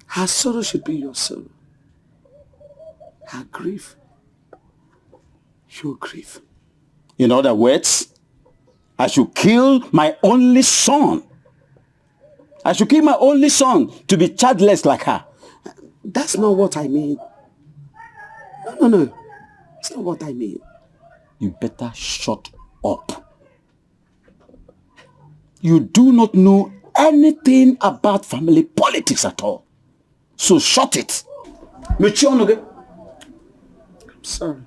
Her sorrow should be your sorrow. Her grief, your grief. In other words, I should kill my only son. I should kill my only son to be childless like her. That's not what I mean. No. It's not what I mean. You better shut up. You do not know anything about family politics at all. So shut it. I'm sorry.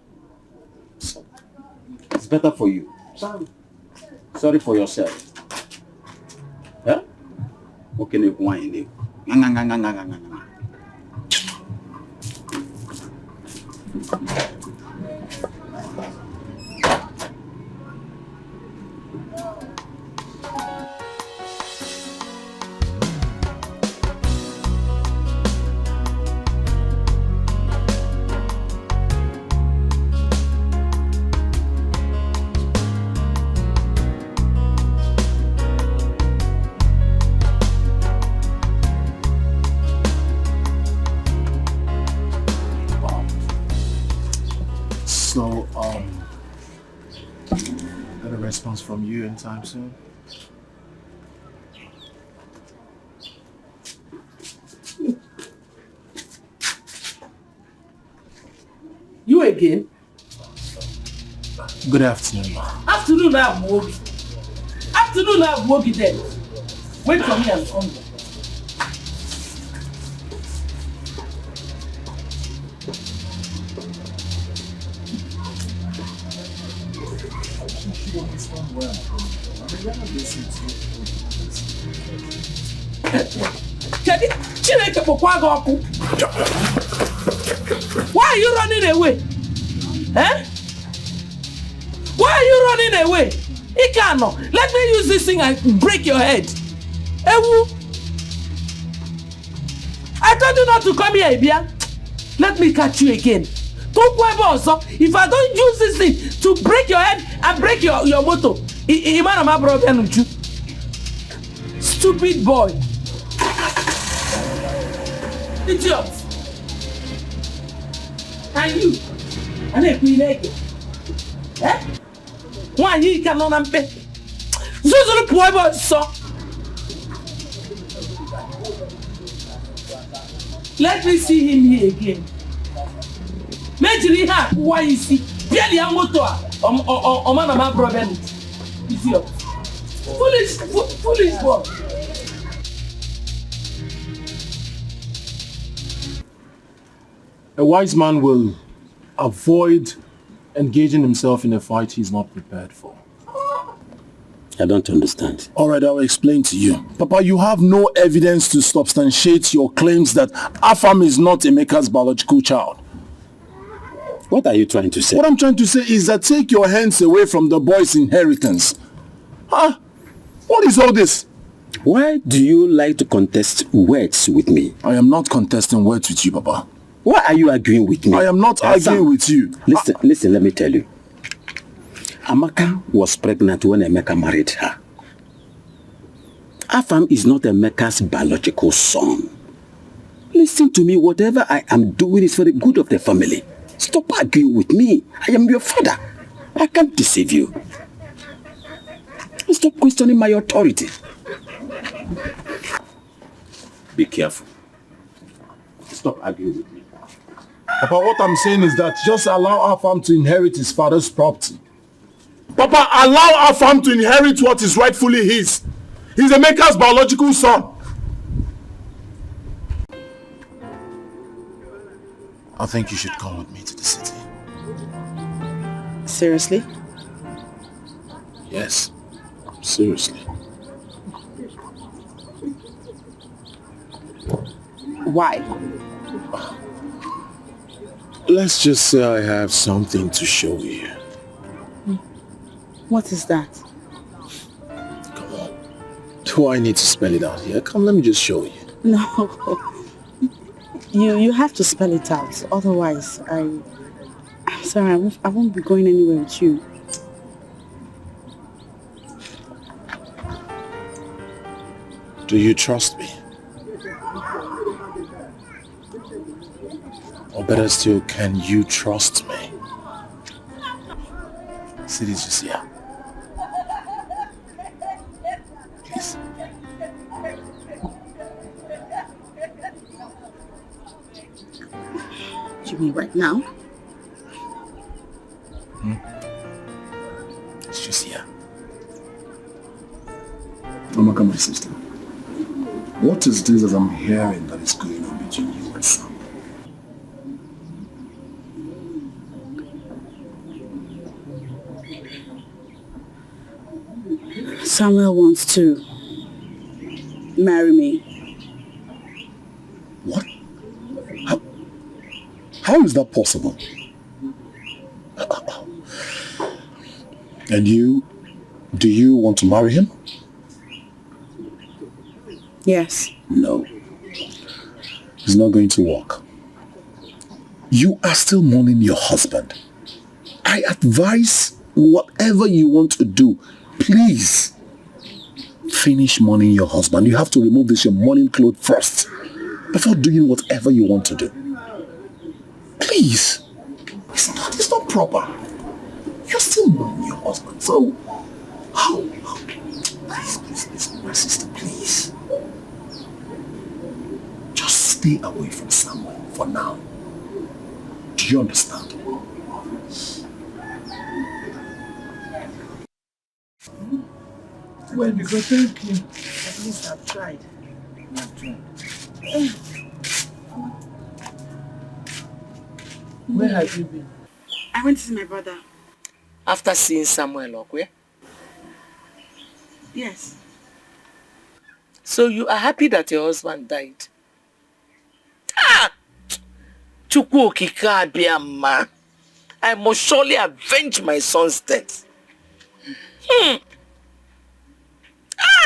It's better for you. Sorry for yourself. Huh? Okay, wine. So, get a response from you anytime soon? again? Good afternoon, ma. Afternoon, I have Wogi. Afternoon, I have Wogi then. Wait for me and come back. Why are you running away? Eh? Why are you running away? Ikano, let me use this thing and break your head. Ewu. I told you not to come here, Ibia. Let me catch you again. If I don't use this thing to break your head and break your motor, stupid boy. Idiot. And you? And if we like it. Eh? Why you cannot pay? Zuzuru poor so. Let me see him here again. Major ha, why you see? Barely a motor. Man, my brother. Idiot. Foolish boy. A wise man will avoid engaging himself in a fight he's not prepared for. I don't understand. All right, I'll explain to you. Papa, you have no evidence to substantiate your claims that Afam is not Emeka's biological child. What are you trying to say? What I'm trying to say is that take your hands away from the boy's inheritance. Huh? What is all this? Why do you like to contest words with me? I am not contesting words with you, Papa. Why are you arguing with me? I am not arguing with you. Listen, let me tell you. Amaka was pregnant when Emeka married her. Afam is not Emeka's biological son. Listen to me, whatever I am doing is for the good of the family. Stop arguing with me. I am your father. I can't deceive you. Stop questioning my authority. Be careful. Stop arguing with me. Papa, what I'm saying is that just allow Afam to inherit his father's property. Papa, allow Afam to inherit what is rightfully his. He's Emeka's biological son. I think you should come with me to the city. Seriously? Yes, seriously. Why? Let's just say I have something to show you. What is that? Come on. Do I need to spell it out here? Come, let me just show you. No. You have to spell it out. Otherwise, I'm sorry, I won't be going anywhere with you. Do you trust me? Or better still, can you trust me? See this just here. Please. You mean right now? It's just here. Amaka, my sister. What is this that I'm hearing that is going on between you and Sam? Samuel wants to marry me. What? How is that possible? And do you want to marry him? Yes. No. It's not going to work. You are still mourning your husband. I advise whatever you want to do, please finish mourning your husband. You have to remove your mourning clothes first before doing whatever you want to do. Please. It's not proper. You're still mourning your husband. So, how? Please, my sister, please. Just stay away from Samuel for now. Do you understand? Well, because thank you. At least I've tried. Where have you been? I went to see my brother. After seeing Samuel Okwe? Yes. So you are happy that your husband died? Ah! Chukwu okike abịama. I must surely avenge my son's death.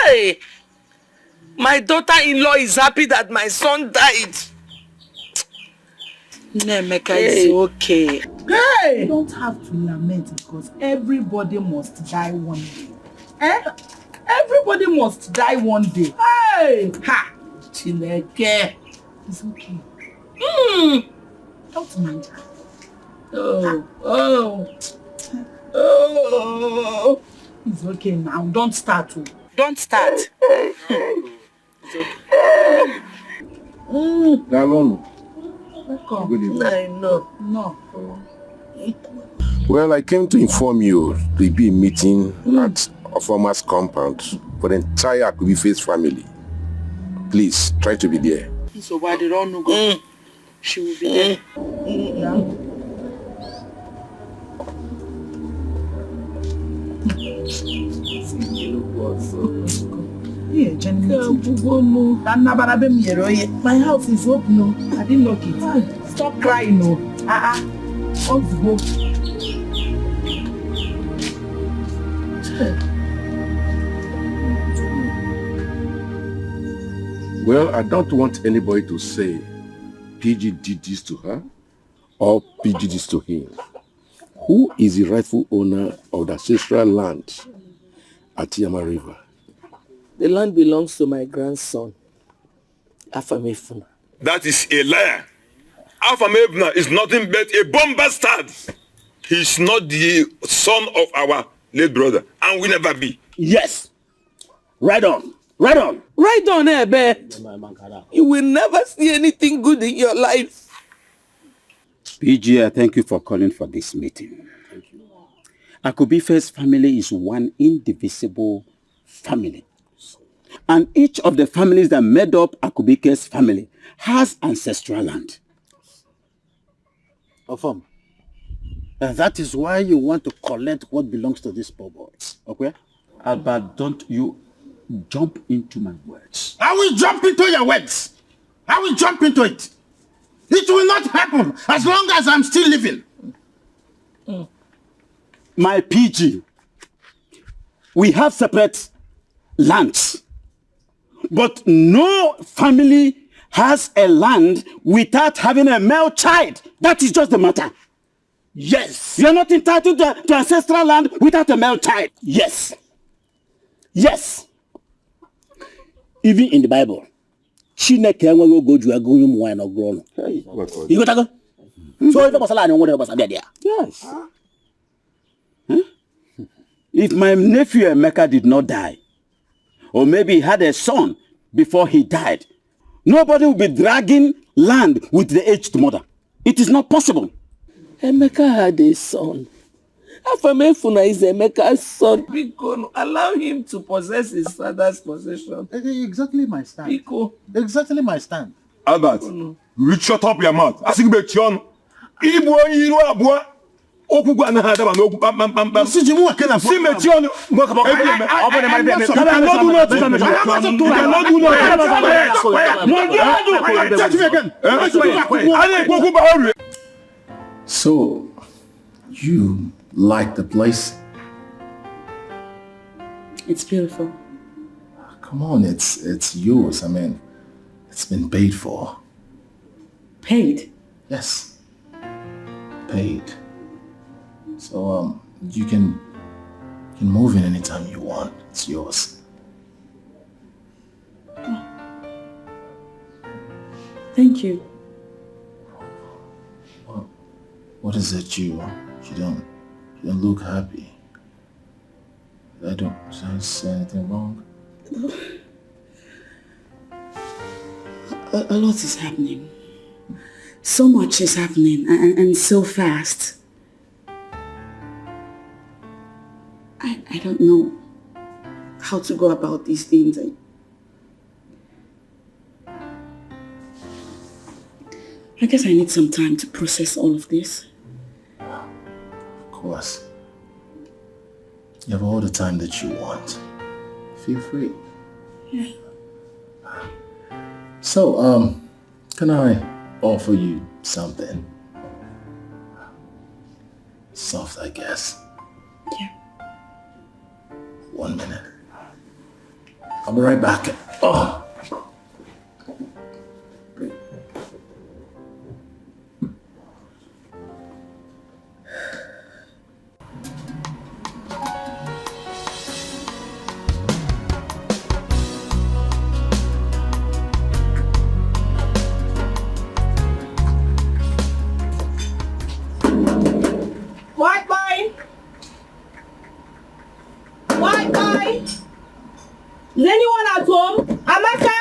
Hey! My daughter-in-law is happy that my son died. Nemeka, it's okay. Hey! You don't have to lament because everybody must die one day. Eh? Everybody must die one day. Hey! Ha! Chineke. It's okay. Don't mind her. Oh. It's okay now. Don't start. Don't start. It's okay. Welcome. Good evening. I know. No. Well, I came to inform you there'll be a meeting at a farmer's compound for the entire Akubife's family. Please, try to be there. So why did all no go? She will be there. Yeah. Yeah, Jenny. My house is open. I didn't lock it. Stop crying. Let's go. Well, I don't want anybody to say PG did this to her or PG did this to him. Who is the rightful owner of the ancestral land at Yama River? The land belongs to my grandson, Afamefuna. That is a liar. Afamefuna is nothing but a bomb bastard. He's not the son of our late brother, and will never be. Yes. Right on. Right on. Right on, Ebe. You will never see anything good in your life. PG, I thank you for calling for this meeting. Thank you. Akubife's family is one indivisible family. And each of the families that made up Akubike's family has ancestral land. Ofom, and that is why you want to collect what belongs to this poor boy. Okay? Albert, don't you jump into my words. I will jump into your words. I will jump into it. It will not happen as long as I'm still living. My PG, we have separate lands. But no family has a land without having a male child. That is just the matter. Yes. You're not entitled to ancestral land without a male child. Yes. Yes. Even in the Bible, Chineke enweghị oge o ji agụ ụmụ nwaanyị na ọgụrụ ọnụ. Ịghọtago? So ife gbasara anyị nwere gbasara bịa. Yes. If my nephew Emeka did not die, or maybe he had a son before he died, nobody will be dragging land with the aged mother. It is not possible. Emeka had a son. Afamefuna is Emeka's son. Biko, allow him to possess his father's possession. Exactly my stand. Biko. Exactly my stand. Albert, you shut up your mouth. I think about you. Ibu iru abua. Okugwa na hada ba no pam pam pam pam. Si jimu akena. Si meti on. Go ka ba. I So, you like the place? It's beautiful. Come on, it's yours. I mean, it's been paid for. Paid? Yes. Paid. So, you can move in anytime you want. It's yours. Thank you. What is it you don't look happy? Did I say anything wrong? A lot is happening. So much is happening and so fast. I don't know how to go about these things. I guess I need some time to process all of this. Of course. You have all the time that you want. Feel free. Yeah. So, can I offer you something? Soft, I guess. Yeah. 1 minute. I'll be right back. Oh. Is anyone at home? Amaka?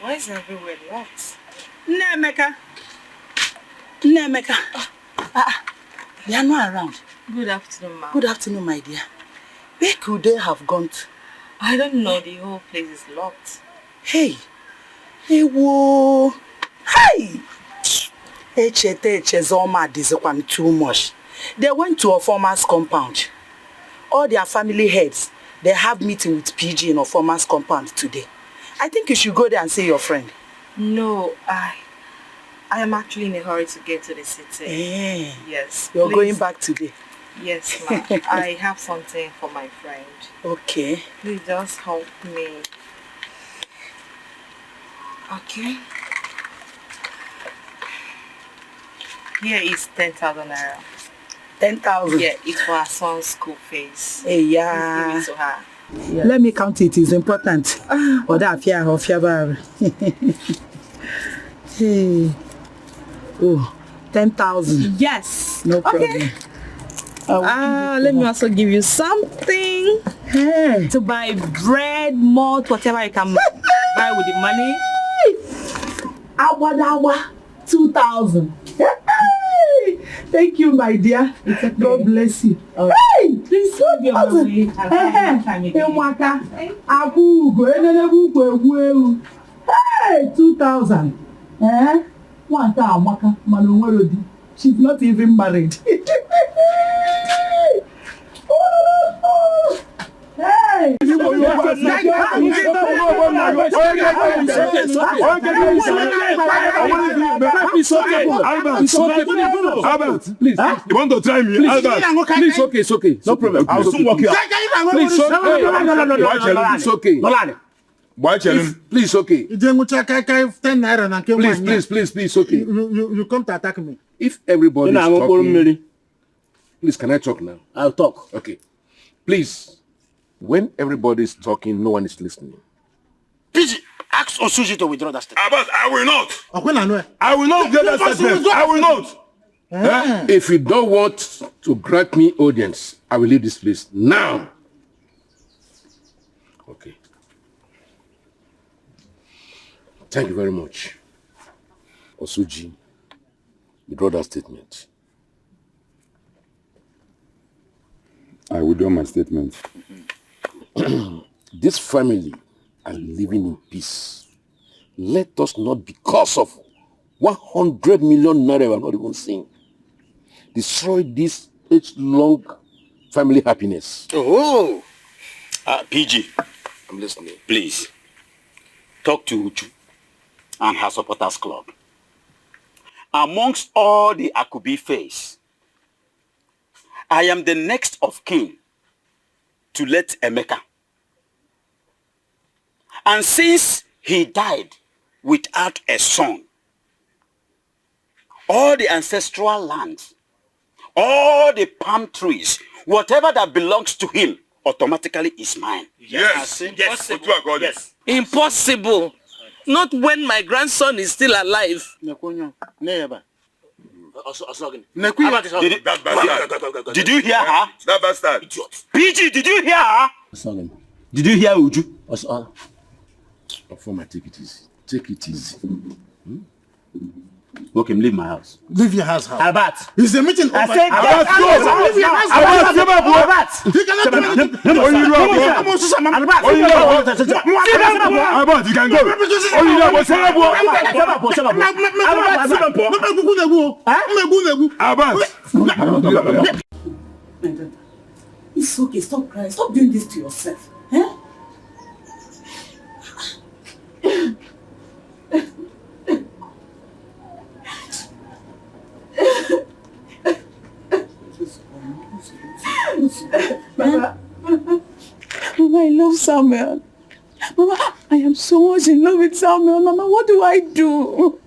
Why is everywhere locked? Nemeka. They are not around. Good afternoon, ma'am. Good afternoon, my dear. Where could they have gone to? I don't know. The whole place is locked. Hey. Hey, whoa. Hey. Echezoma dizekwan too much. They went to a farmer's compound. All their family heads, they have meeting with PG in a farmer's compound today. I think you should go there and see your friend. No, I am actually in a hurry to get to the city. Yes. You're going back today? Yes, ma'am. I have something for my friend. Okay. Please just help me. Okay. Here is 10,000 naira. 10,000? Yeah, it's for her son's school fees. Hey, yeah. Please give it to her. Yeah. Let me count it. It's important. Or that fear of your Hey. Oh, 10,000. Yes. No problem. Okay. Let me also give you something to buy bread, malt, whatever you can buy with the money. Awa, 2,000. Thank you, my dear. Okay. God bless you. Hey, please go be on my way. Hey, 2,000. She's not even married. Hey! It's okay. Albert, please. You want to try me? Albert, please. Okay, it's okay. No problem. I'll soon walk you out. Please, okay. It's okay. Why challenge? Please, okay. Please, okay. You come to attack me. If everybody is talking, please, can I talk now? I'll talk. Okay. Please. When everybody is talking, no one is listening. PG, ask Osuji to withdraw that statement. But I will not. I will not get that statement. I will not. If you don't want to grant me audience, I will leave this place now. Okay. Thank you very much. Osuji, withdraw that statement. I withdraw my statement. This family are living in peace. Let us not, because of 100 million naira we have not even seen, destroy this age-long family happiness. Oh, PG, I'm listening. Please, talk to Uchu and her supporters club. Amongst all the Akubi face, I am the next of kin to let Emeka. And since he died without a son, all the ancestral lands, all the palm trees, whatever that belongs to him, automatically is mine. Yes. Impossible. Yes. Impossible. Not when my grandson is still alive. Did you hear her? That bastard. Idiot. PG, did you hear her? Did you hear Uju? Former, take it easy. Take it easy. Okay, leave my house. Leave your house. Abat. It's a meeting over. I said, Abat, go. Leave your house. Abat. You cannot do anything. Come on, Susan. Abat, you can go. It's okay, stop crying. Stop doing this to yourself. Eh? Mama, I love Samuel. Mama, I am so much in love with Samuel. Mama, what do I do?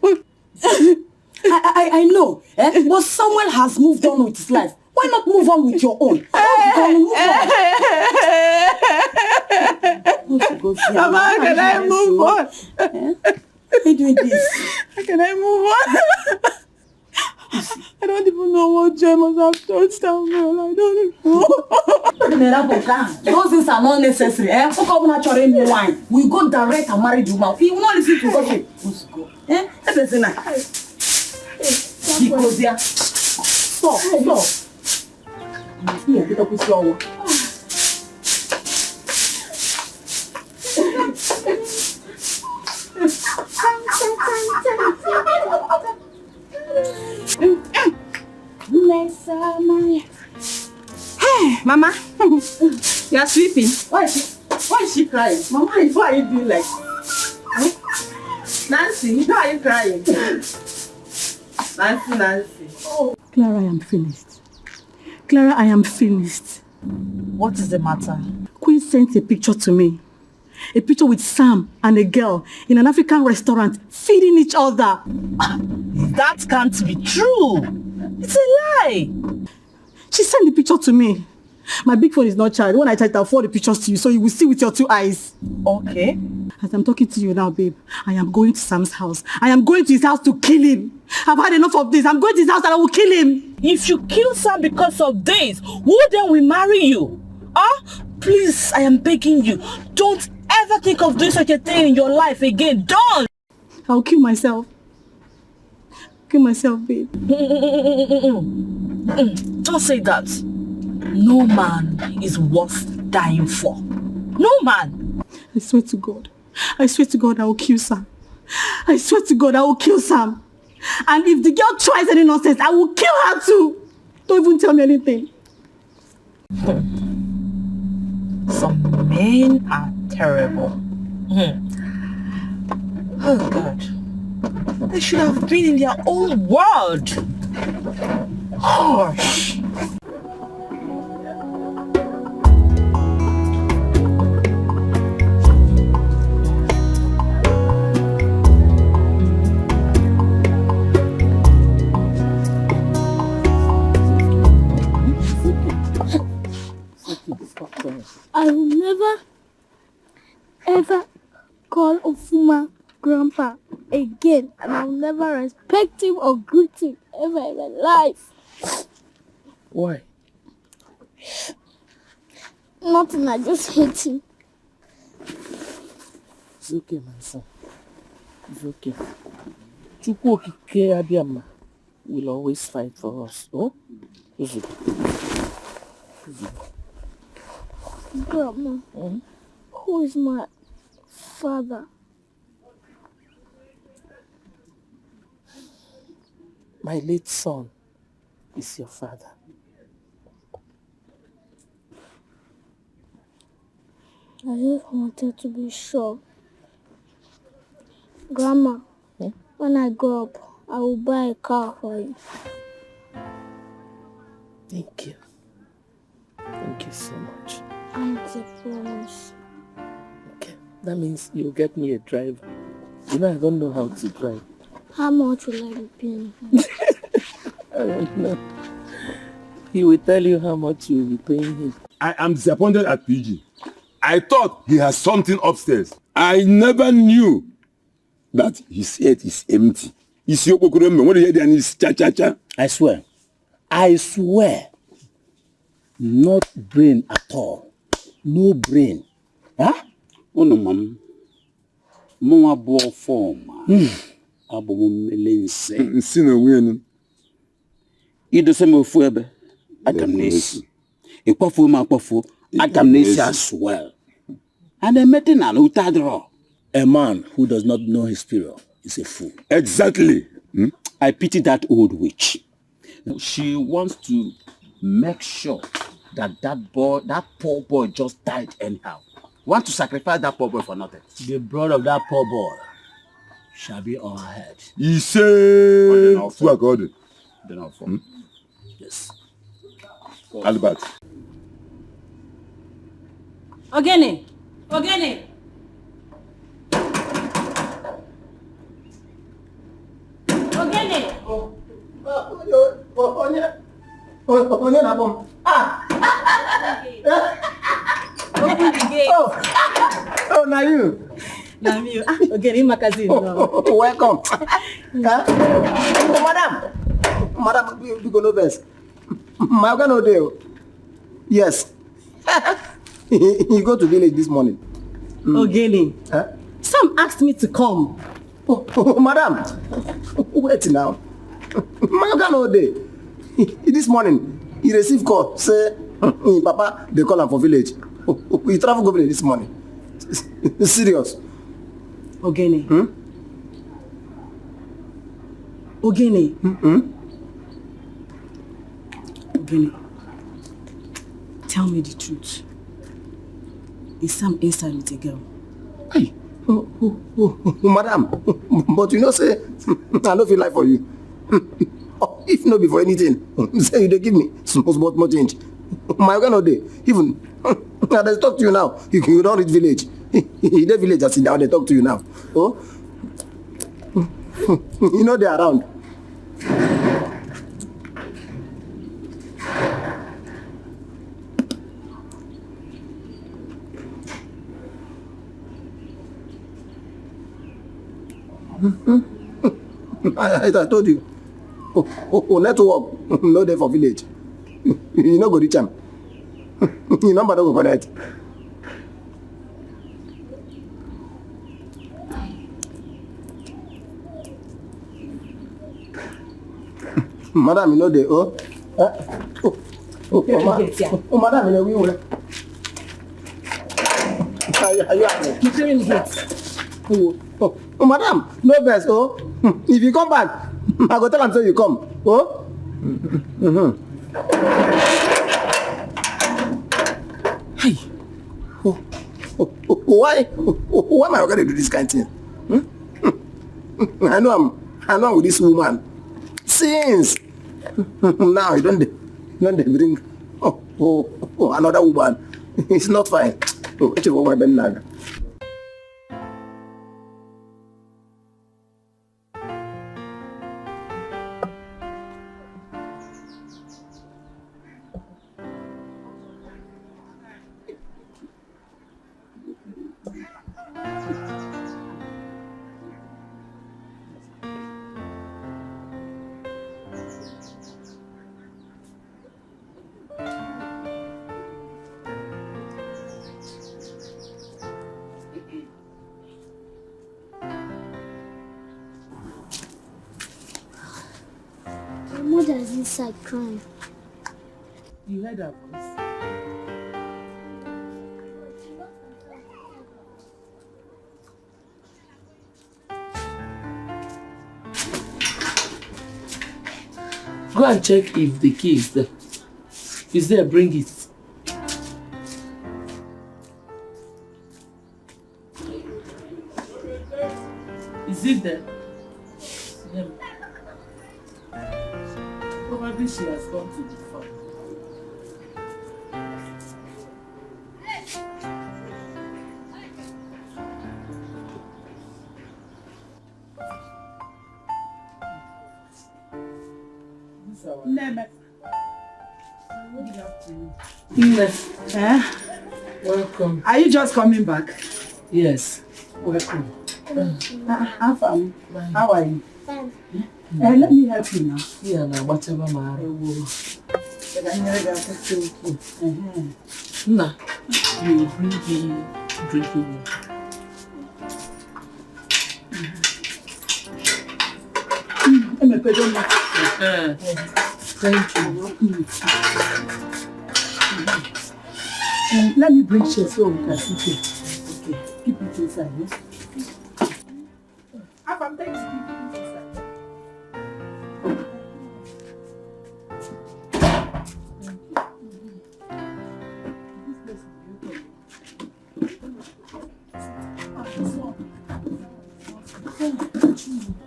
I know, but Samuel has moved on with his life. Why not move on with your own? Mama, how can I move on? Why are you doing this? How can I move on? I don't even know what joy must have told Samuel. I don't know. Those things are not necessary. We go direct and marry the woman. He will not listen to gossip. Let's go. Because they are... Stop. Here, get up with your work. Hey, Mama, you are sleeping. Why is she crying? Mama, why are you doing like? Huh? Nancy, why are you crying? Nancy. Oh, Clara, I am finished. Clara, I am finished. What is the matter? Queen sent a picture to me. A picture with Sam and a girl in an African restaurant feeding each other. That can't be true. It's a lie. She sent the picture to me. My big phone is not charged. When I charge, I'll forward the pictures to you so you will see with your 2 eyes. Okay. As I'm talking to you now, babe, I am going to Sam's house. I am going to his house to kill him. I've had enough of this. I'm going to his house and I will kill him. If you kill Sam because of this, who then will marry you? Please, I am begging you. Don't ever think of doing such a thing in your life again. Don't! I'll kill myself. Kill myself, babe. Don't say that. No man is worth dying for. No man. I swear to God. I swear to God I will kill Sam. I swear to God I will kill Sam. And if the girl tries any nonsense, I will kill her too. Don't even tell me anything. Some men are terrible. Oh God. They should have been in their own world. Gosh. I will never, ever call Ofuma Grandpa again, and I will never respect him or greet him ever in my life. Why? Nothing, I just hate him. It's okay, my son. It's okay. Chukwu Okike Abiyama will always fight for us. Oh? Is it? Grandma, who is my father? My late son is your father. I just wanted to be sure. Grandma, when I grow up, I will buy a car for you. Thank you. Thank you so much. And I promise. Okay, that means you'll get me a driver. You know, I don't know how to drive. How much will I be paying? I don't know. He will tell you how much you will be paying him. I am disappointed at PG. I thought he has something upstairs. I never knew that his head is empty. I swear. Not brain at all. No brain. Huh? Oh no, mom. Mama bore form. Abomumelense. Nsino win. Ido se me fuebe. Agamnesi. Ekwafu ma kwafu. Agamnesi as well. And I met in an utadro. A man who does not know his period is a fool. Exactly. I pity that old witch. She wants to make sure that that poor boy just died anyhow. Want to sacrifice that poor boy for nothing. The blood of that poor boy shall be on her head. He said, to a God. Yes. Albert. Ogene. Onye na bom. Open the gate. Oh, now you. Now you. Ogene magazine. Welcome. Madam, you go no best. My organ no dey. Yes. You go to village this morning. Ogene. Sam asked me to come. Madam, wait now. My organ no dey. This morning, he received call, say, Papa, they call him for village. We travel go village this morning. Serious. Ogene. Ogene. Ogene. Tell me the truth. Is Sam inside with a girl? Hey. Madam, but you know, say, I don't feel like for you. If not before anything, say they give me small change. My organ no dey. Even I dey talk to you now. You don't reach village. The village I sit down, they talk to you now. Oh, you know they're around. I told you. Network no dey for village. You no go reach am. Your number no go connect. Madam, you know dey. Madam, you know we will. Are you happy? You clearing the gate. Madam, no best. If you come back, I go tell am say you come. Hey. Why am I going to do this kind of thing? I know I'm with this woman. Since now you don't bring another woman. It's not fine. What you want my Ben? My mother is inside crying. You heard her voice? Go and check if the key is there. If it's there, bring it. Is it there? Yeah. Probably she has gone to the farm. Good afternoon. Welcome. Are you just coming back? Yes. Welcome. How are you? Fine. Let me help you now. Yeah, now whatever my Nah, you bring me drinking water. don't know. Thank you. Let me bring chairs so we can sit here. Okay, keep it inside. Yes? I'm taking it inside.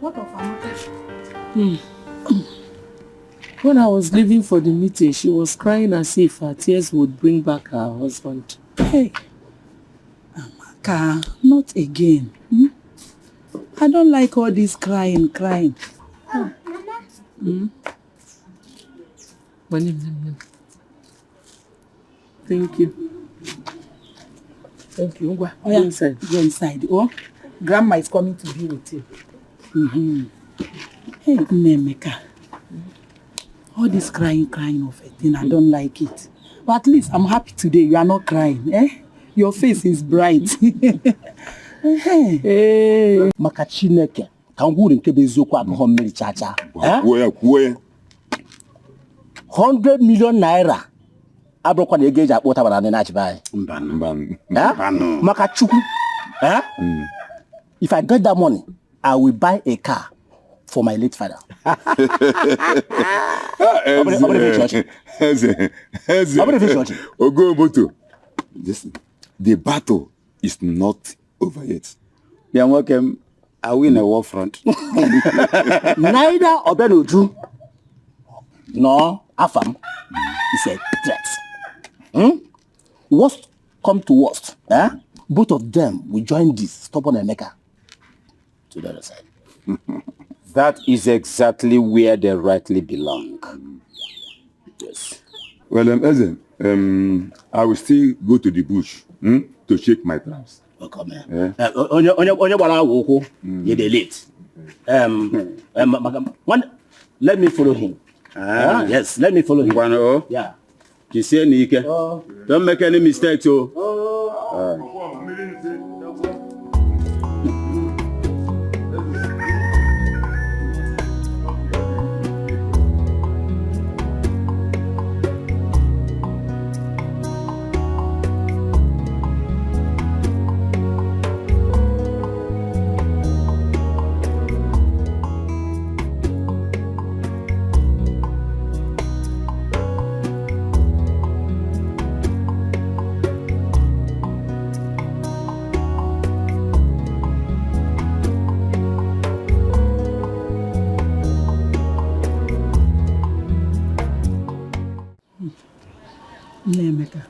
What of Amaka? When I was leaving for the meeting, she was crying as if her tears would bring back her husband. Hey, Amaka, not again. I don't like all this crying. Mama. Thank you. Thank you. Go inside. Go inside. Oh, Grandma is coming to be with you. Hey, Nemeka. All this crying of a thing, I don't like it. But at least I'm happy today. You are not crying. Your face is bright. Hey, maka Chineke, ka ngwuri nke beziokwu abụghọ mmiri chacha. 100 million naira. Abụrụkwa na ego eji akpọ ụtaba na na-achịba anyị. Mbanu. Maka Chukwu. If I get that money, I will buy a car for my late father. Listen, the battle is not over yet. Yeah, welcome. I win a war front. Neither Obenuju nor Afam is a threat. Worst come to worst. Both of them will join this stubborn Emeka to the other side. That is exactly where they rightly belong. Yes. Well, Eze, I will still go to the bush to shake my traps. Welcome, man. Onye gbara awoko, you dey late. Let me follow him. Yes, let me follow him. Yeah. You see, Nike? Don't make any mistakes, Nemeka,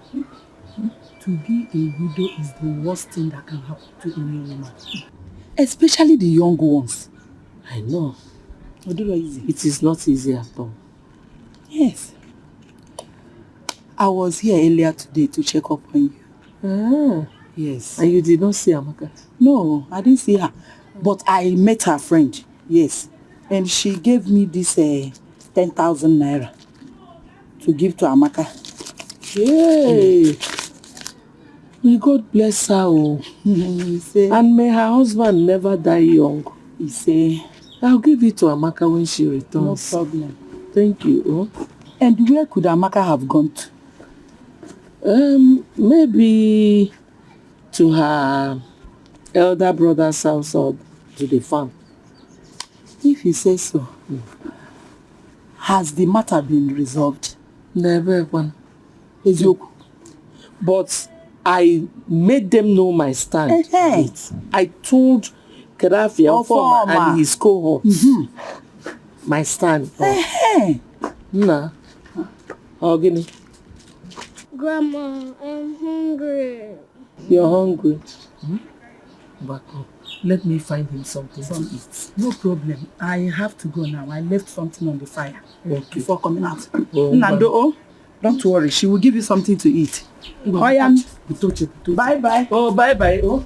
to be a widow is the worst thing that can happen to any woman. Especially the young ones. I know. Easy. It is not easy at all. Yes. I was here earlier today to check up on you. Yes. And you did not see Amaka? No, I didn't see her. But I met her friend. Yes. And she gave me this 10,000 naira to give to Amaka. Yay! May God bless her. And may her husband never die young. He say, I'll give it to Amaka when she returns. No problem. Thank you. And where could Amaka have gone to? Maybe to her elder brother's house or to the farm. If you say so. Has the matter been resolved? Never one. But I made them know my stand. I told Gaddafi and his cohort my stand. Nah. Ogini. Grandma, I'm hungry. You're hungry? But let me find him something to eat. No problem. I have to go now. I left something on the fire before coming out. Nando, don't worry. She will give you something to eat. Bye-bye. Oh, bye-bye. Oh,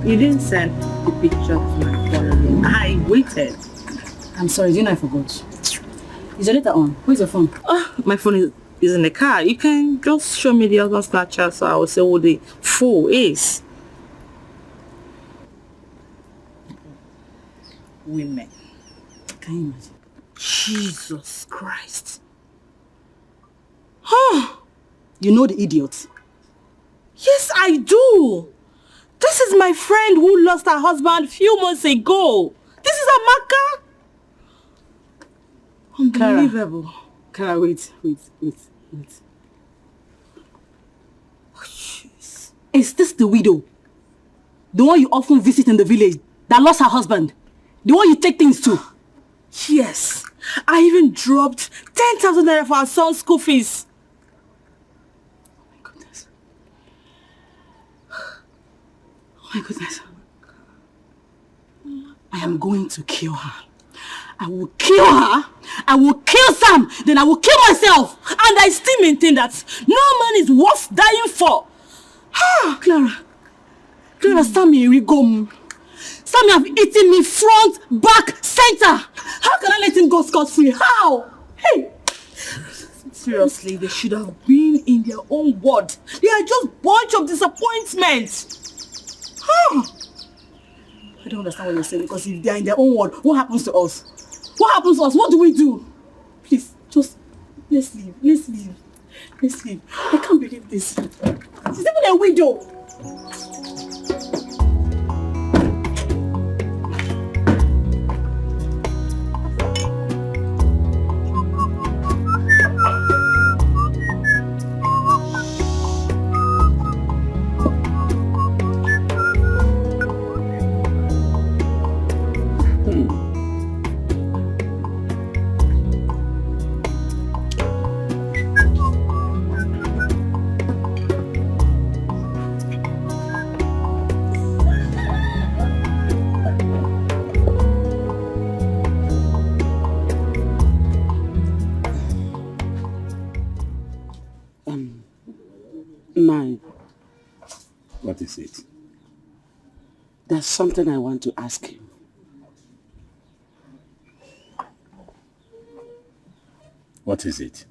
You didn't send the picture of my phone again. I waited. I'm sorry, do you know I forgot? Is your data on? Where's your phone? My phone is in the car. You can just show me the other Snapchat so I will say what the full is. Women. Can you imagine? Jesus Christ. You know the idiot? Yes, I do. This is my friend who lost her husband a few months ago. This is Amaka. Unbelievable. Clara, wait. Oh, jeez. Is this the widow? The one you often visit in the village that lost her husband? The one you take things to? Yes. I even dropped 10,000 naira for our son's school fees. Oh my goodness. I am going to kill her. I will kill her. I will kill Sam. Then I will kill myself. And I still maintain that no man is worth dying for. Clara, Sammy Rigom. Sammy have eaten me front, back, center. How can I let him go scot-free? How? Hey! Seriously, they should have been in their own ward. They are just bunch of disappointments. I don't understand what you're saying, because if they are in their own world, what happens to us? What happens to us? What do we do? Please, just let's leave. I can't believe this. She's even a widow. What is it? There's something I want to ask you. What is it?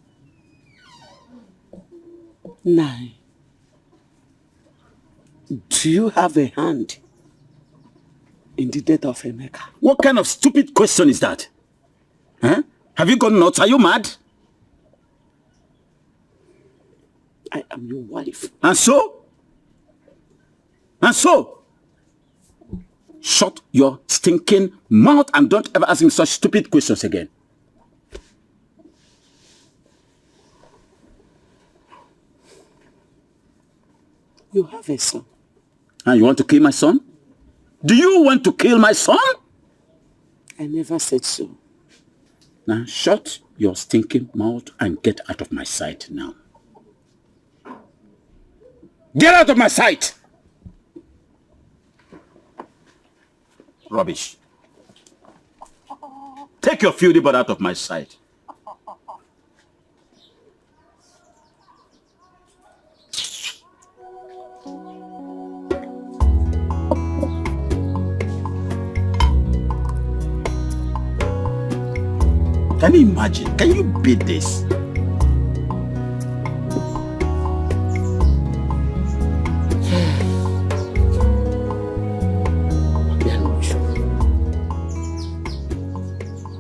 Nai, do you have a hand in the death of Emeka? What kind of stupid question is that? Huh? Have you gone nuts? Are you mad? I am your wife. And so? And so? Shut your stinking mouth and don't ever ask me such stupid questions again. You have a son. And you want to kill my son? Do you want to kill my son? I never said so. Now shut your stinking mouth and get out of my sight now. Get out of my sight! Rubbish. Take your filthy butt out of my sight. Can you imagine? Can you beat this?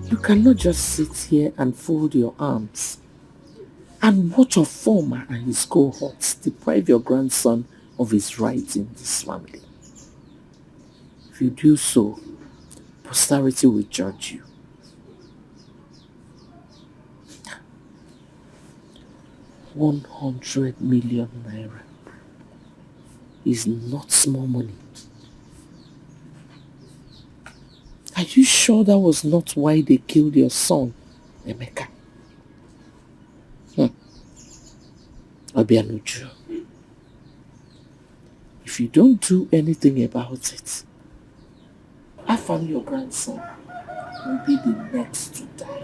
You cannot just sit here and fold your arms and watch your former and his cohorts deprive your grandson of his rights in this family. If you do so, posterity will judge you. 100 million naira is not small money. Are you sure that was not why they killed your son, Emeka? Obianuju, if you don't do anything about it, Afam, your grandson, will be the next to die.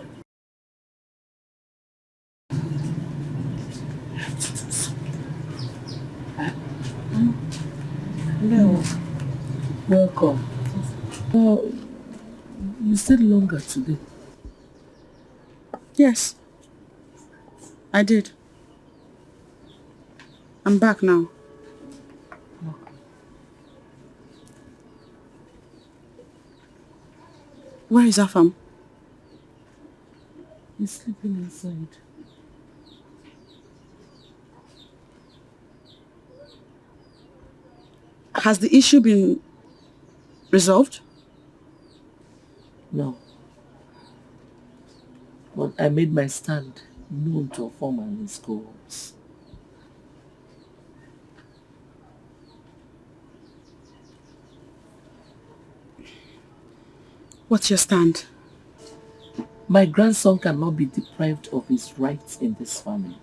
No. Welcome. You said longer today. Yes. I did. I'm back now. Where is Afam? He's sleeping inside. Has the issue been resolved? No. But I made my stand known to a foreman and his cohorts. What's your stand? My grandson cannot be deprived of his rights in this family.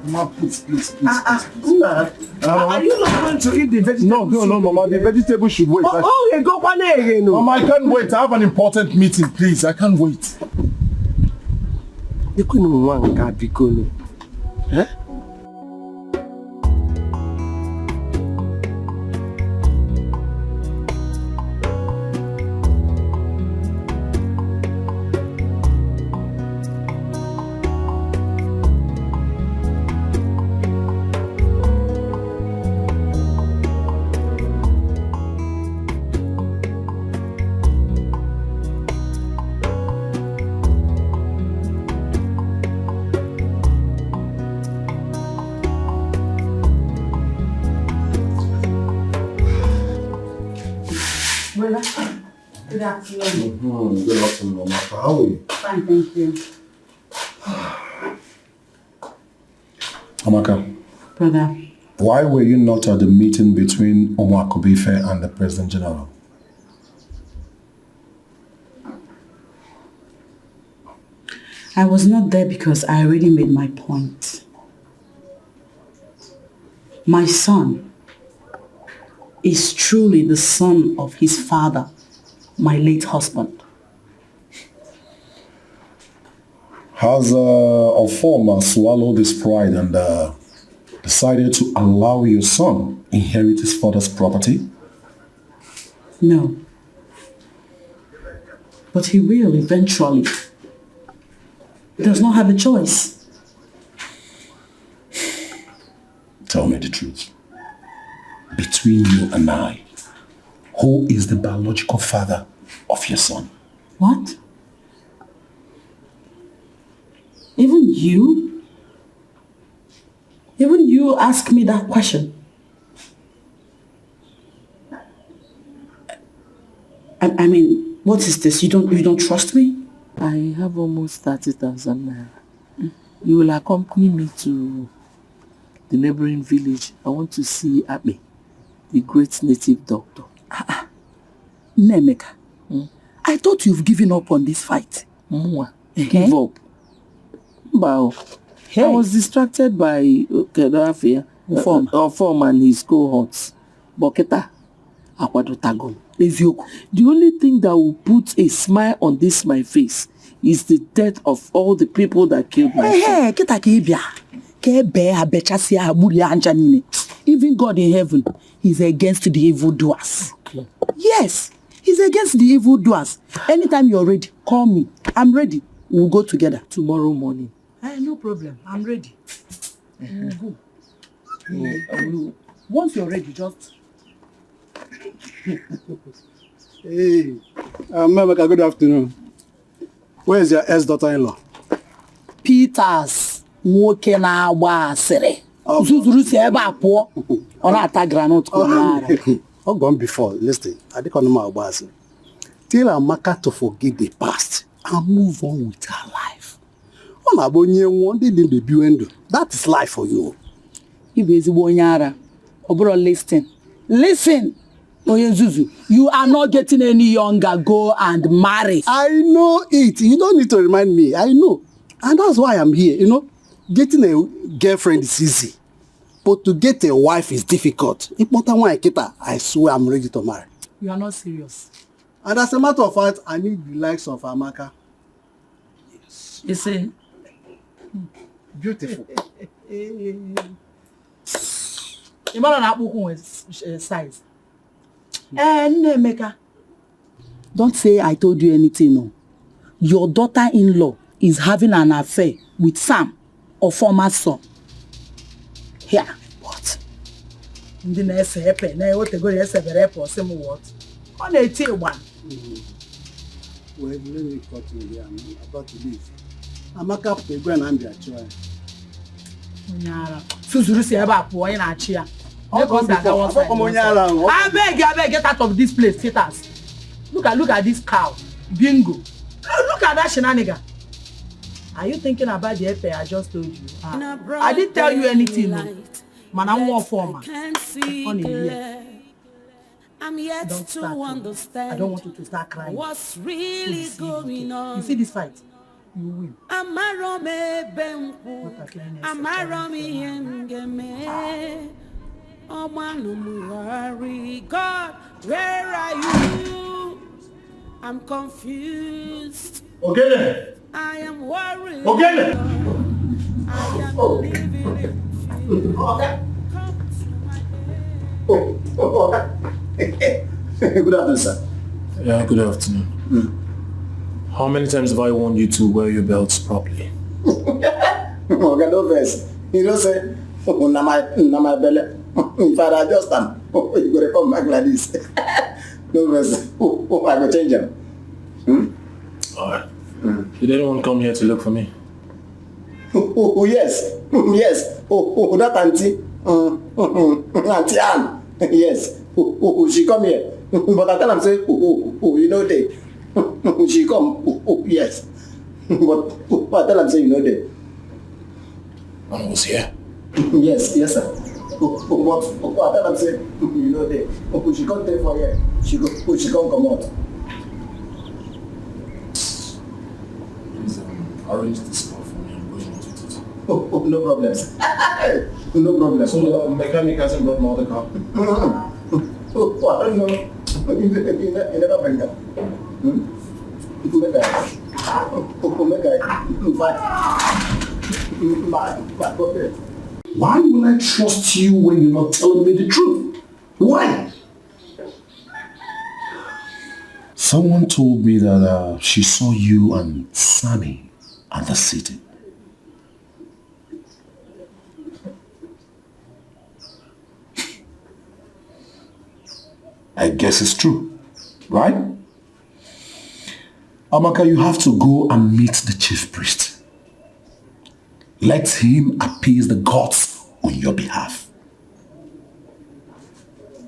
Mama, please. Are you not going to eat the vegetables? No, Mama. The vegetable should wait. Go again. Mama, I can't wait. I have an important meeting, please. I can't wait. You couldn't want to be going. Huh? Good afternoon. Good afternoon, Mama. How are you? Fine, thank you. Amaka. Brother. Why were you not at the meeting between Omar Kobife and the President General? I was not there because I already made my point. My son is truly the son of his father, my late husband. Has Ofoma swallowed his pride and decided to allow your son inherit his father's property? No. But he will eventually. He does not have a choice. Tell me the truth. Between you and I, who is the biological father of your son? What? Even you? Even you ask me that question? I mean, what is this? You don't trust me? I have almost 30,000 naira. You will accompany me to the neighboring village. I want to see Abe, the great native doctor. Nemeka, I thought you've given up on this fight. Give up. Bow. Hey. I was distracted by Kedafia, Form and his cohorts. Boketa, Akwadotagon. The only thing that will put a smile on this my face is the death of all the people that killed my son. Even God in heaven is against the evildoers. Okay. Yes, he's against the evildoers. Anytime you're ready, call me. I'm ready. We'll go together. Tomorrow morning. No problem. I'm ready. We'll go. Once you're ready, just... Hey, Mamaka, good afternoon. Where is your ex-daughter-in-law? Peters. Woke na agba asịrị. Zuzuru si ebe a pụọ. Ọ na-ata granite ka ọ na-ara. Oh, gone before. Listen, I didn't know my boss. Tell Amaka to forget the past and move on with her life. That is life for you. Listen. You are not getting any younger. Go and marry. I know it. You don't need to remind me. I know. And that's why I'm here. You know, getting a girlfriend is easy. But to get a wife is difficult. I swear I'm ready to marry. You are not serious. And as a matter of fact, I need the likes of Amaka. Yes. You see? Beautiful. Imagine that book with size. Meka. Don't say I told you anything, no. Your daughter-in-law is having an affair with Sam, or former son. Here. What? Ndi na ese epe, na what go ese bere for same what? On a tail one. Well, let me cut you here. I'm about to leave. Amaka put go and I'm their child. Onyara. Suzuru si ebe apo onye na achi ya. I beg, get out of this place, sitters. Look at this cow. Bingo. Look at that shenanigan. Are you thinking about the affair I just told you? I didn't tell you anything. No. Man, I'm more formal. I'm yet to understand. I don't want you to start crying. What's really going on? You see this fight? You win. Oh man, God, where are you? I'm confused. Okay. I am worried. Okay. I am living in fear. Good afternoon, sir. Yeah, good afternoon. How many times have I warned you to wear your belts properly? Okay, no verse. You don't say, na my belly. If I adjust them, you go to come back like this. No verse. I go change them. Alright. Did anyone come here to look for me? Yes. Yes. That auntie. Auntie Anne. Yes. She come here. But I tell them say, you know they. She come. Yes. But I tell them say, you know they. Anne was here? Yes, sir. But I tell them say, you know they. She come take for here. She come out. Please arrange this call for me. I'm going into it. No problems. No problem. So the mechanic hasn't brought my other car? I don't know. You never bring that. Why will I trust you when you're not telling me the truth? Why? Someone told me that she saw you and Sammy at the city. I guess it's true, right? Amaka, you have to go and meet the chief priest. Let him appease the gods on your behalf.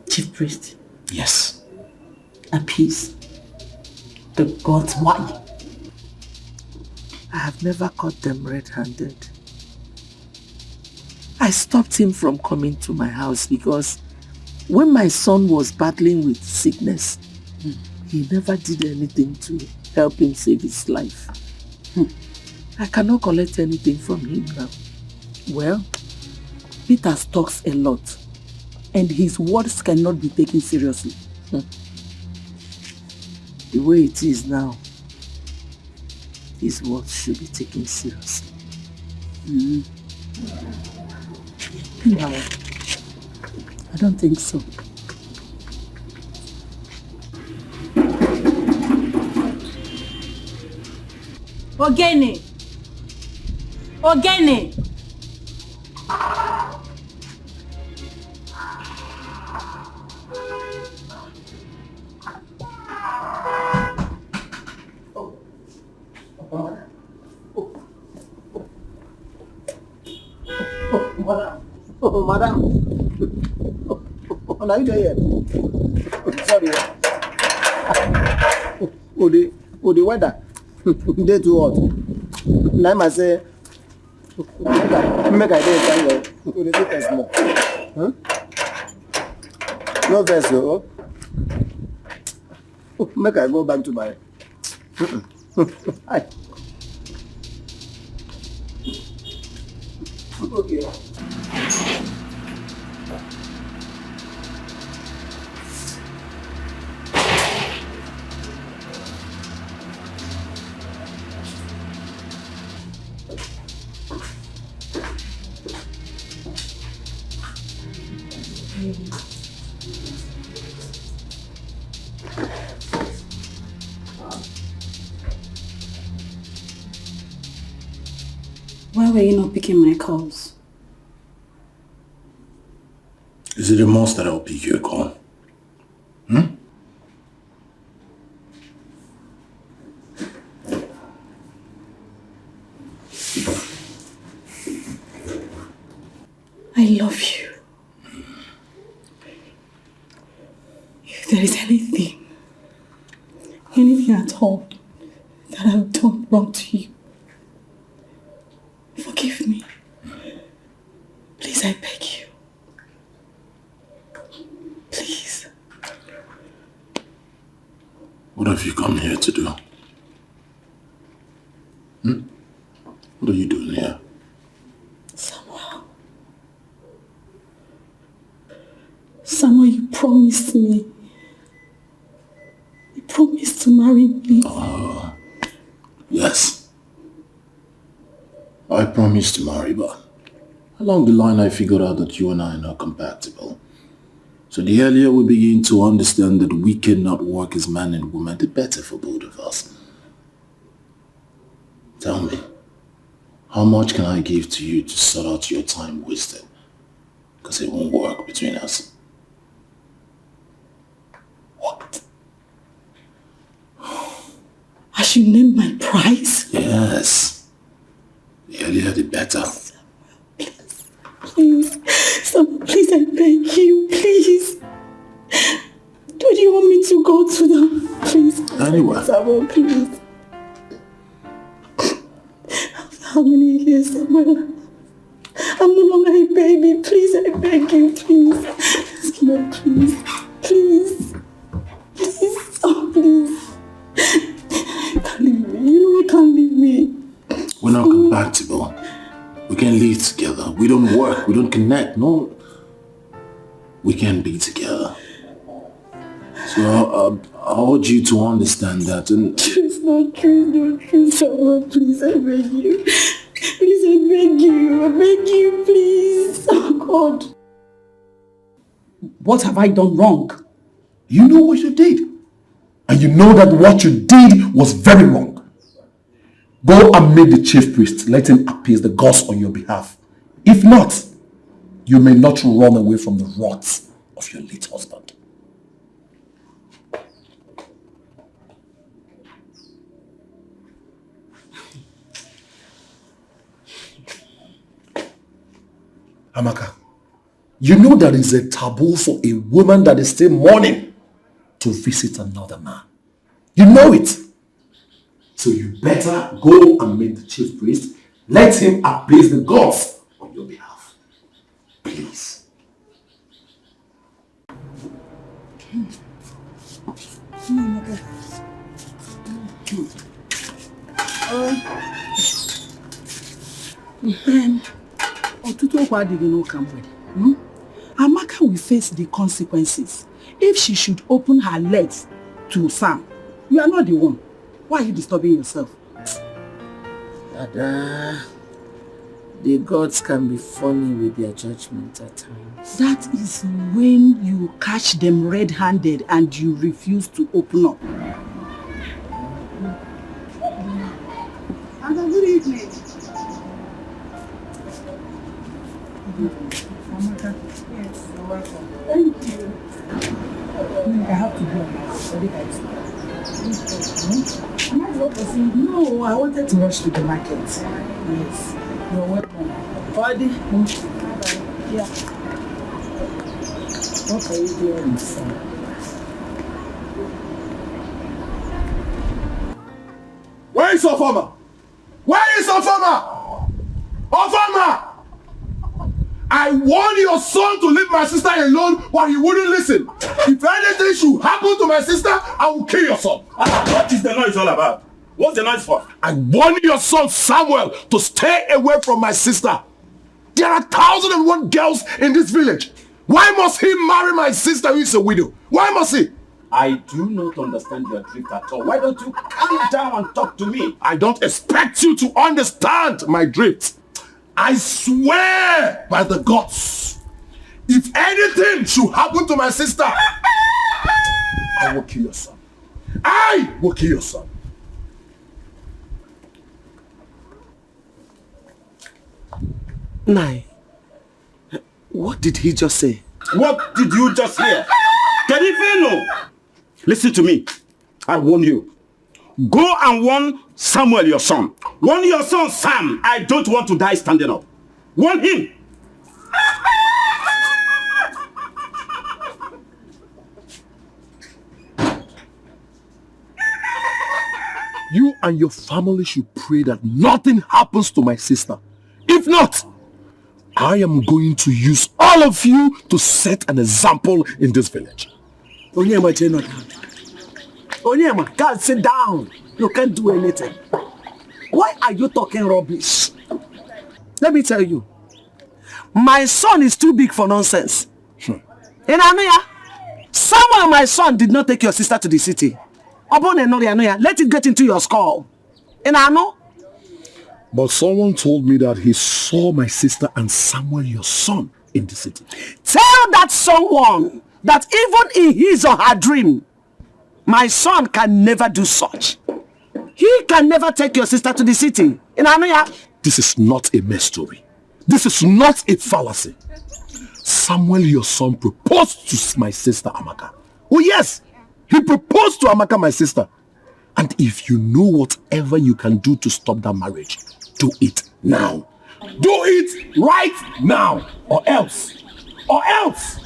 Chief priest? Yes. Appease the gods? Why? I have never caught them red-handed. I stopped him from coming to my house because when my son was battling with sickness, he never did anything to help him save his life. I cannot collect anything from him now. Well, Peter talks a lot, and his words cannot be taken seriously. The way it is now, his words should be taken seriously. No, I don't think so. Ogene! Ogene! Madam. Are you there? Sorry. The weather. Day too hot. Now I say, make I day time. The take us more. Huh? No verse, oh. Make I go back to my. Hi. Okay. Why were you not picking my calls? Is it a must that I'll pick your call? I love you. If there is anything at all that I've done wrong to you, forgive me. Please, I beg you. Please. What have you come here to do? What are you doing here? Samuel, you promised me. You promised to marry me. Yes. I promised to marry, but along the line I figured out that you and I are not compatible. So the earlier we begin to understand that we cannot work as man and woman, the better for both of us. Tell me, how much can I give to you to sort out your time wasted? Because it won't work between us. What? I should name my price? Yes. The earlier the better. Please. Samuel, please, I beg you, please. Do you want me to go to them? Please. Anyway. Samuel, please. How many years, Samuel? I'm no longer a baby. Please, I beg you, please. Samuel, please. Please. Please. Oh, please. You can't leave me. You know you can't leave me. We're not compatible. We can't live together. We don't work. We don't connect. No. We can't be together. So I urge you to understand that. And It's not true, Samuel. Please, I beg you. Please, I beg you. I beg you, please. Oh, God. What have I done wrong? you know what you did. And you know that what you did was very wrong. Go and meet the chief priest. Let him appease the gods on your behalf. If not, you may not run away from the wrath of your late husband. Amaka, you know that it's a taboo for a woman that is still mourning to visit another man. You know it. So you better go and meet the chief priest. Let him appease the gods on your behalf. Please. Amaka will face the consequences if she should open her legs to Sam. You are not the one. Why are you disturbing yourself? Dada, the gods can be funny with their judgment at times. That is when you catch them red-handed and you refuse to open up. And good evening. Amaka. Yes, you're welcome. Thank you. I have to go now. Am I the one person? No, I wanted to rush to the market. Yes. You're welcome. Body. Yeah. What are you doing, sir? Where is Ofama? Where is Ofama? Ofama! I warned your son to leave my sister alone, but he wouldn't listen. If anything should happen to my sister, I will kill your son. What is the noise all about? What's the noise for? I warned your son Samuel to stay away from my sister. There are 1,001 girls in this village. Why must he marry my sister who is a widow? Why must he? I do not understand your drift at all. Why don't you calm down and talk to me? I don't expect you to understand my drift. I swear by the gods, if anything should happen to my sister, I will kill your son. I will kill your son. Nai, what did he just say? What did you just hear? Kedifino! Listen to me. I warn you. Go and warn Samuel, your son. Warn your son, Sam. I don't want to die standing up. Warn him. You and your family should pray that nothing happens to my sister. If not, I am going to use all of you to set an example in this village. Onyema, Onyema, God, sit down. You can't do anything. Why are you talking rubbish? Let me tell you. My son is too big for nonsense. Samuel, my son, did not take your sister to the city. Let it get into your skull. But someone told me that he saw my sister and Samuel, your son, in the city. Tell that someone that even in his or her dream, my son can never do such. He can never take your sister to the city. This is not a mere story. This is not a fallacy. Samuel, your son, proposed to my sister Amaka. Oh yes, he proposed to Amaka, my sister. And if you know whatever you can do to stop that marriage, do it now. Do it right now, or else. Or else.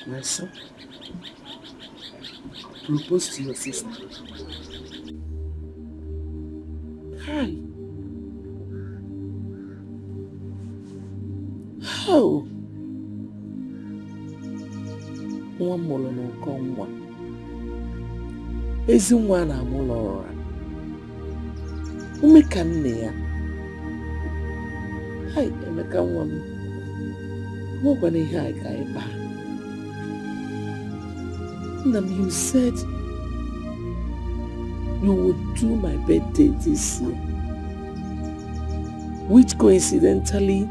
My son, propose to your sister. Hi. How? Nwa mụrụ n'ụkọ nwa. Ezi nwa na-amụlọ ụra. Ume ka nne ya. Hai, Emeka nwa m. Nwekwana ihe anyị ka ịba. Nam, you said you would do my birthday this year, which coincidentally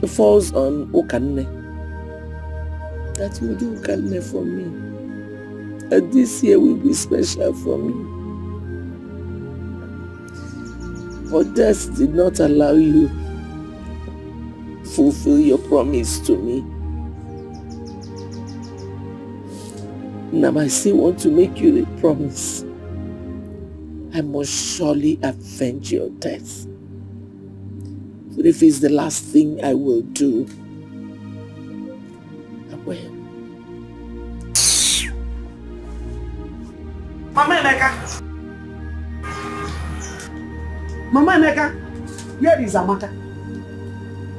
falls on Okanne. That you will do Okanne for me. And this year will be special for me. But death did not allow you to fulfill your promise to me. Now I still want to make you a promise. I must surely avenge your death. But if it's the last thing I will do, I will. Mama Emeka! Mama Emeka! Here is Amaka.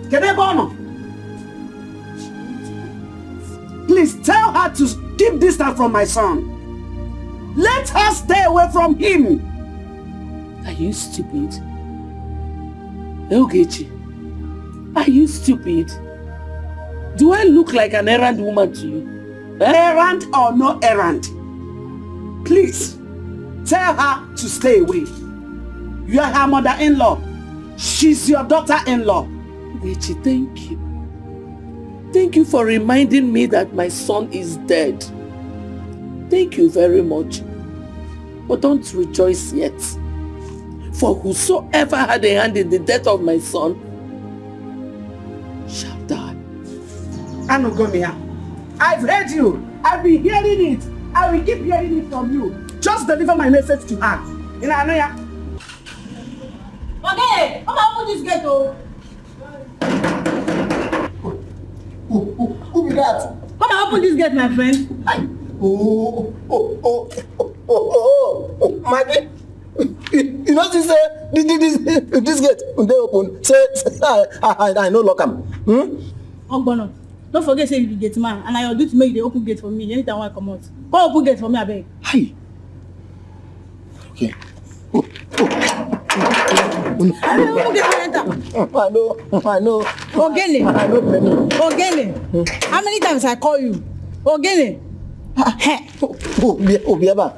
Kedebono! Please tell her to keep distance from my son. Let her stay away from him. Are you stupid? Ogechi, are you stupid? Do I look like an errand woman to you? Errand or no errand, please tell her to stay away. You are her mother-in-law. She's your daughter-in-law. Ogechi, thank you. Thank you for reminding me that my son is dead. Thank you very much. But don't rejoice yet. For whosoever had a hand in the death of my son shall die. Anugomia, I've heard you. I've been hearing it. I will keep hearing it from you. Just deliver my message to her. Inanoya. Okay, come on, open this gate, oh. Who be that? Come and open this gate, my friend. Maggie. You know, she say this gate they open. Say I no lock am. Ogbono, don't forget say you be gate man, and I will do to make the open gate for me anytime I come out. Come open gate for me, abeg. Hi. Okay. I will open gate for enter. I know. Ogene. I know. Ogene. How many times I call you? Ogene. Obiaba.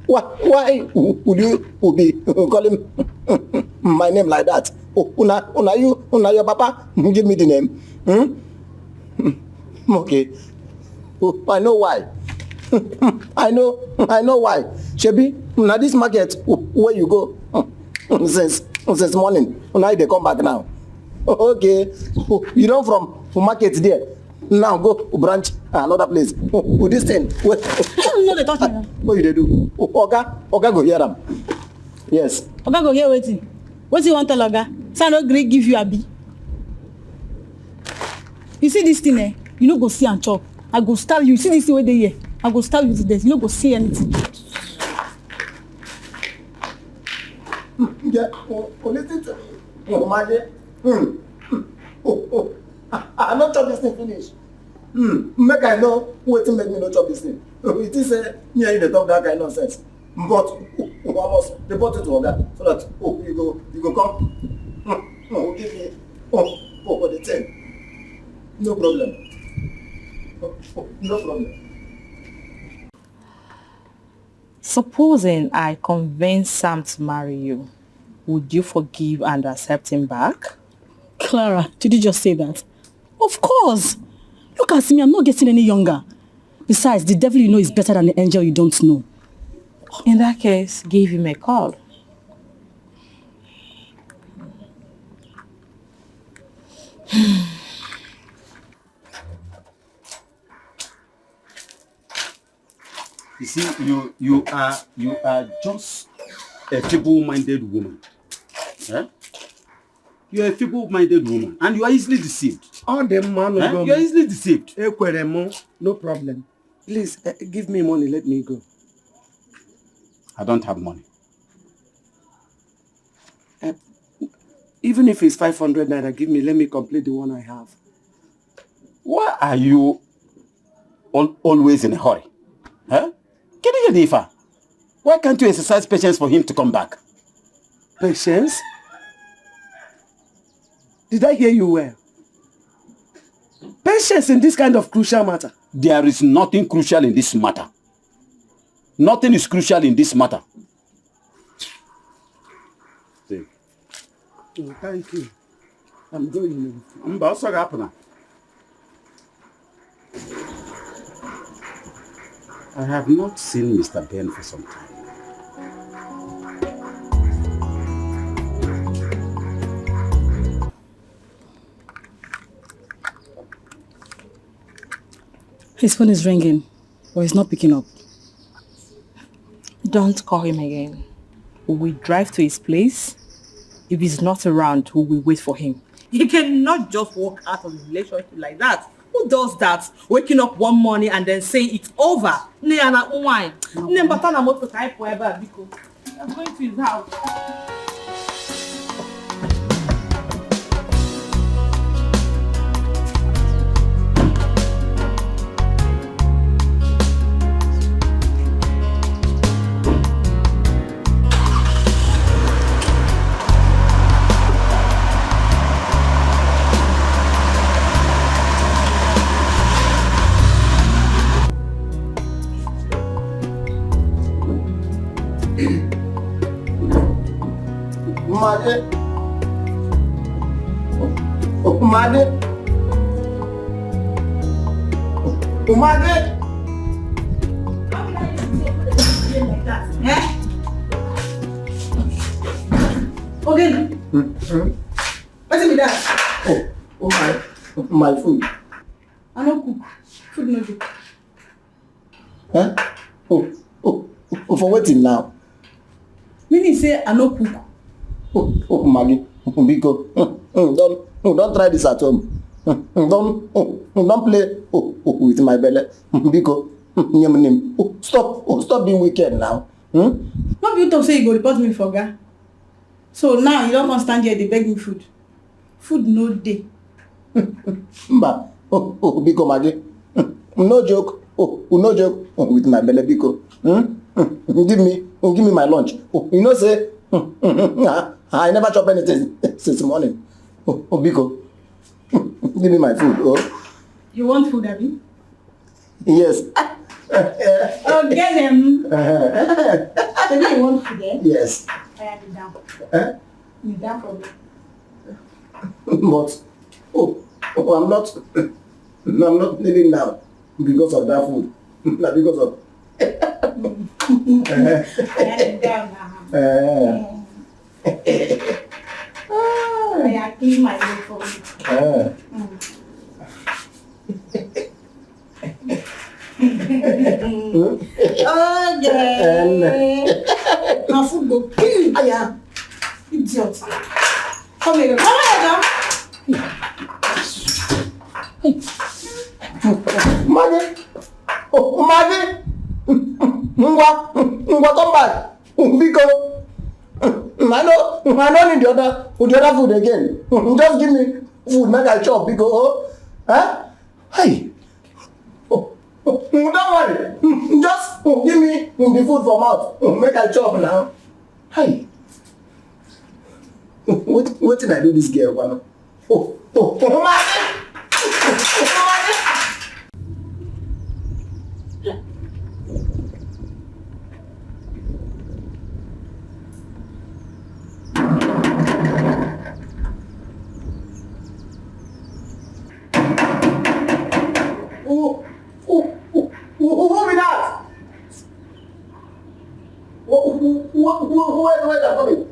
Why would you be calling my name like that? Una your papa give me the name. Okay. I know why. I know why. Shebi, now this market where you go since morning, now they come back now. Okay, you know from market there. Now go branch another place. This thing. Wait. No, they talk me. What they do? Oga go hear them. Yes. Oga go hear wetin? Wetin you want tell Oga? Say I no gree give you abi. You see this thing, you no go see and chop. I go stab you. You see this thing wey dey here? I go stab you to death. You no go see anything. Yeah, listen to me. Imagine. I not chop this thing finish. Make I know wetin make me not chop this thing. It is me and you dey talk that kind of nonsense. But I must report it to Oga so that you go come. Give me for the thing. No problem. No problem. Supposing I convince Sam to marry you, would you forgive and accept him back? Clara, did you just say that? Of course. Look at me, I'm not getting any younger. Besides, the devil you know is better than the angel you don't know. In that case, give him a call. You see, you are just a feeble-minded woman. Eh? You are a feeble-minded woman, and you are easily deceived. All the man of God. You are easily deceived. No problem. Please, give me money, let me go. I don't have money. Even if it's 500 naira, give me, let me complete the one I have. Why are you always in a hurry? Huh? Why can't you exercise patience for him to come back? Patience? Did I hear you well? Patience in this kind of crucial matter? There is nothing crucial in this matter. Nothing is crucial in this matter. See. Oh, thank you. I'm going. I have not seen Mr. Ben for some time. His phone is ringing, but he's not picking up. Don't call him again. We will drive to his place. If he's not around, we will wait for him. He cannot just walk out of the relationship like that. Who does that? Waking up one morning and then saying it's over. I'm going to his house. Umade. Okay. What's with that? Oh my food. I don't cook. Food no joke. Huh? For waiting now. Meaning say I no cook. Maggie, Biko, don't try this at home. Don't play with my belly. Biko, stop being wicked now. Not you talk say you go report me for ga. So now you don't stand here they beg me food. Food no day. Mba, Biko Maggie, no joke. No joke with my belly, Biko. Give me my lunch. You know say I never chop anything since morning. Biko, give me my food. Oh. You want food, Abby? Yes. Oh, get him. Maybe you want food, eh? Yes. I am down. Me down for me. But I'm not kneeling down. because of that food. Not because of... I clean my way for you. Now food go kill you. Aya. Idiot. Come here. Come here, Mother! Oh, mother! Ngwa, come back. Because I don't need the other food again. Just give me food, make I chop. Because, hey. Don't worry. Just give me the food for mouth. Make I chop now. Hey. What did I do this girl, man? Who be that? Who is that coming?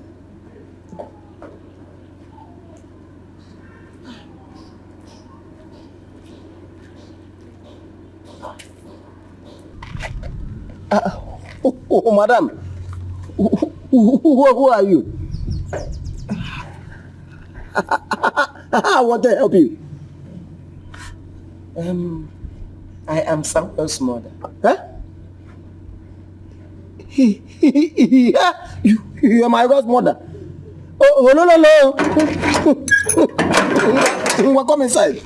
Madam, who are you? I want to help you. I am Samuel's mother. Huh? You are my godmother. Oh, no. Come inside.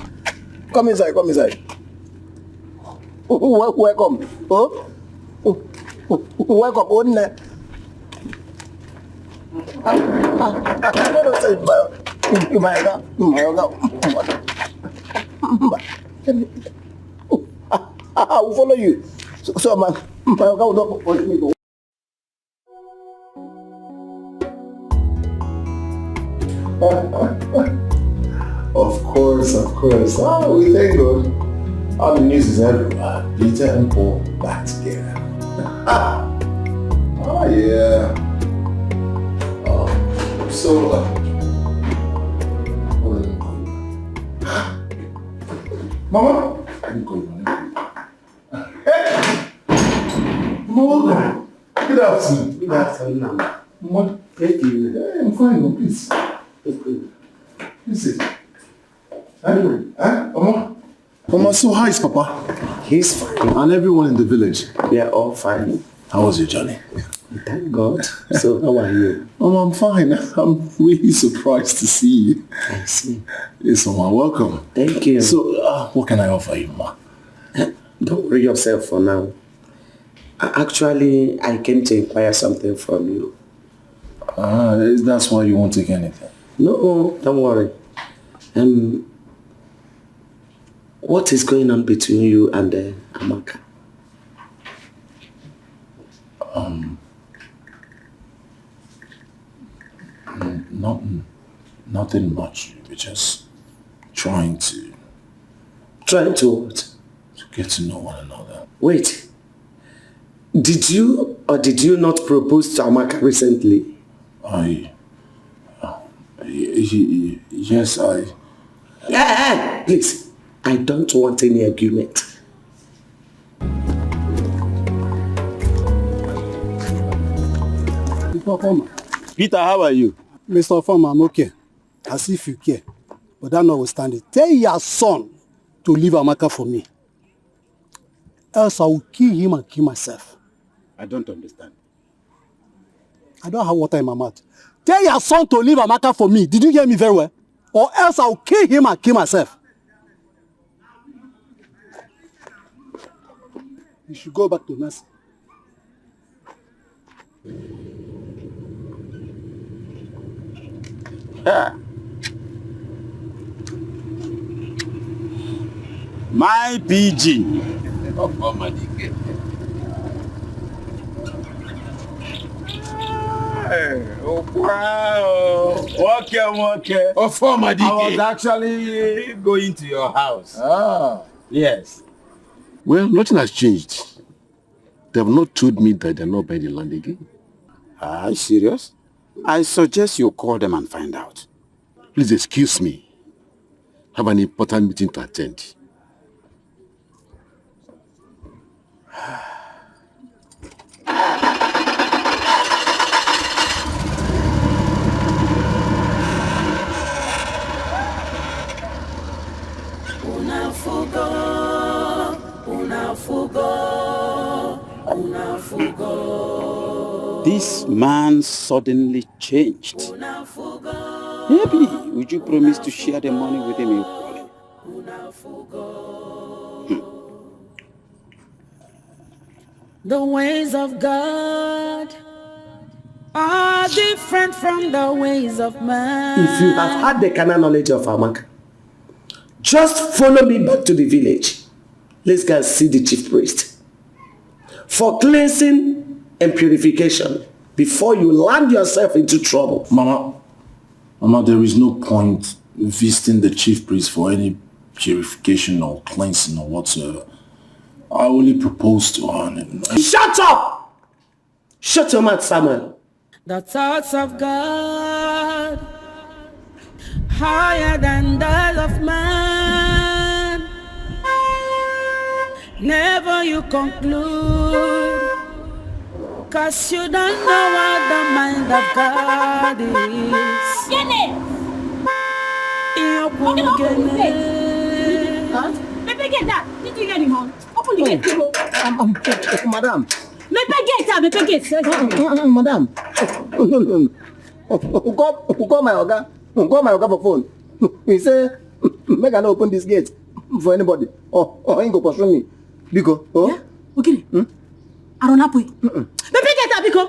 Come inside. Welcome. Welcome. Oh, no. I don't say I will follow you. So my God will not want me to. Of course. Oh, we thank God. All the news is everywhere. Peter and Paul back together. Oh, yeah. Mama? I didn't call you. Mama, good afternoon. Good afternoon. Mama, Thank you. hey, I'm fine, please. Listen. Mama, so how is Papa? He's fine. And everyone in the village? They are all fine. How was your journey? Thank God. So, how are you? Mama, I'm fine. I'm really surprised to see you. I see. Yes, Mama, welcome. Thank you. So, what can I offer you, Mama? Don't worry yourself for now. Actually, I came to inquire something from you. That's why you won't take anything? No, don't worry. What is going on between you and Amaka? Nothing much. We're just trying to... Trying to what? To get to know one another. Wait. Did you or did you not propose to Amaka recently? Yes, Please, I don't want any argument. Mr. Farmer. Peter, how are you? Mr. Farmer, I'm okay. As if you care. But that notwithstanding, tell your son to leave Amaka for me. Else I will kill him and kill myself. I don't understand. I don't have water in my mouth. Tell your son to leave Amaka for me. Did you hear me very well? Or else I will kill him and kill myself. You should go back to nursing. My PG. Wow. Okay. Oh, former DK. I was actually going to your house. Ah. Yes. Well, nothing has changed. They have not told me that they're not buying the land again. Are you serious? I suggest you call them and find out. Please excuse me. I have an important meeting to attend. This man suddenly changed. Maybe would you promise to share the money with him equally? The ways of God are different from the ways of man. If you have had the carnal knowledge of Amaka, just follow me back to the village. Let's go and see the chief priest for cleansing and purification before you land yourself into trouble. Mama, there is no point in visiting the chief priest for any purification or cleansing or whatsoever. I only propose to her. Shut up! Shut your mouth, Samuel. The thoughts of God higher than those of man. Never you conclude, 'cause you don't know what the mind of God is. Maybe get that. Did you get him on? Open the gate. Madam. Maybe get. Madam. Who call my Oga? Who call my Oga for phone? He say, make I not open this gate for anybody. Or he go pursue me. Biko. Oh? Yeah? Okay. I don't have to. Maybe get that, Biko.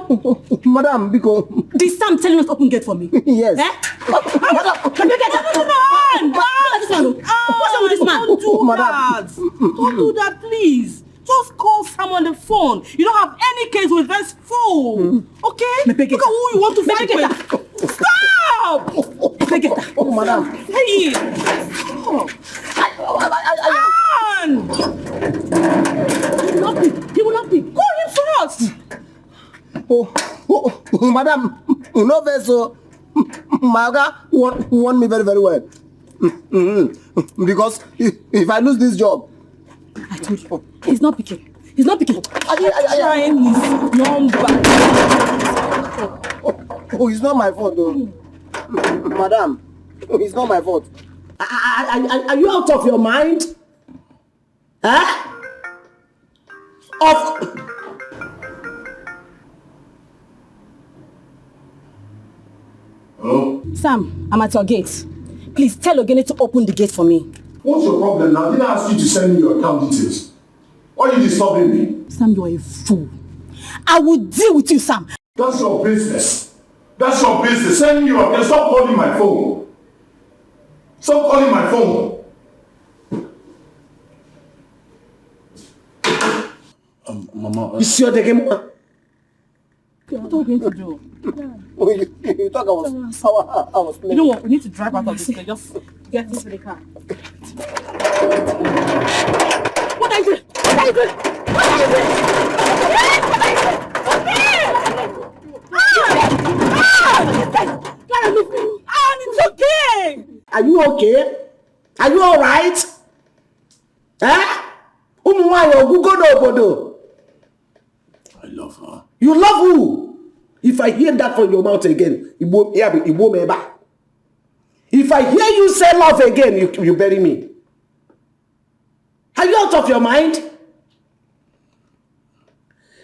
Madam, Biko. This Sam telling us open gate for me. Yes. Madam. Maybe get that. What's wrong with this man? Don't do that. Don't do that, please. Just call Sam on the phone. You don't have any case with this fool. Okay? Look at who you want to fight with. Stop! Oh, madam. Hey! He will not be. Call him first. Oh, madam. You know, so my Oga want me very, very well. Because if I lose this job, I told you, he's not picking. He's not picking. Trying his number. Oh, it's not my fault, though. Madam, it's not my fault. Are you out of your mind? Huh? Hello? Sam, I'm at your gate. Please tell Ogene to open the gate for me. What's your problem now? Didn't I ask you to send me your account details? Why are you disturbing me? Sam, you are a fool. I will deal with you, Sam. That's your business. That's your business. Send me your account. Stop calling my phone. Stop calling my phone. Mama. You see what they came on? What are we going to do? You thought I was playing. You know what? We need to drive out of this place. Just get into the car. What are you doing? What are you doing? What are you doing? It's okay. Are you okay? Are you alright? Huh? I love her. You love who? If I hear that from your mouth again, it won't me back. If I hear you say love again, you bury me. Are you out of your mind?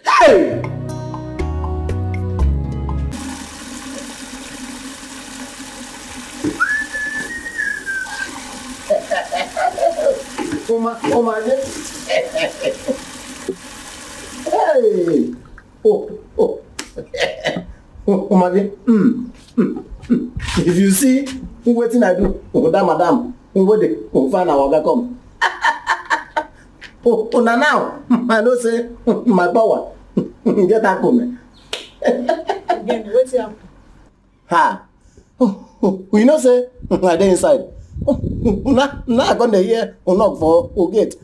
Hey! Oh my Hey! Oh my If you see who waiting I do, madam, who wait, find our Oga come. Now, I know say my power. Get that come. Again, wait here. Ha! You know say I dey inside. Now I gonna hear knock for gate.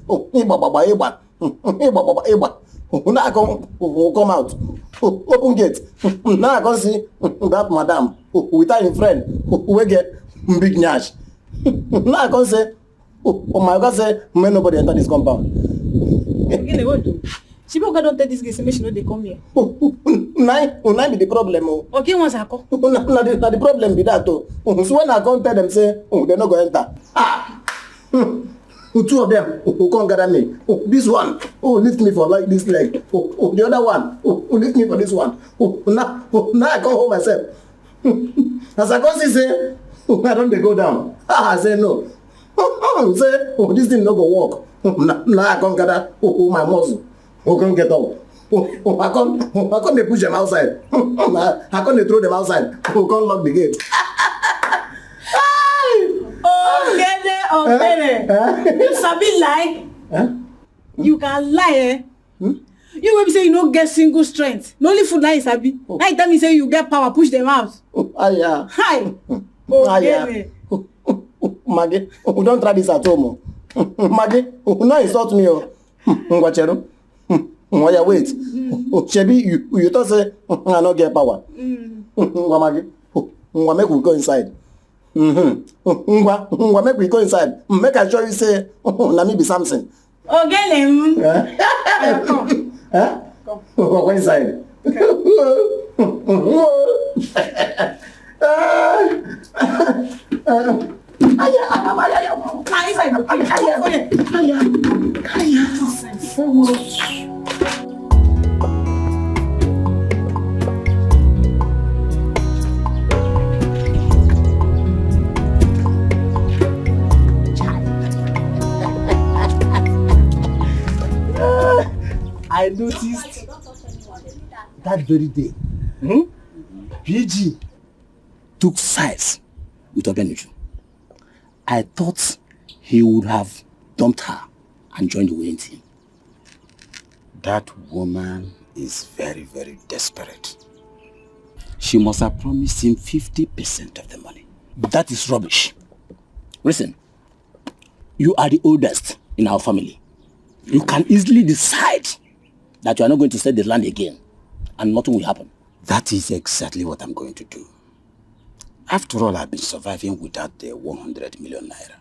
Now I come out. Open gate. Now I can see that madam with her friend we get big nyash. Now I can say, oh my God, say, may nobody enter this compound. Again, what do? She don't take this case, make she know they come here. Now be the problem. Okay, once I come. Now the problem be that too. So when I come tell them say, they're not going to enter. Two of them who can't gather me. This one lift me for like this leg. The other one lift me for this one. Now I come home myself. As I come see say, I don't go down. I say no. Say this thing not go work. Now I come gather my muscle. Who can't get up? I can't they push them outside. I can't they throw them outside. Who can't lock the gate? You sabi lie? You can lie, eh? You will be say you don't get single strength. No only food now is sabi. Now you tell me say you get power, push them out. Hi. Maggie, don't try this at home. Maggie, no insult me. Ngwachero. Wait. Shebi, you thought say I don't get power. Maggie, make we go inside. Make we go inside. Make I show you say, let me be something. Okay, Come. Go inside. I noticed that very day, PG took sides with Obenuju. I thought he would have dumped her and joined the winning team. That woman is very, very desperate. She must have promised him 50% of the money. That is rubbish. Listen, you are the oldest in our family. You can easily decide that you are not going to sell the land again and nothing will happen. That is exactly what I'm going to do. After all, I've been surviving without the 100 million naira.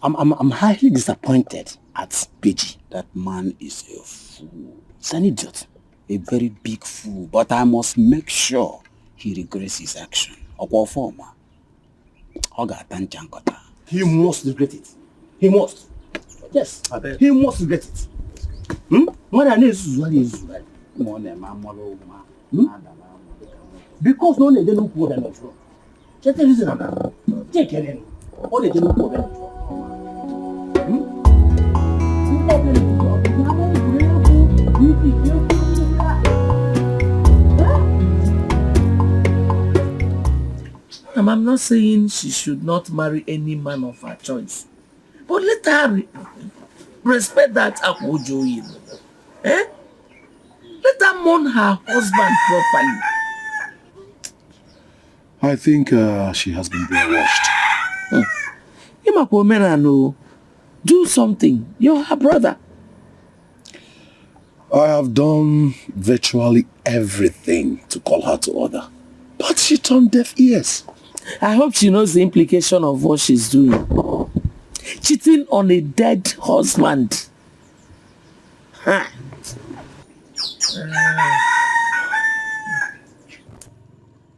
I'm highly disappointed at PG. That man is a fool. He's an idiot. A very big fool. But I must make sure he regrets his action. He must regret it. He must. Yes. He must regret it. Because no one didn't know that. Just a reason. Take care of all the didn't know that. I'm not saying she should not marry any man of her choice. But let her respect that Akwojoyin. Let her mourn her husband properly. I think she has been brainwashed. Do something. You're her brother. I have done virtually everything to call her to order. But she turned deaf ears. I hope she knows the implication of what she's doing. Cheating on a dead husband.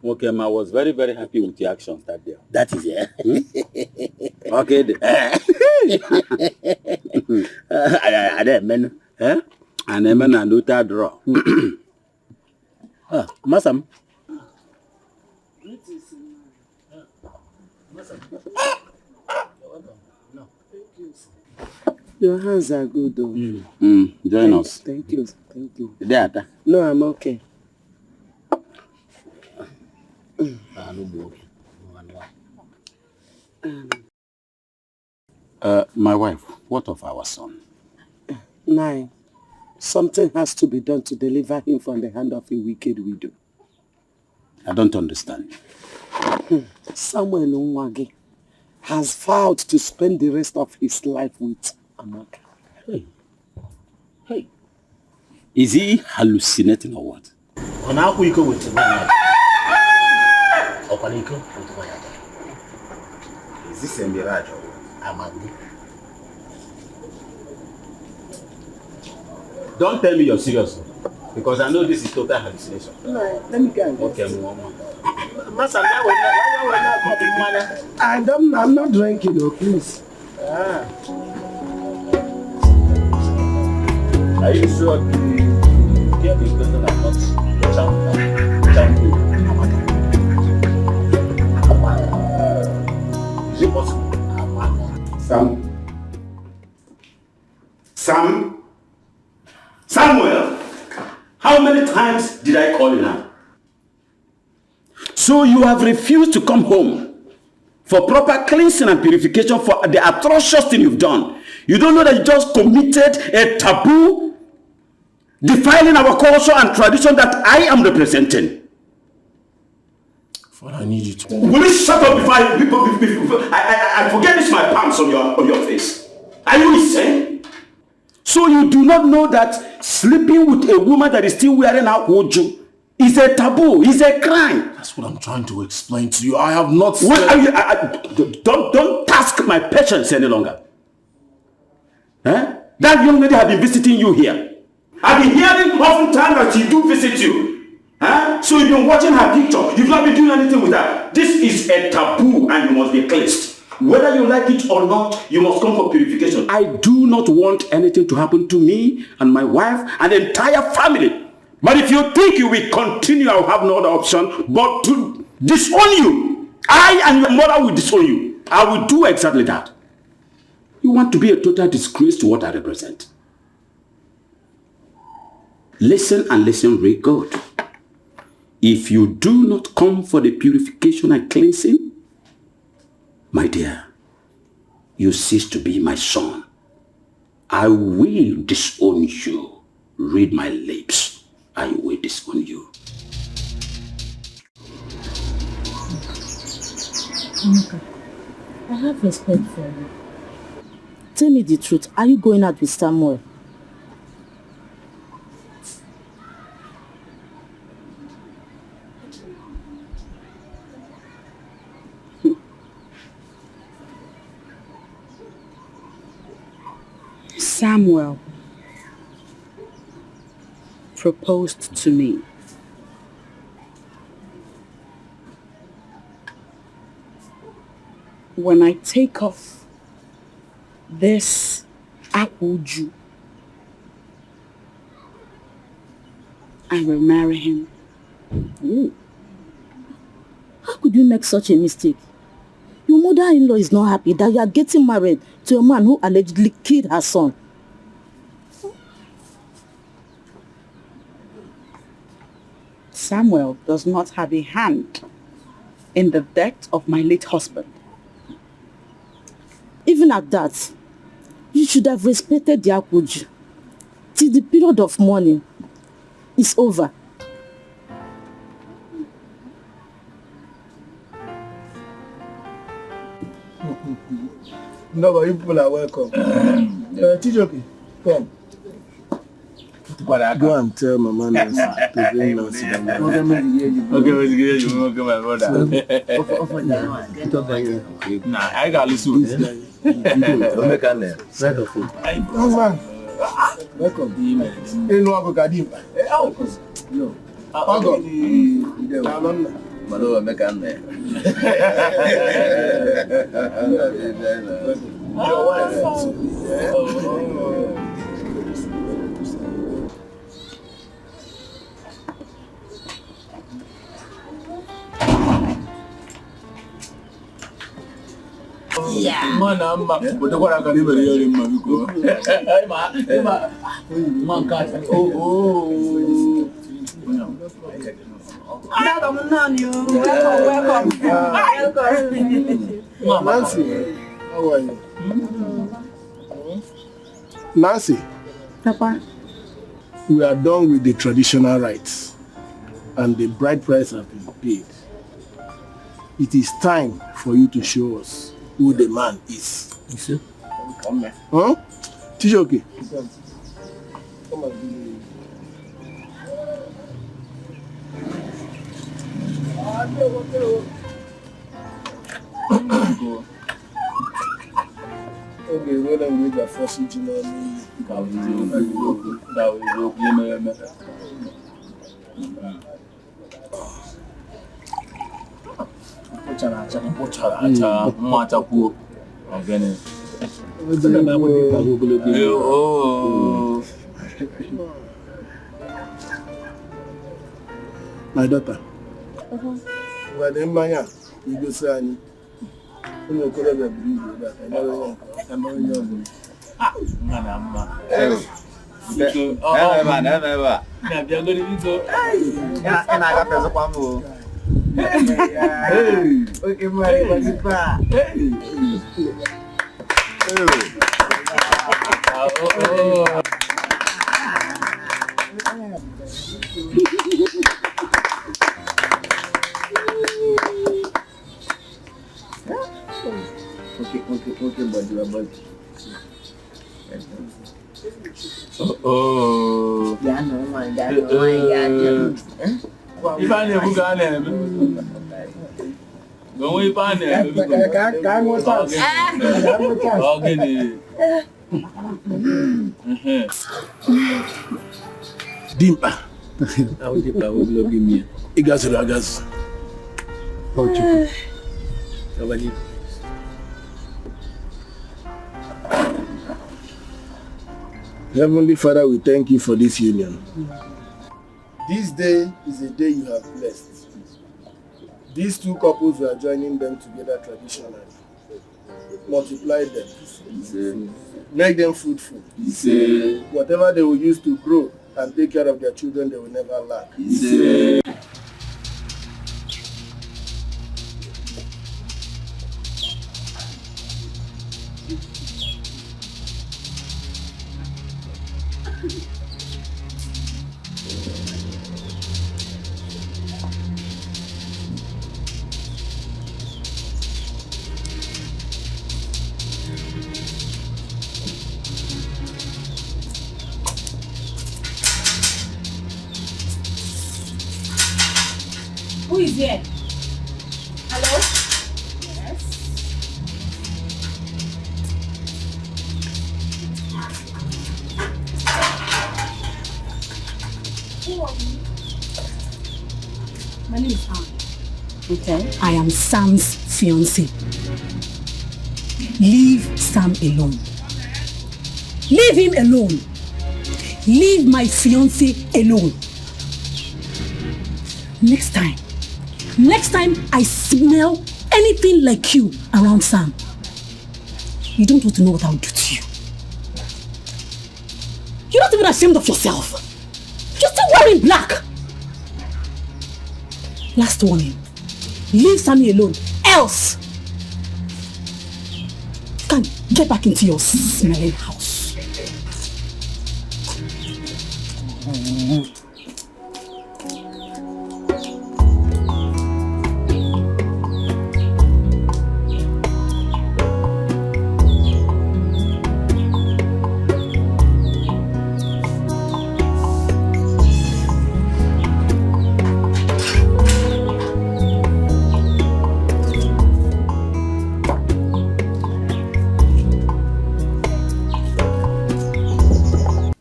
Okay, I was very, very happy with your actions that day. That is it. Okay. I didn't mean. And then I do that draw. Masam. Your hands are good though. Join us. Thank you. Thank you. There. No, I'm okay. My wife, what of our son? 9. Something has to be done to deliver him from the hand of a wicked widow. I don't understand. Samuel Nwagi has vowed to spend the rest of his life with Amaka. Hey. Is he hallucinating or what? Is this a mirage or Amandi? Don't tell me you're serious, because I know this is total hallucination. No, let me go. Okay, Mama. I'm not drinking, though, please. Are you sure the girl is better than not Is it possible? Samuel, how many times did I call you now? So you have refused to come home for proper cleansing and purification for the atrocious thing you've done. You don't know that you just committed a taboo, defiling our culture and tradition that I am representing. Father, I need you to... Will you shut up before I forget this my palms on your face? Are you insane? So you do not know that sleeping with a woman that is still wearing her woju is a taboo, is a crime. That's what I'm trying to explain to you. I have not said... What are you, don't task my patience any longer. That young lady has been visiting you here. I've been hearing oftentimes that she do visit you. So you've been watching her picture. You've not been doing anything with her. This is a taboo and you must be cleansed. Whether you like it or not, you must come for purification. I do not want anything to happen to me and my wife and the entire family. But if you think you will continue, I will have no other option but to disown you. I and your mother will disown you. I will do exactly that. You want to be a total disgrace to what I represent. Listen and listen very good. If you do not come for the purification and cleansing, my dear, you cease to be my son. I will disown you. Read my lips. I will disown you. Amaka, I have respect for you. Tell me the truth. Are you going out with Samuel? Samuel proposed to me. When I take off this akuju, I will marry him. Ooh. How could you make such a mistake? Your mother-in-law is not happy that you are getting married to a man who allegedly killed her son. Samuel does not have a hand in the death of my late husband. Even at that, you should have respected the akuju till the period of mourning is over. No, but you people are welcome. Chijoke, come. Go and tell Mama Nancy to bring Nancy down. Okay, my brother. Nah, I got listen. Welcome. You know what I got. Malo mekan there. Yeah. Mana amma, utakuwa karibu leo mama biko. Manka. Oh. Welcome. Nancy, how are you? Nancy. Papa. We are done with the traditional rites and the bride price has been paid. It is time for you to show us who the man is. You see? Come here. Huh? Chijoke. Come on. Okay, well, I'm going to force you to know me. My daughter. Well, then, Maya, you go say, I'm going to believe that. I know. Dimpa. Igas. Heavenly Father, we thank you for this union. This day is a day you have blessed. These two couples, we are joining them together traditionally. Multiply them. Make them fruitful. Whatever they will use to grow and take care of their children, they will never lack. Who is here? Hello? Yes. Who are you? My name is Anne. Okay. I am Sam's fiancé. Leave Sam alone. Leave him alone. Leave my fiancé alone. Next time I smell anything like you around Sam, you don't want to know what I'll do to you. You're not even ashamed of yourself. You're still wearing black. Last warning. Leave Sammy alone, else you can get back into your smelling house.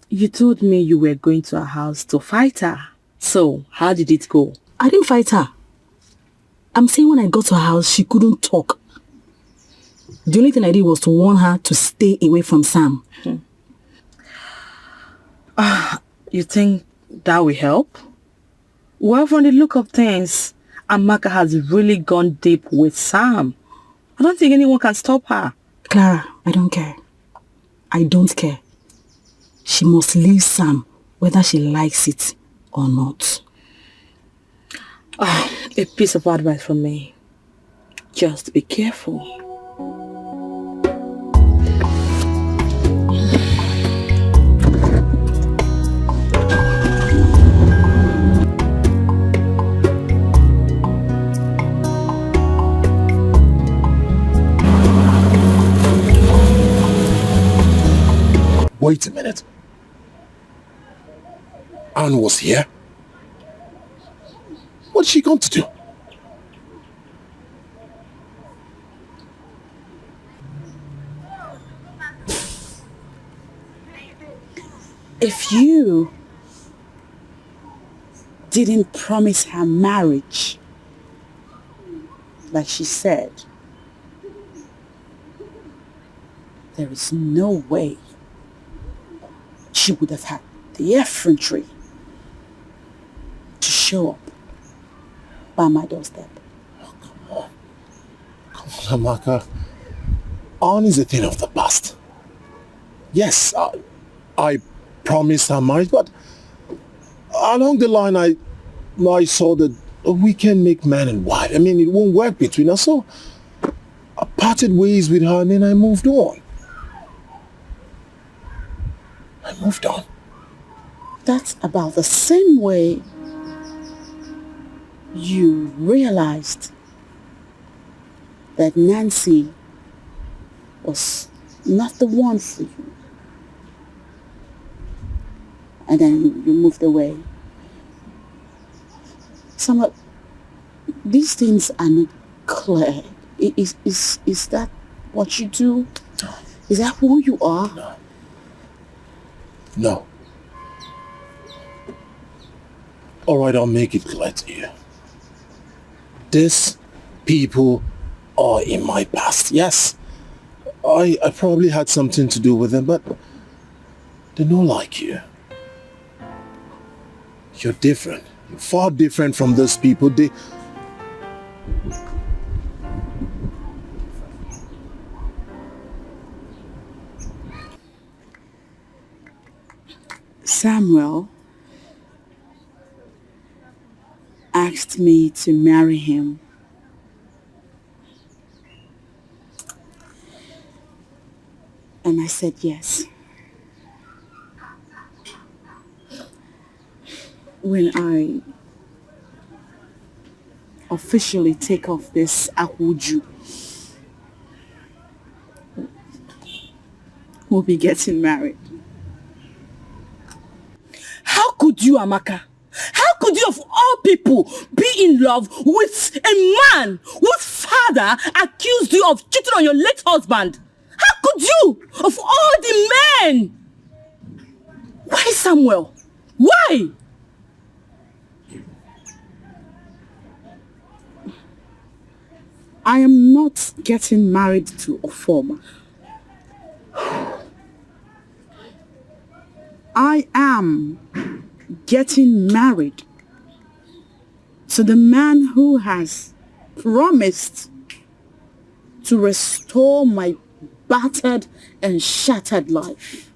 You told me you were going to her house to fight her. So, how did it go? I didn't fight her. I'm saying when I got to her house, she couldn't talk. The only thing I did was to warn her to stay away from Sam. You think that will help? Well, from the look of things, Amaka has really gone deep with Sam. I don't think anyone can stop her. Clara, I don't care. I don't care. She must leave Sam, whether she likes it or not. A piece of advice from me. Just be careful. Wait a minute. Anne was here? What's she going to do? If you didn't promise her marriage, like she said, there is no way she would have had the effrontery to show up by my doorstep. Come on, Amaka. Anne is a thing of the past. Yes, I promised her marriage, but along the line I saw that we can make man and wife. I mean, it won't work between us, so I parted ways with her and then I moved on. That's about the same way you realized that Nancy was not the one for you. And then you moved away. Somewhat, these things are not clear. Is that what you do? No. Is that who you are? No. All right, I'll make it clear to you. These people are in my past. Yes, I probably had something to do with them, but they're not like you. You're different. You're far different from those people. Samuel asked me to marry him. And I said yes. When I officially take off this ahuju, we'll be getting married. How could you, Amaka? How could you, of all people, be in love with a man whose father accused you of cheating on your late husband? How could you, of all the men? Why, Samuel? Why? I am not getting married to Ofoma. I am getting married to the man who has promised to restore my battered and shattered life.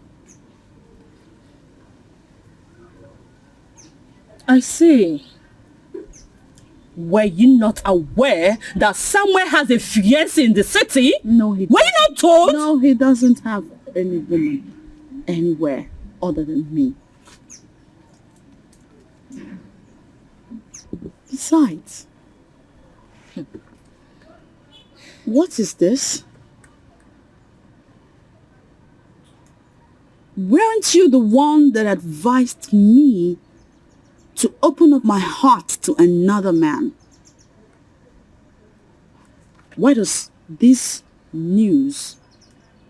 I see. Were you not aware that Samuel has a fiancé in the city? No, he doesn't. Were you not told? No, he doesn't have any woman anywhere other than me. Besides, what is this? Weren't you the one that advised me to open up my heart to another man? Why does this news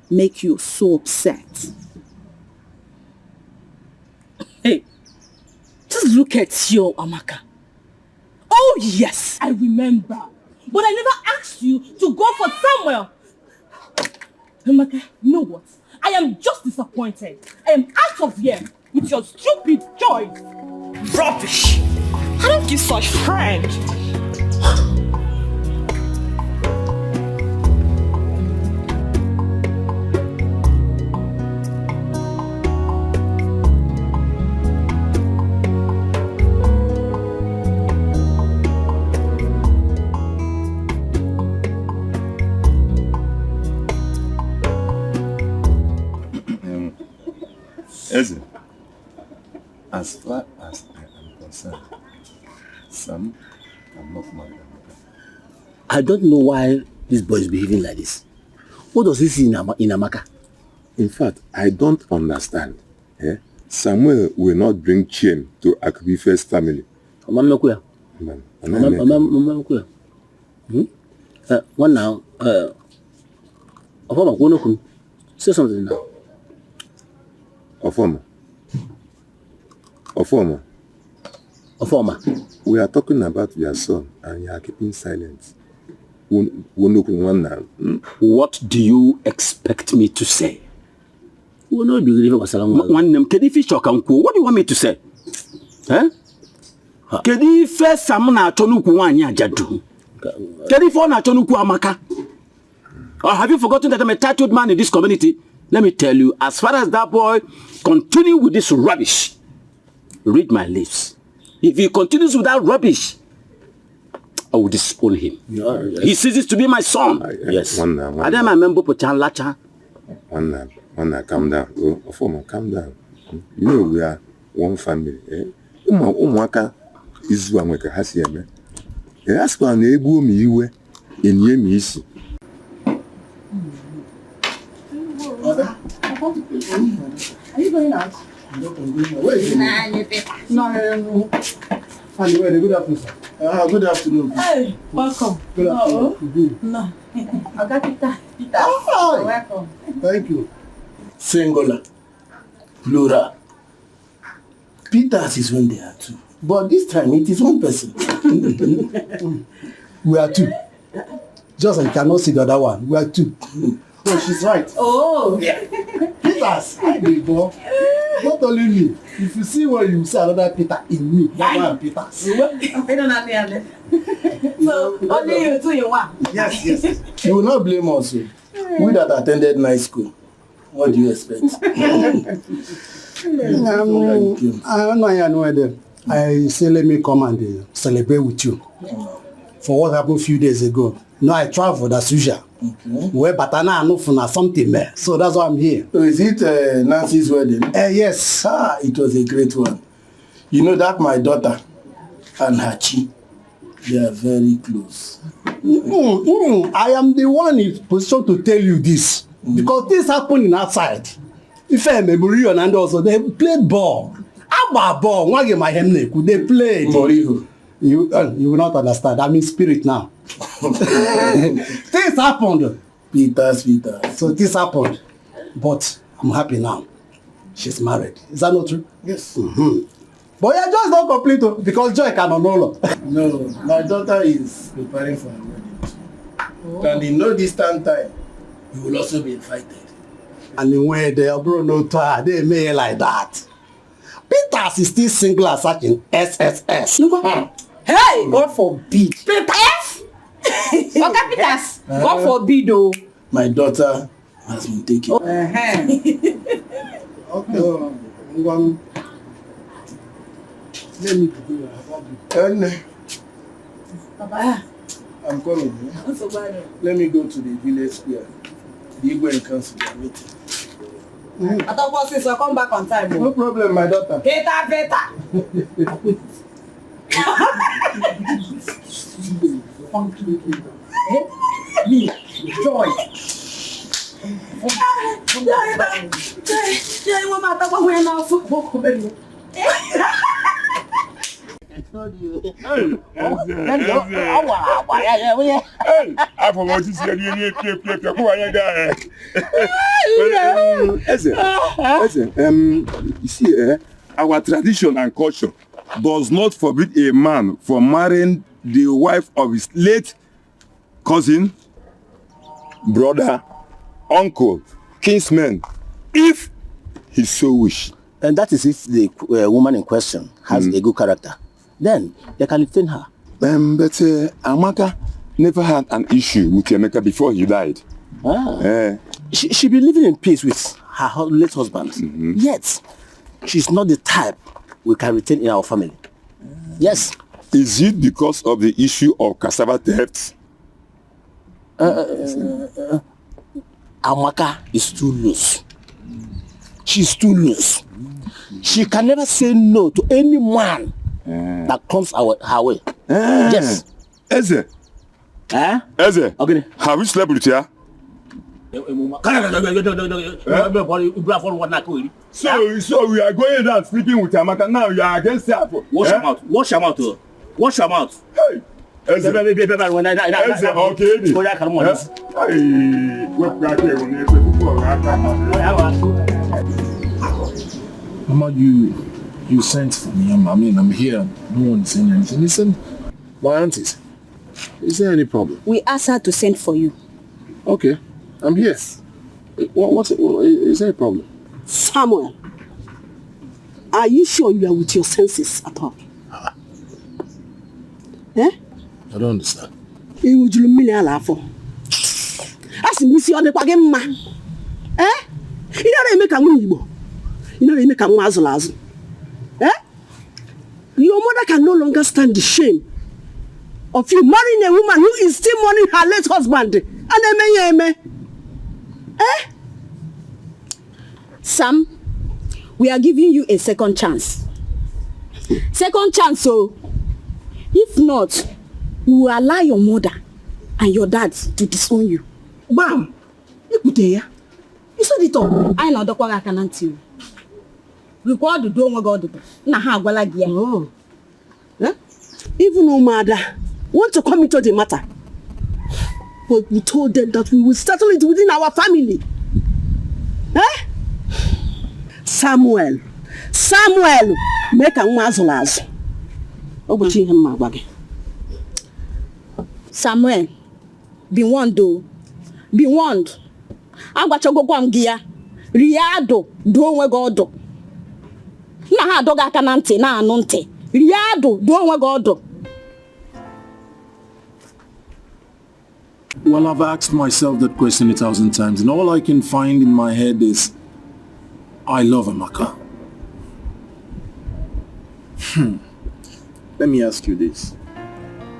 make you so upset? Hey, just look at you, Amaka. Oh yes, I remember. But I never asked you to go for Samuel. Amaka, you know what? I am just disappointed. I am out of here with your stupid choice. Rubbish! I don't give such friend. Eze, as far as I am concerned, Sam cannot marry Amaka. I don't know why this boy is behaving like this. What does he see in Amaka? In fact, I don't understand. Eh? Samuel will not bring shame to Akubife's family. One now, say something now. Ofoma. We are talking about your son and you are keeping silent. What do you expect me to say? What do you want me to say? Eh? Or have you forgotten that I'm a titled man in this community? Let me tell you, as far as that boy continue with this rubbish, read my lips. If he continues with that rubbish, I will disown him. Yes. He ceases to be my son. Yes. I don't remember Lacha. Calm down. Oh, calm down. You know we are one family. Umwaka is one weka hasieme. Ask one egu mi iwe enye mi isi. Are you going out? Where is it? No. Anyway, good afternoon, sir. Good afternoon. Hey, welcome. Good afternoon. No. I got Peter. Oh, welcome. Thank you. Singular. Plural. Peters is when there are two. But this time it is one person. We are two. Just I cannot see the other one. We are two. Oh, she's right. Oh. Yeah. Peters, I big boy. Not only me. If you see where you see another Peter in me, that's why I'm Peters. I don't understand. So, only you two, you want? Yes. You will not blame us. We that attended night school. What do you expect? I say let me come and celebrate with you for what happened a few days ago. No, I traveled as usual. Okay. Where Batana and for something there. So that's why I'm here. So is it Nancy's wedding? Yes. It was a great one. You know that my daughter and Hachi, they are very close. I am the one in position to tell you this. Because this happened in outside. If I memory on and also they played ball. Abba ball. They played. Moriho. You will not understand. I'm in spirit now. Things happened. Peters. So this happened. But I'm happy now. She's married. Is that not true? Yes. But you're just not complete because joy cannot know. No, my daughter is preparing for her wedding. Oh. And in no distant time, you will also be invited. And in where they bro no tie, they made like that. Peters is still single as such in SSS. Hey, God forbid. Peters? Okay, Peters. God forbid, though. My daughter has been taken. Okay. Let me go. Papa. I'm coming. Let me go to the village square. The Igwe council are waiting. I thought was this, so come back on time. No problem, my daughter. Peter. Me, joy. I forgot to say you see, our tradition and culture does not forbid a man from marrying the wife of his late cousin, brother, uncle, kinsman, if he so wish. And that is if the woman in question has a good character. Then they can retain her. But Amaka never had an issue with Emeka before he died. She been living in peace with her late husband. Yet, she's not the type we can retain in our family. Yes. Is it because of the issue of cassava theft? Amaka is too loose. She's too loose. She can never say no to any man that comes her way. Yes. Eze. Eze. Okay. Have you slept with her? So we are going down sleeping with Amaka. Now you are against her. Wash your mouth. Wash your mouth. Wash your mouth. Hey. Mama, you sent for me. I mean, I'm here. No one is saying anything. Listen, my aunties. Is there any problem? We asked her to send for you. Okay, I'm here. Is there a problem? Samuel, are you sure you are with your senses at all? Eh? I don't understand. You would million alafo. As in this the bagema. Eh? You know they make a Igbo. You know they make a Mazalazo. Eh? Your mother can no longer stand the shame of you marrying a woman who is still mourning her late husband. And eh? Sam, we are giving you a second chance. Second chance, so if not, we will allow your mother and your dad to disown you. Bam! You said it all. I know the I can answer you. Record the door God. Oh. Eh? Even no mother want to come into the matter. But we told them that we will settle it within our family. Eh? Samuel, make a mazolaz. Samuel, be warned though. Be warned. Agwachogogwamgia. Riado, do godo. Na doga kanante na anonte. Riado, do godo. Well, I've asked myself that question 1,000 times, and all I can find in my head is, I love Amaka. Let me ask you this.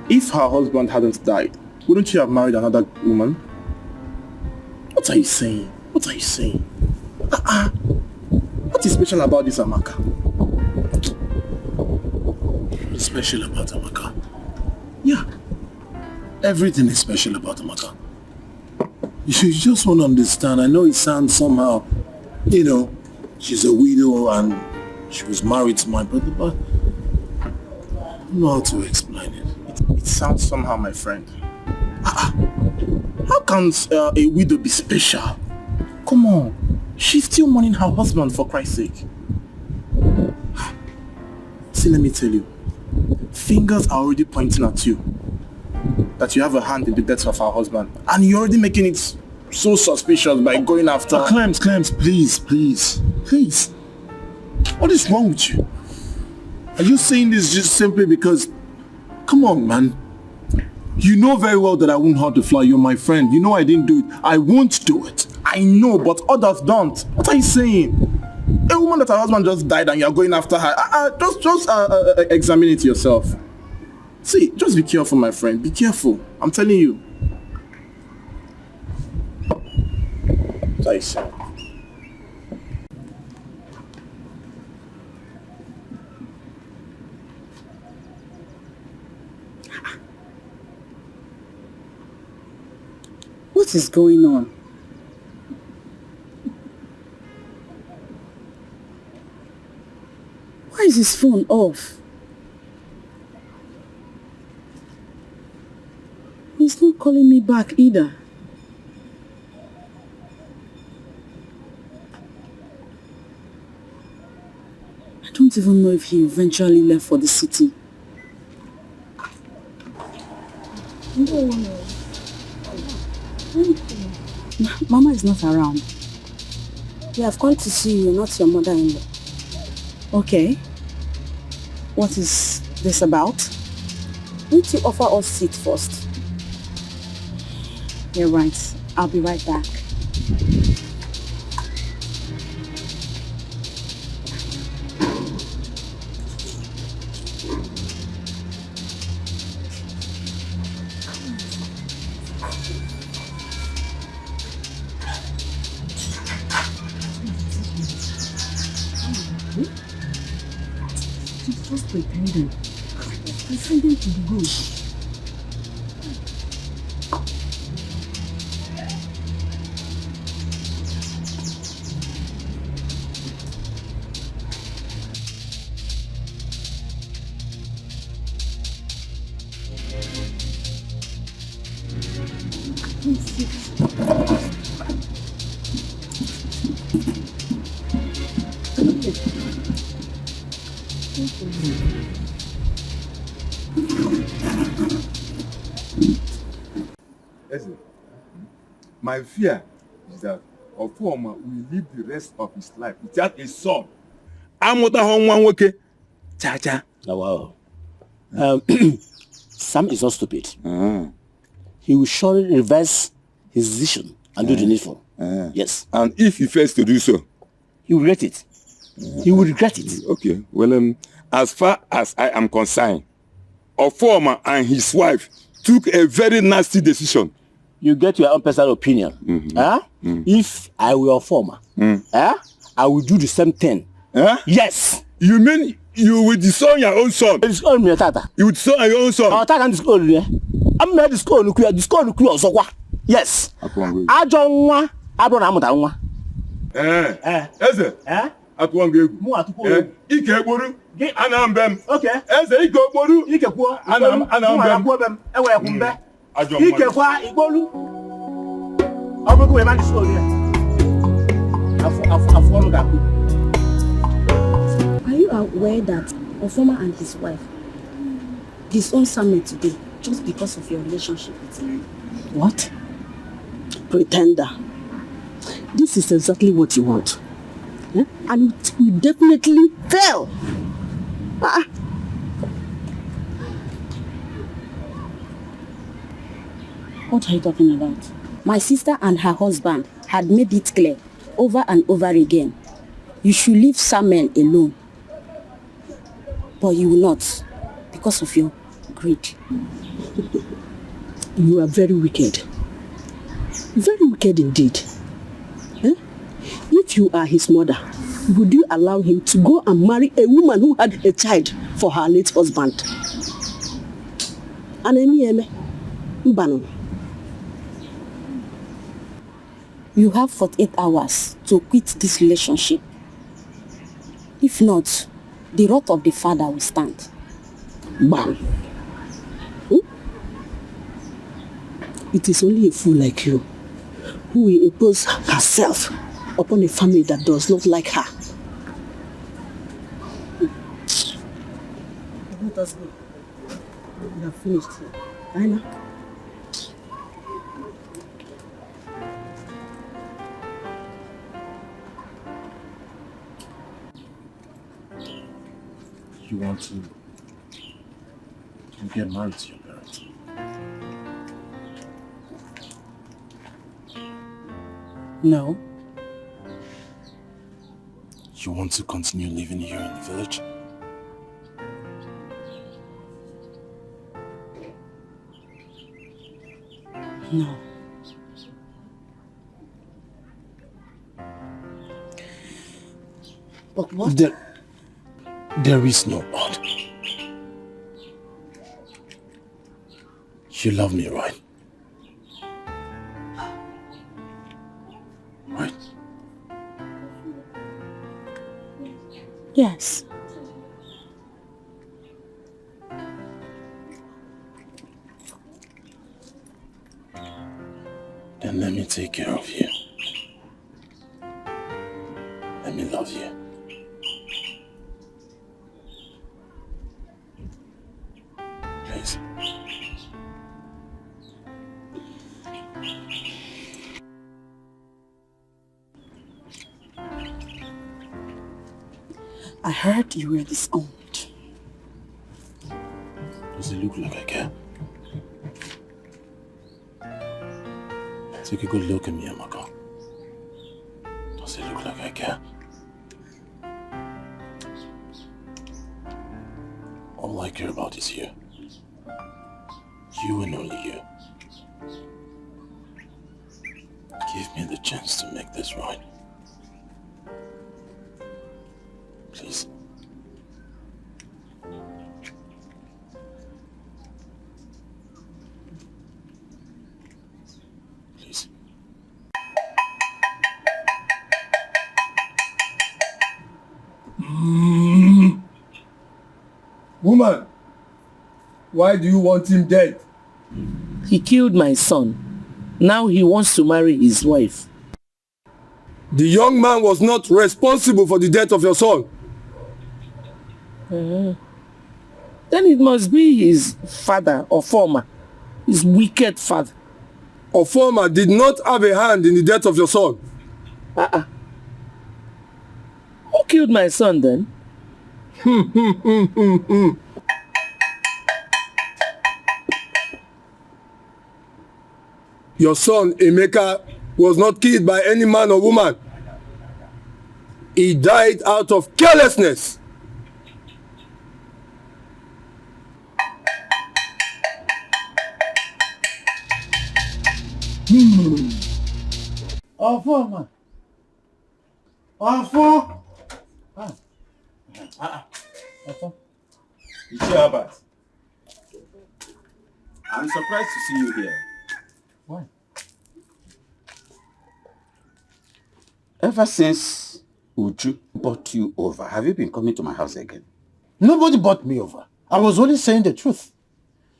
If her husband hadn't died, wouldn't she have married another woman? What are you saying? What are you saying? What is special about this Amaka? What's special about Amaka? Yeah. Everything is special about Amaka. You just want to understand. I know it sounds somehow, you know, she's a widow and she was married to my brother, but I don't know how to explain it. It sounds somehow, my friend. How can a widow be special? Come on. She's still mourning her husband, for Christ's sake. See, let me tell you. Fingers are already pointing at you. That you have a hand in the death of her husband. And you're already making it so suspicious by going after... Clems, please. What is wrong with you? Are you saying this just simply because... Come on, man. You know very well that I won't hurt the fly. You're my friend. You know I didn't do it. I won't do it. I know, but others don't. What are you saying? A woman that her husband just died and you're going after her. Just examine it yourself. See, just be careful, my friend. Be careful. I'm telling you. What are you saying? What is going on? Why is his phone off? He's not calling me back either. I don't even know if he eventually left for the city. Mama is not around. We have come to see you, not your mother-in-law. Okay. What is this about? Need you offer us seat first? You're right. I'll be right back. Just pretending. Pretending to be good. Listen, my fear is that Ofoma will live the rest of his life without a son. Amota nwa nwoke. Cha. Wow. Sam is not stupid. He will surely reverse his decision and do the needful. Yes. And if he fails to do so? He will regret it. He will regret it. Okay. Well, as far as I am concerned, Ofoma and his wife took a very nasty decision. You get your own personal opinion. If I were Ofoma, I will do the same thing. Yes. You mean you will disown your own son? Disown me, Tata. You will disown your own son? Tata can disown me. I'm not disown you. Yes. I don't want. Eze. Atwangegu. Ike gboru. Anambem. Okay. Eze ike gboru. Ike kwa. Anambem. Ewe kumbe. Ike kwa igboru. Oboku we man disown you. Afu gaku. Are you aware that Ofoma and his wife disowned Samuel today just because of your relationship with him? What? Pretender. This is exactly what you want. And it will definitely fail. What are you talking about? My sister and her husband had made it clear over and over again. You should leave Samuel alone. But you will not, because of your greed. You are very wicked. Very wicked indeed. If you are his mother, would you allow him to go and marry a woman who had a child for her late husband? You have 48 hours to quit this relationship. If not, the wrath of the father will stand. Bam. It is only a fool like you who will impose herself upon a family that does not like her. Let us go. We have finished here. Aina. You want to get married to your parents? No. You want to continue living here in the village? No. But what? There is no but. You love me, right? Right? Yes. Then let me take care of you. Let me love you. Please. I heard you were disowned. Does it look like I care? Take a good look at me, Amaka. Does it look like I care? All I care about is you. You and only you. Give me the chance to make this right. Please. Please. Woman, why do you want him dead? He killed my son. Now he wants to marry his wife. The young man was not responsible for the death of your son. Then it must be his father, or former, his wicked father. Ofoma did not have a hand in the death of your son. Who killed my son then? Your son, Emeka, was not killed by any man or woman. He died out of carelessness. Ofoma. Ofo. Ofo. Ichi Albert. I'm surprised to see you here. Why? Ever since Uju brought you over, have you been coming to my house again? Nobody bought me over. I was only saying the truth.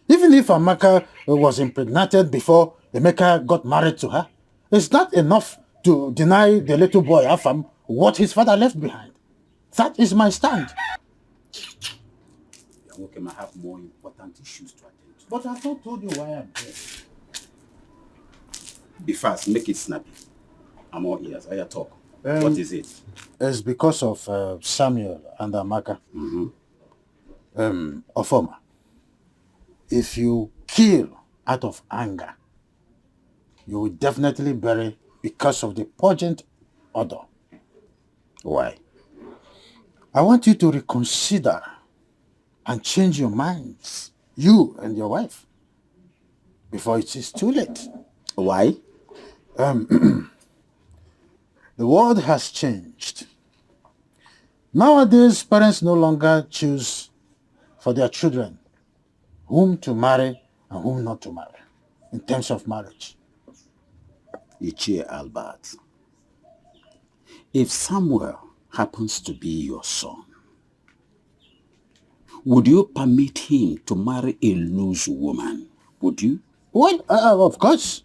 Even if Amaka was impregnated before Emeka got married to her, it's not enough to deny the little boy Afam what his father left behind. That is my stand. Okay, I have more important issues to attend to. But I've not told you why I'm here. Be fast, make it snappy. I'm all ears. I talk. What is it? It's because of Samuel and Amaka. Ofoma, if you kill out of anger, you will definitely bury because of the purgent order. Why? I want you to reconsider and change your minds, you and your wife, before it is too late. Why? The world has changed. Nowadays, parents no longer choose for their children whom to marry and whom not to marry in terms of marriage. Ichie Albert, if Samuel happens to be your son, would you permit him to marry a loose woman? Would you? Well, of course.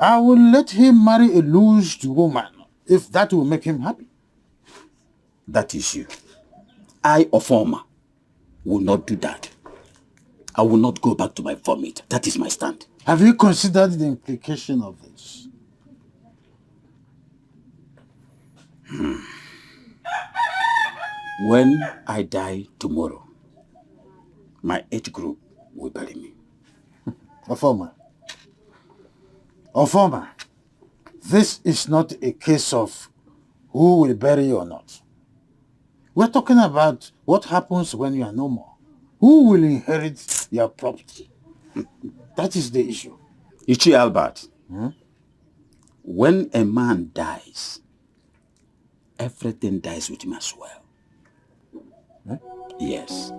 I will let him marry a loose woman if that will make him happy. That is you. I, Ofoma, will not do that. I will not go back to my vomit. That is my stand. Have you considered the implication of this? When I die tomorrow, my age group will bury me. Ofoma, this is not a case of who will bury you or not. We're talking about what happens when you are no more. Who will inherit your property? That is the issue. Ichi Albert, when a man dies, everything dies with him as well. Yes.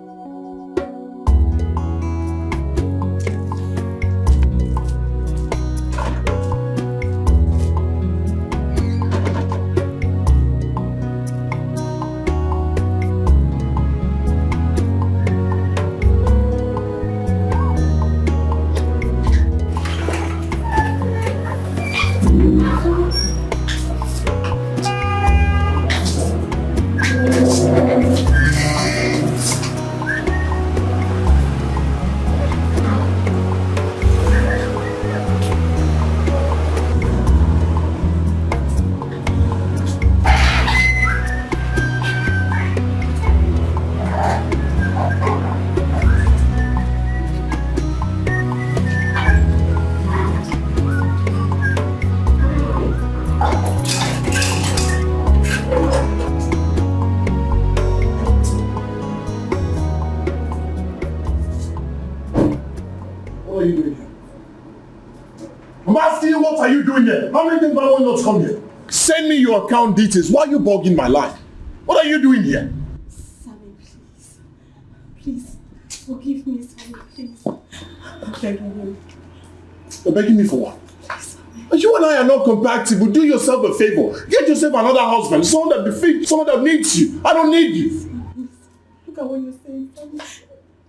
What are you doing here? How many times have I not come here? Send me your account details. Why are you bugging my life? What are you doing here? Sammy, please. Please, forgive me, Sammy, please. I'm begging you. You're begging me for what? You and I are not compatible. Do yourself a favor. Get yourself another husband. Someone that needs you. I don't need you. Sammy, look at what you're saying, Sammy.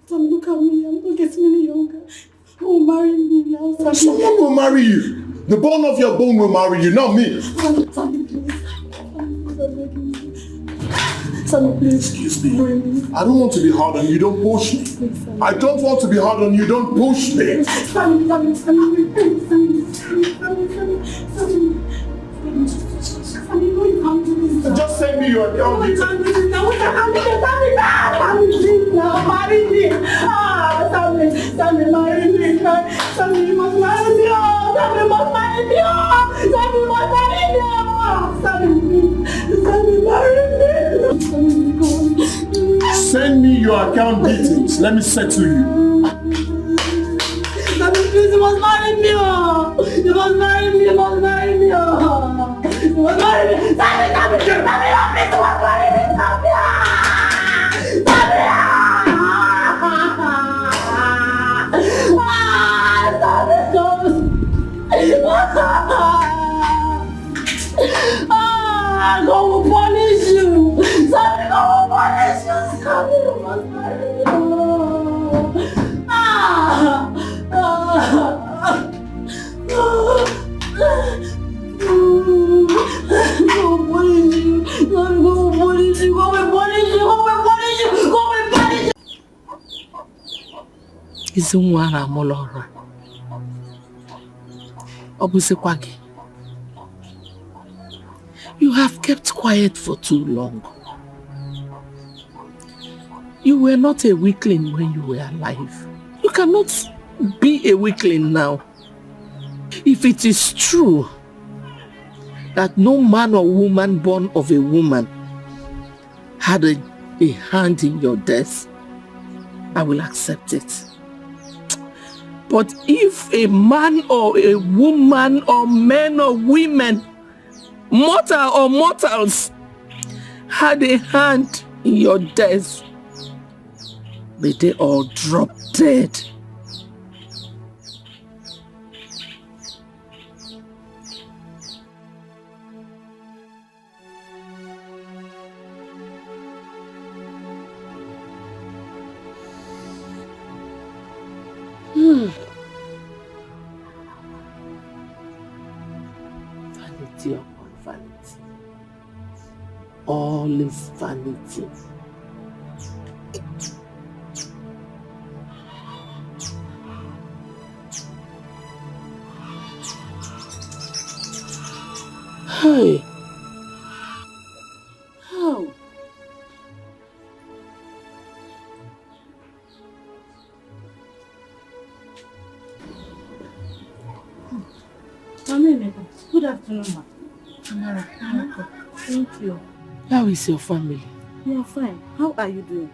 Sammy, look at me. I'm not getting any younger. You will marry me now, Sammy. Someone will marry you. The bone of your bone will marry you, not me. Sammy, please. Sammy, please, I'm begging you. Sammy, please. Excuse me. I don't want to be hard on you. Don't push me. I don't want to be hard on you. Don't push me. Sammy, no, you can't do this. Just send me your account details. No, you can't do this. No, you can't do this. Sammy, please, now. Marry me. Sammy, marry me. Sammy, you must marry me. Sammy must marry me. Sammy must marry me. Sammy, please. Sammy, marry me. Send me your account details. Let me settle you. Sammy, please, you must marry me. You must marry me. You must marry me. You must marry me. Sammy, please, you must marry me. Sammy. God will punish you. Sammy, God will punish you. Sammy, you must marry me. Is nwa amụla ọrụ. Ọ bụzikwa gị. You have kept quiet for too long. You were not a weakling when you were alive. You cannot be a weakling now. If it is true that no man or woman born of a woman had a hand in your death, I will accept it. But if a man or a woman or men or women, mortal or mortals, had a hand in your death, may they all drop dead. Vanity upon vanity. All is vanity. Hey. How? Good afternoon, ma. Amara, thank you. How is your family? We are fine. How are you doing?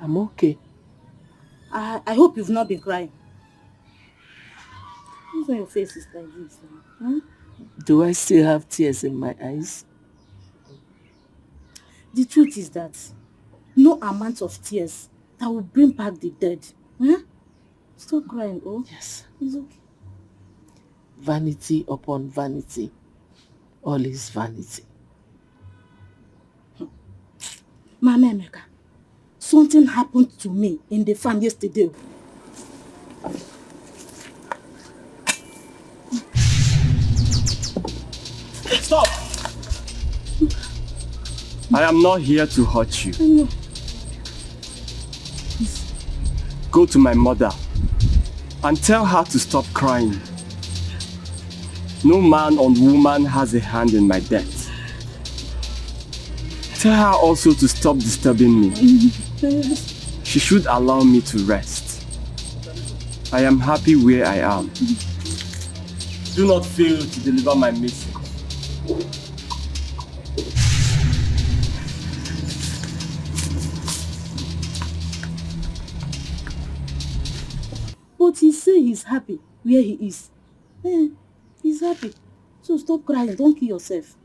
I'm okay. I hope you've not been crying. Why your face is like this? Hmm? Do I still have tears in my eyes? The truth is that no amount of tears that will bring back the dead. Hmm? Stop crying, oh? Yes. It's okay. Vanity upon vanity. All is vanity. Mama Emeka, something happened to me in the farm yesterday. Stop! I am not here to hurt you. Go to my mother and tell her to stop crying. No man or woman has a hand in my death. Tell her also to stop disturbing me. She should allow me to rest. I am happy where I am. Do not fail to deliver my message. But he say he's happy where he is. He's happy. So stop crying. Don't kill yourself.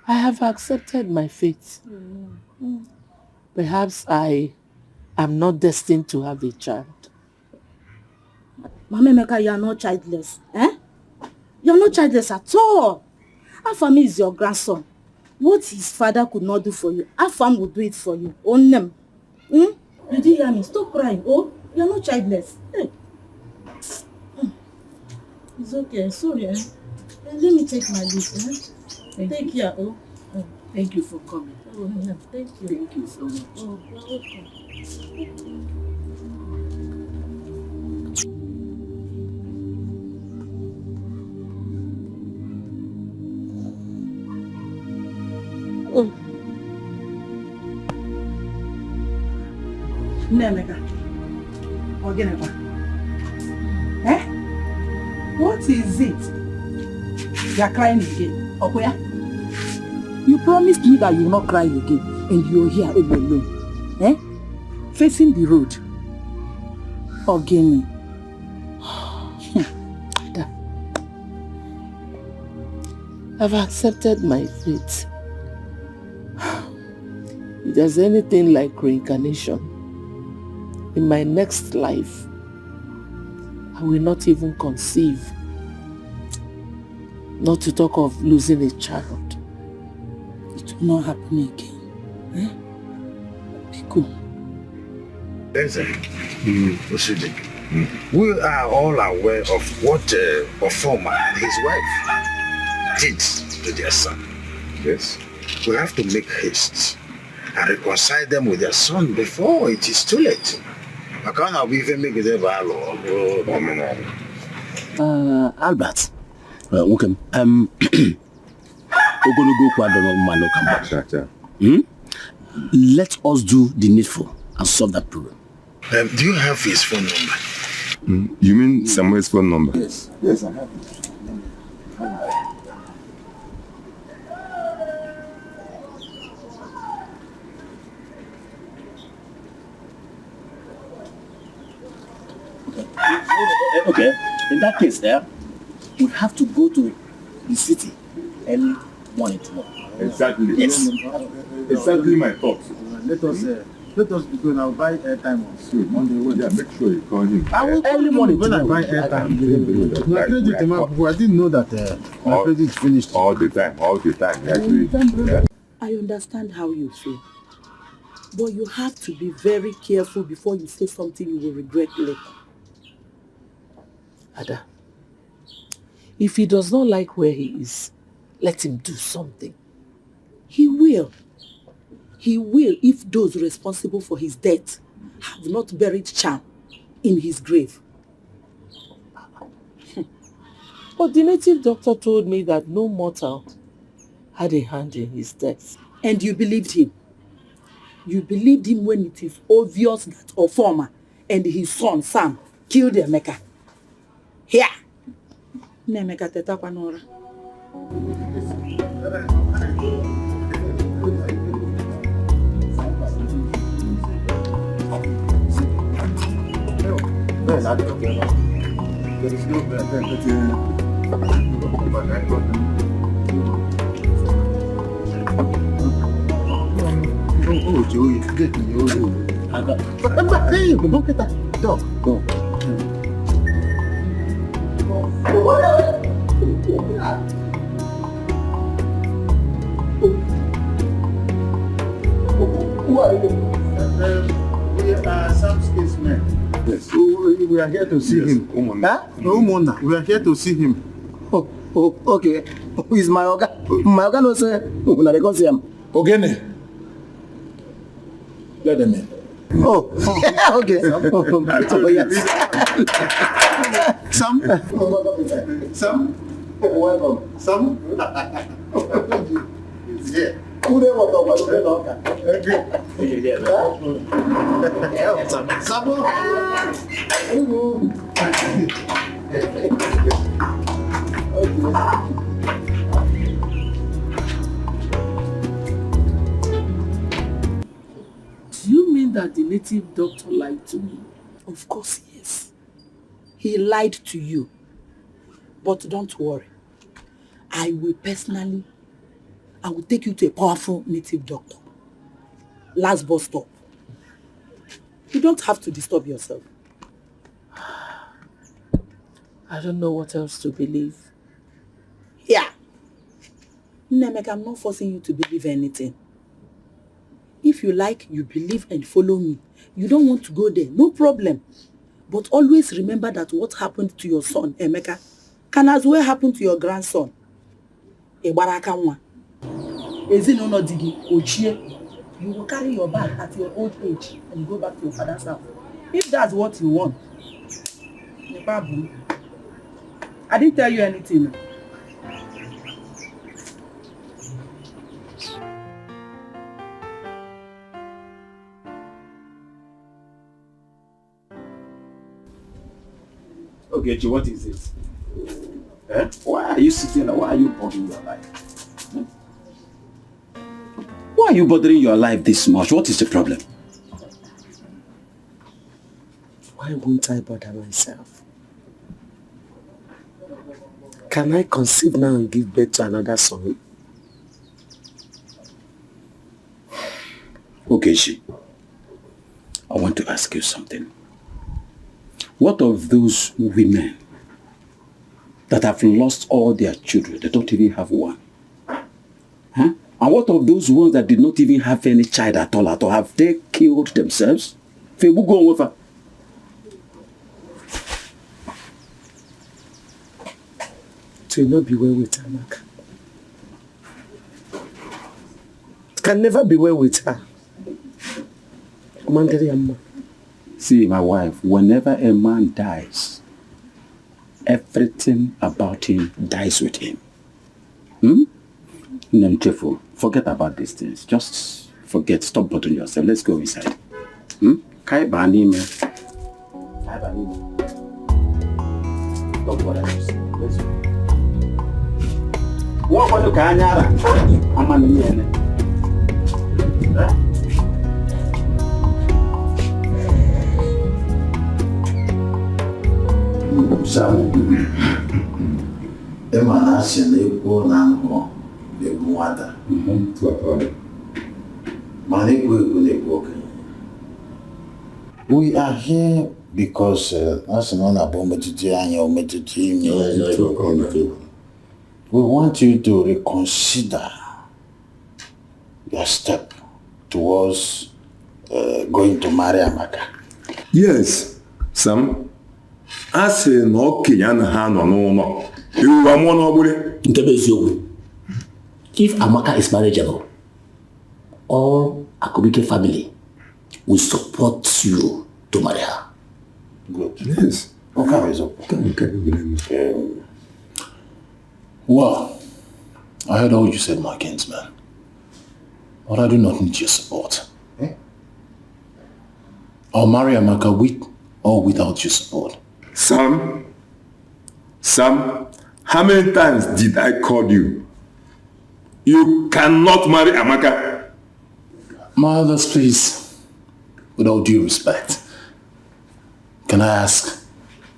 I have accepted my fate. Perhaps I am not destined to have a child. Mama Emeka, you are not childless. You are not childless at all. Afam is your grandson. What his father could not do for you, Afam will do it for you. Own them. You did hear me? Stop crying. Oh, you are not childless. Hey. It's okay. Sorry. Let me take my leave. Take care. Oh. Thank you for coming. Oh, yeah. Thank you. Thank you so much. Oh, you're welcome. Nemeka. Ogenekwa. Eh? What is it? You are crying again. Okoya? You promised me that you will not cry again, and you are here alone. Eh? Facing the road. Ogeni. I've accepted my fate. If there's anything like reincarnation, in my next life, I will not even conceive. Not to talk of losing a child. It will not happen again. Eh? Be cool. Listen, we are all aware of what Ofoma and his wife did to their son. Yes. We have to make haste and reconcile them with their son before it is too late. I can't even make it ever. Albert, welcome. Let us do the needful and solve that problem. Do you have his phone number? You mean Samuel's phone number? Yes. Yes, I have it. Okay, in that case we have to go to the city early morning tomorrow. Exactly. Yes. Exactly my thoughts. Let us be going. I'll buy airtime on Monday. Yeah, make sure you call him. I will early morning when I buy airtime. My credit, I didn't know that my credit is finished. All the time. I understand how you feel. But you have to be very careful before you say something you will regret later. Ada, if he does not like where he is, let him do something. He will. He will if those responsible for his death have not buried charm in his grave. But the native doctor told me that no mortal had a hand in his death. And you believed him? You believed him when it is obvious that Ofoma and his son Sam killed Emeka. Here! Nemeka tetakwa n'ụra. There is no Oh, Joey, get me. Hey, look at that dog. Go. Who are you? We are Sam's case men. Yes. We are here to see him. Huh? Umona. We are here to see him. Oh, okay. Who is my Oga? My Oga no say. Una dey come see him. Ogene. Let them in. Oh, okay. Yes. Sam? Sam? Welcome. Sam? Yeah. Who they want to talk about? Sam? Do you mean that the native doctor lied to me? Of course, yes. He lied to you. But don't worry. I will take you to a powerful native doctor. Last bus stop. You don't have to disturb yourself. I don't know what else to believe. Yeah. Nemeka, I'm not forcing you to believe anything. If you like, you believe and follow me. You don't want to go there, no problem. But always remember that what happened to your son, Emeka, can as well happen to your grandson. ịgbara aka nwa. Ezinụlọ di gị ochie. You will carry your bag at your old age and you go back to your father's house. If that's what you want, no problem. I didn't tell you anything. Okay, Chi, what is it? Eh? Why are you sitting there? Why are you bothering your life? Hmm? Why are you bothering your life this much? What is the problem? Why won't I bother myself? Can I conceive now and give birth to another son? Okay, Chi. I want to ask you something. What of those women that have lost all their children? They don't even have one. Huh? And what of those ones that did not even have any child at all? Have they killed themselves? It will not be well with her, Mark. It can never be well with her. See, my wife, whenever a man dies, everything about him dies with him. Nemchefo, forget about these things. Just forget. Stop bothering yourself. Let's go inside. Kai bani me. Kai bani me. Don't worry yourself. Let's go. What will you kanyara? I'm an Indian. Sam, Emma Nation, they go now, they go water. We are here because we want you to reconsider your step towards going to marry Amaka. Yes, Sam. I say no Kenyan no. If Amaka is marriageable, all Akubike family will support you to marry her. Good. Yes. Okay. Well, I heard all you said, my kinsman. But I do not need your support. I'll marry Amaka with or without your support. Sam, how many times did I call you? You cannot marry Amaka. My elders, please, with all due respect, can I ask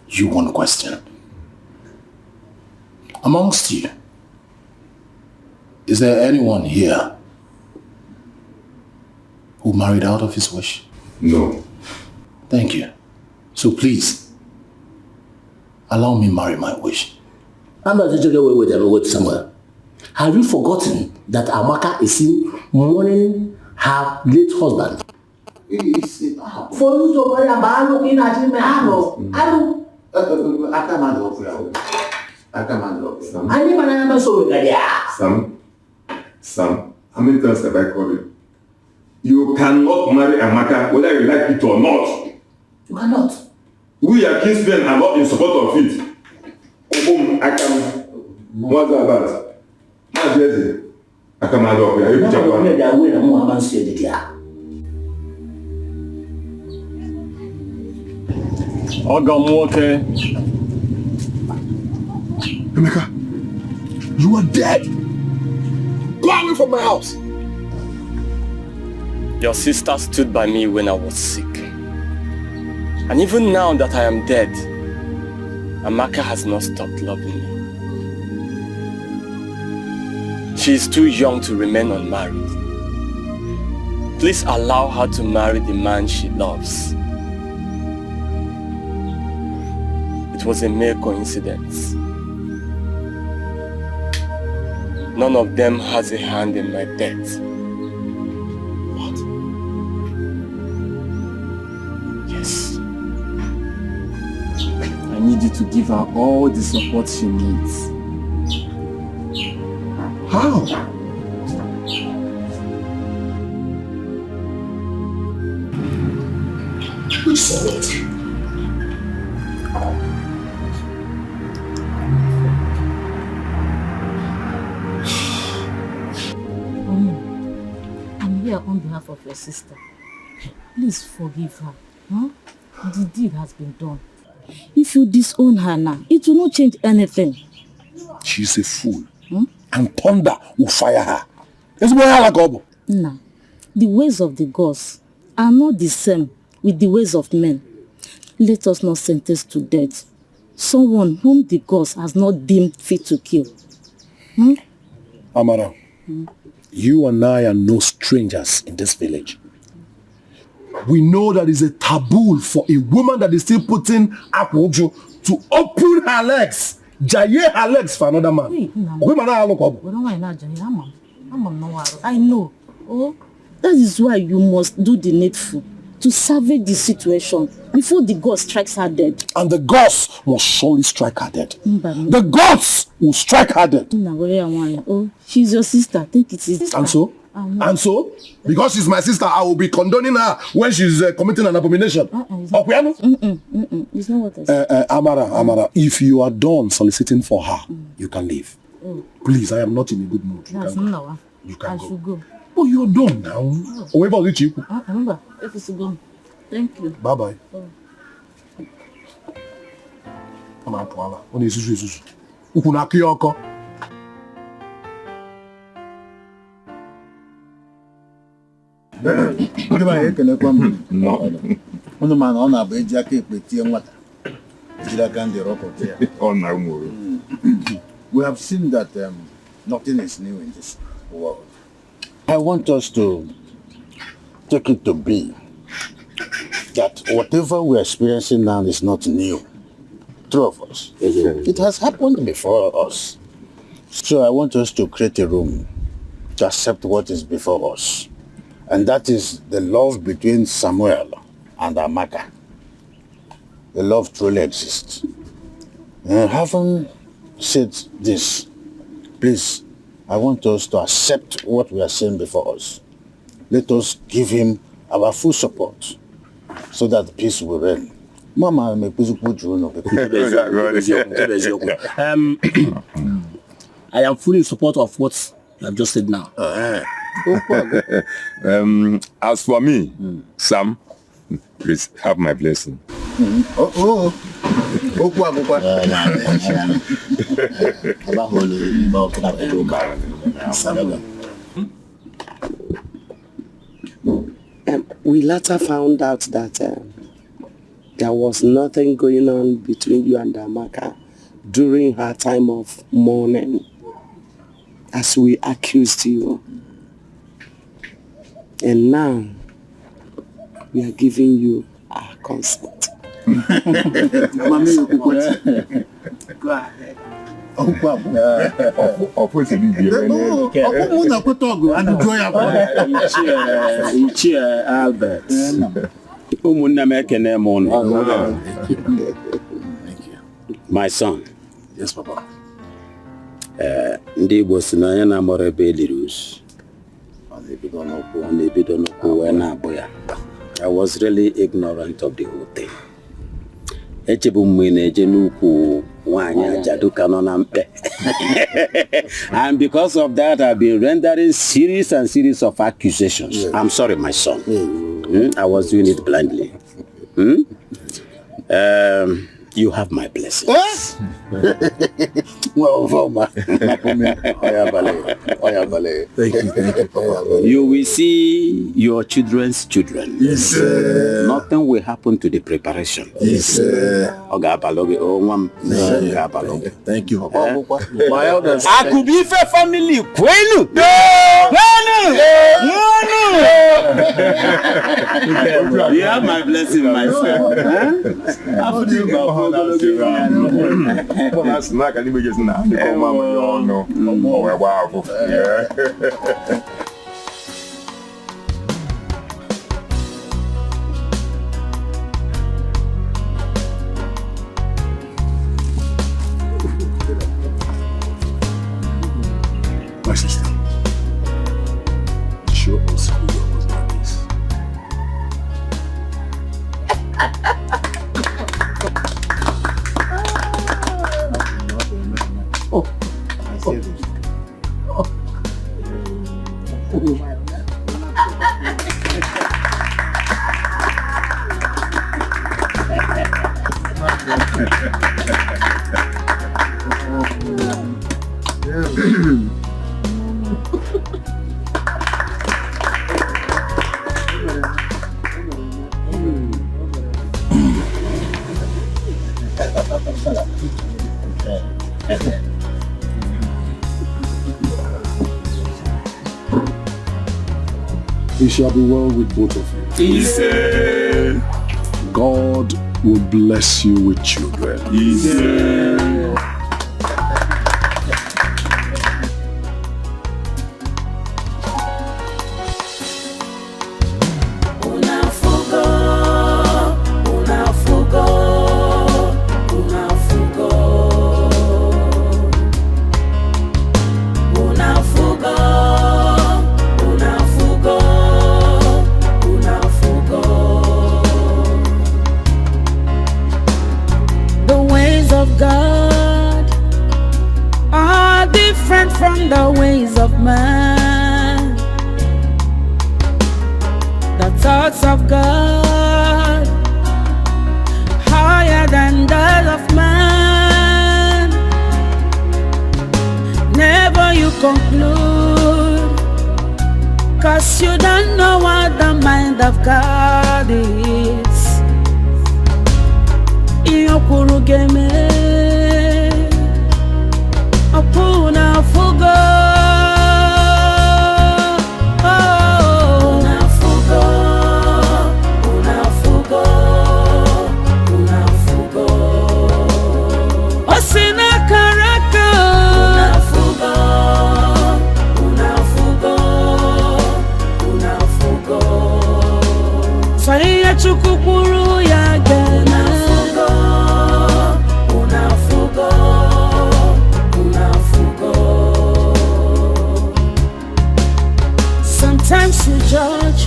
you one question? Amongst you, is there anyone here who married out of his wish? No. Thank you. So please, allow me marry my wish. I'm not taking away with Samuel. Have you forgotten that Amaka is mourning her late husband? For you to marry Amaka, looking at him, Sam, how many times have I called you? You cannot marry Amaka whether you like it or not. You cannot. We are kinsmen are not in support of it. What's that about? I come out of here. Okay. Emeka, you are dead. Go away from my house. Your sister stood by me when I was sick. And even now that I am dead, Amaka has not stopped loving me. She is too young to remain unmarried. Please allow her to marry the man she loves. It was a mere coincidence. None of them has a hand in my death. What? Yes. I need you to give her all the support she needs. How? Which solid? I'm here on behalf of your sister. Please forgive her. Huh? The deed has been done. If you disown her now, it will not change anything. She's a fool. And thunder will fire her. It's more like Obo. Nah, the ways of the gods are not the same with the ways of men. Let us not sentence to death someone whom the gods has not deemed fit to kill. Amara, you and I are no strangers in this village. We know that it's a taboo for a woman that is still putting Akwojo to open her legs, jaye her legs for another man. I know. Oh, that is why you must do the needful to salvage the situation before the god strikes her dead. And the gods must surely strike her dead. The gods will strike her dead. Oh, she's your sister. Take it easy. And so? And so? Because she's my sister, I will be condoning her when she's committing an abomination. It's not what I said. Amara, if you are done soliciting for her, you can leave. Please, I am not in a good mood. You can go. Should go. Oh, you're done now. Remember, If it's gone. Thank you. Bye-bye. We have seen that nothing is new in this world. I want us to take it to be that whatever we're experiencing now is not new. True of us. It has happened before us. So I want us to create a room to accept what is before us. And that is the love between Samuel and Amaka. The love truly exists. Having said this, please, I want us to accept what we are saying before us. Let us give him our full support so that peace will reign. Mama, I am fully in support of what you have just said now. As for me, Sam, please have my blessing. We later found out that there was nothing going on between you and Amaka during her time of mourning, as we accused you. And now, we are giving you our consent. Go ahead. Albert. My son. Yes, Papa. Ndi bosinanya na morebe lirus. I was really ignorant of the whole thing. And because of that, I've been rendering series and series of accusations. Yes. I'm sorry, my son. I was doing it blindly. You have my blessing. Thank you. You will see your children's children. Yes, nothing will happen to the preparation. Yes, Thank you. My elders. Akubife family. Kwenu. You have my blessing, my son. My sister. Show us who your husband is. I see this. It shall be well with both of you. Easy. God will bless you with children. Easy. From the ways of man, the thoughts of God higher than those of man. Never you conclude, 'cause you don't know what the mind of God is. Una fugo, una fugo, una fugo, una fugo. Osina karaka, una fugo, una fugo, una fugo. Saya chukukuru ya gana. Una fugo. Sometimes you judge,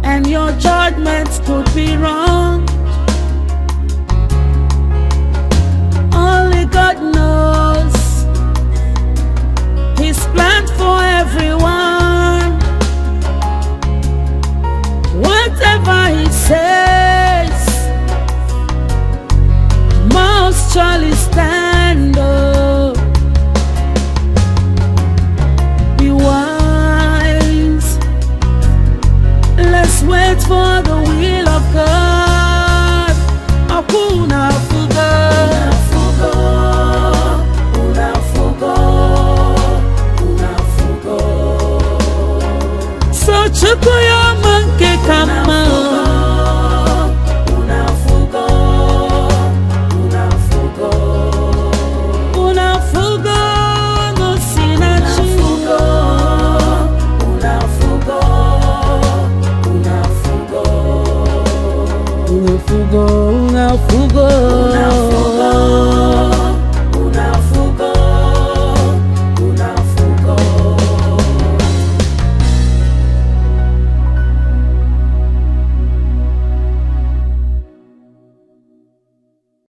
and your judgment could be wrong. Only God knows His plan for everyone. Whatever He says must surely stand up. Wise. Let's wait for the will of God. Una fugo, una fugo, una fugo. So chukuya manke kama